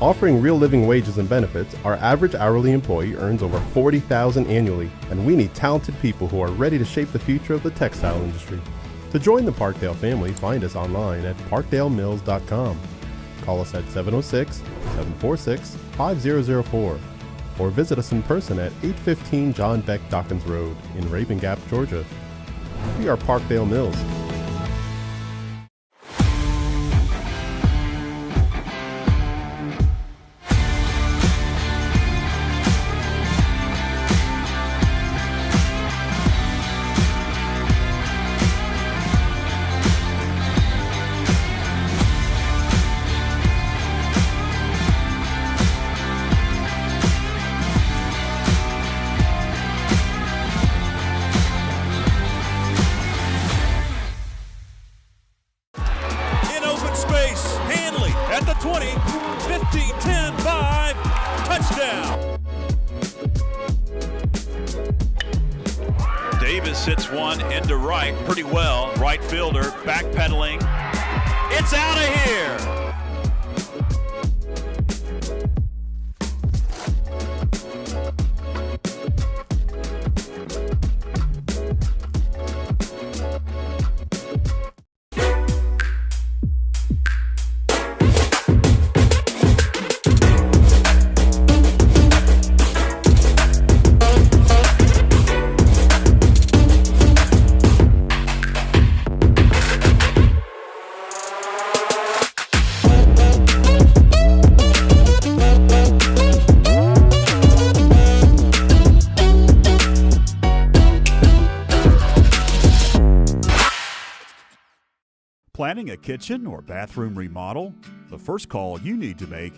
S5: Offering real living wages and benefits, our average hourly employee earns over $40,000 annually, and we need talented people who are ready to shape the future of the textile industry. To join the Parkdale family, find us online at parkdalemills.com. Call us at 706-746-5004 or visit us in person at 815 John Beck Dawkins Road in Raven Gap, Georgia. We are Parkdale Mills.
S9: In open space, Hanley at the 20, 15, 10, 5, touchdown. Davis hits one into right pretty well. Right fielder backpedaling. It's out of here.
S8: Planning a kitchen or bathroom remodel? The first call you need to make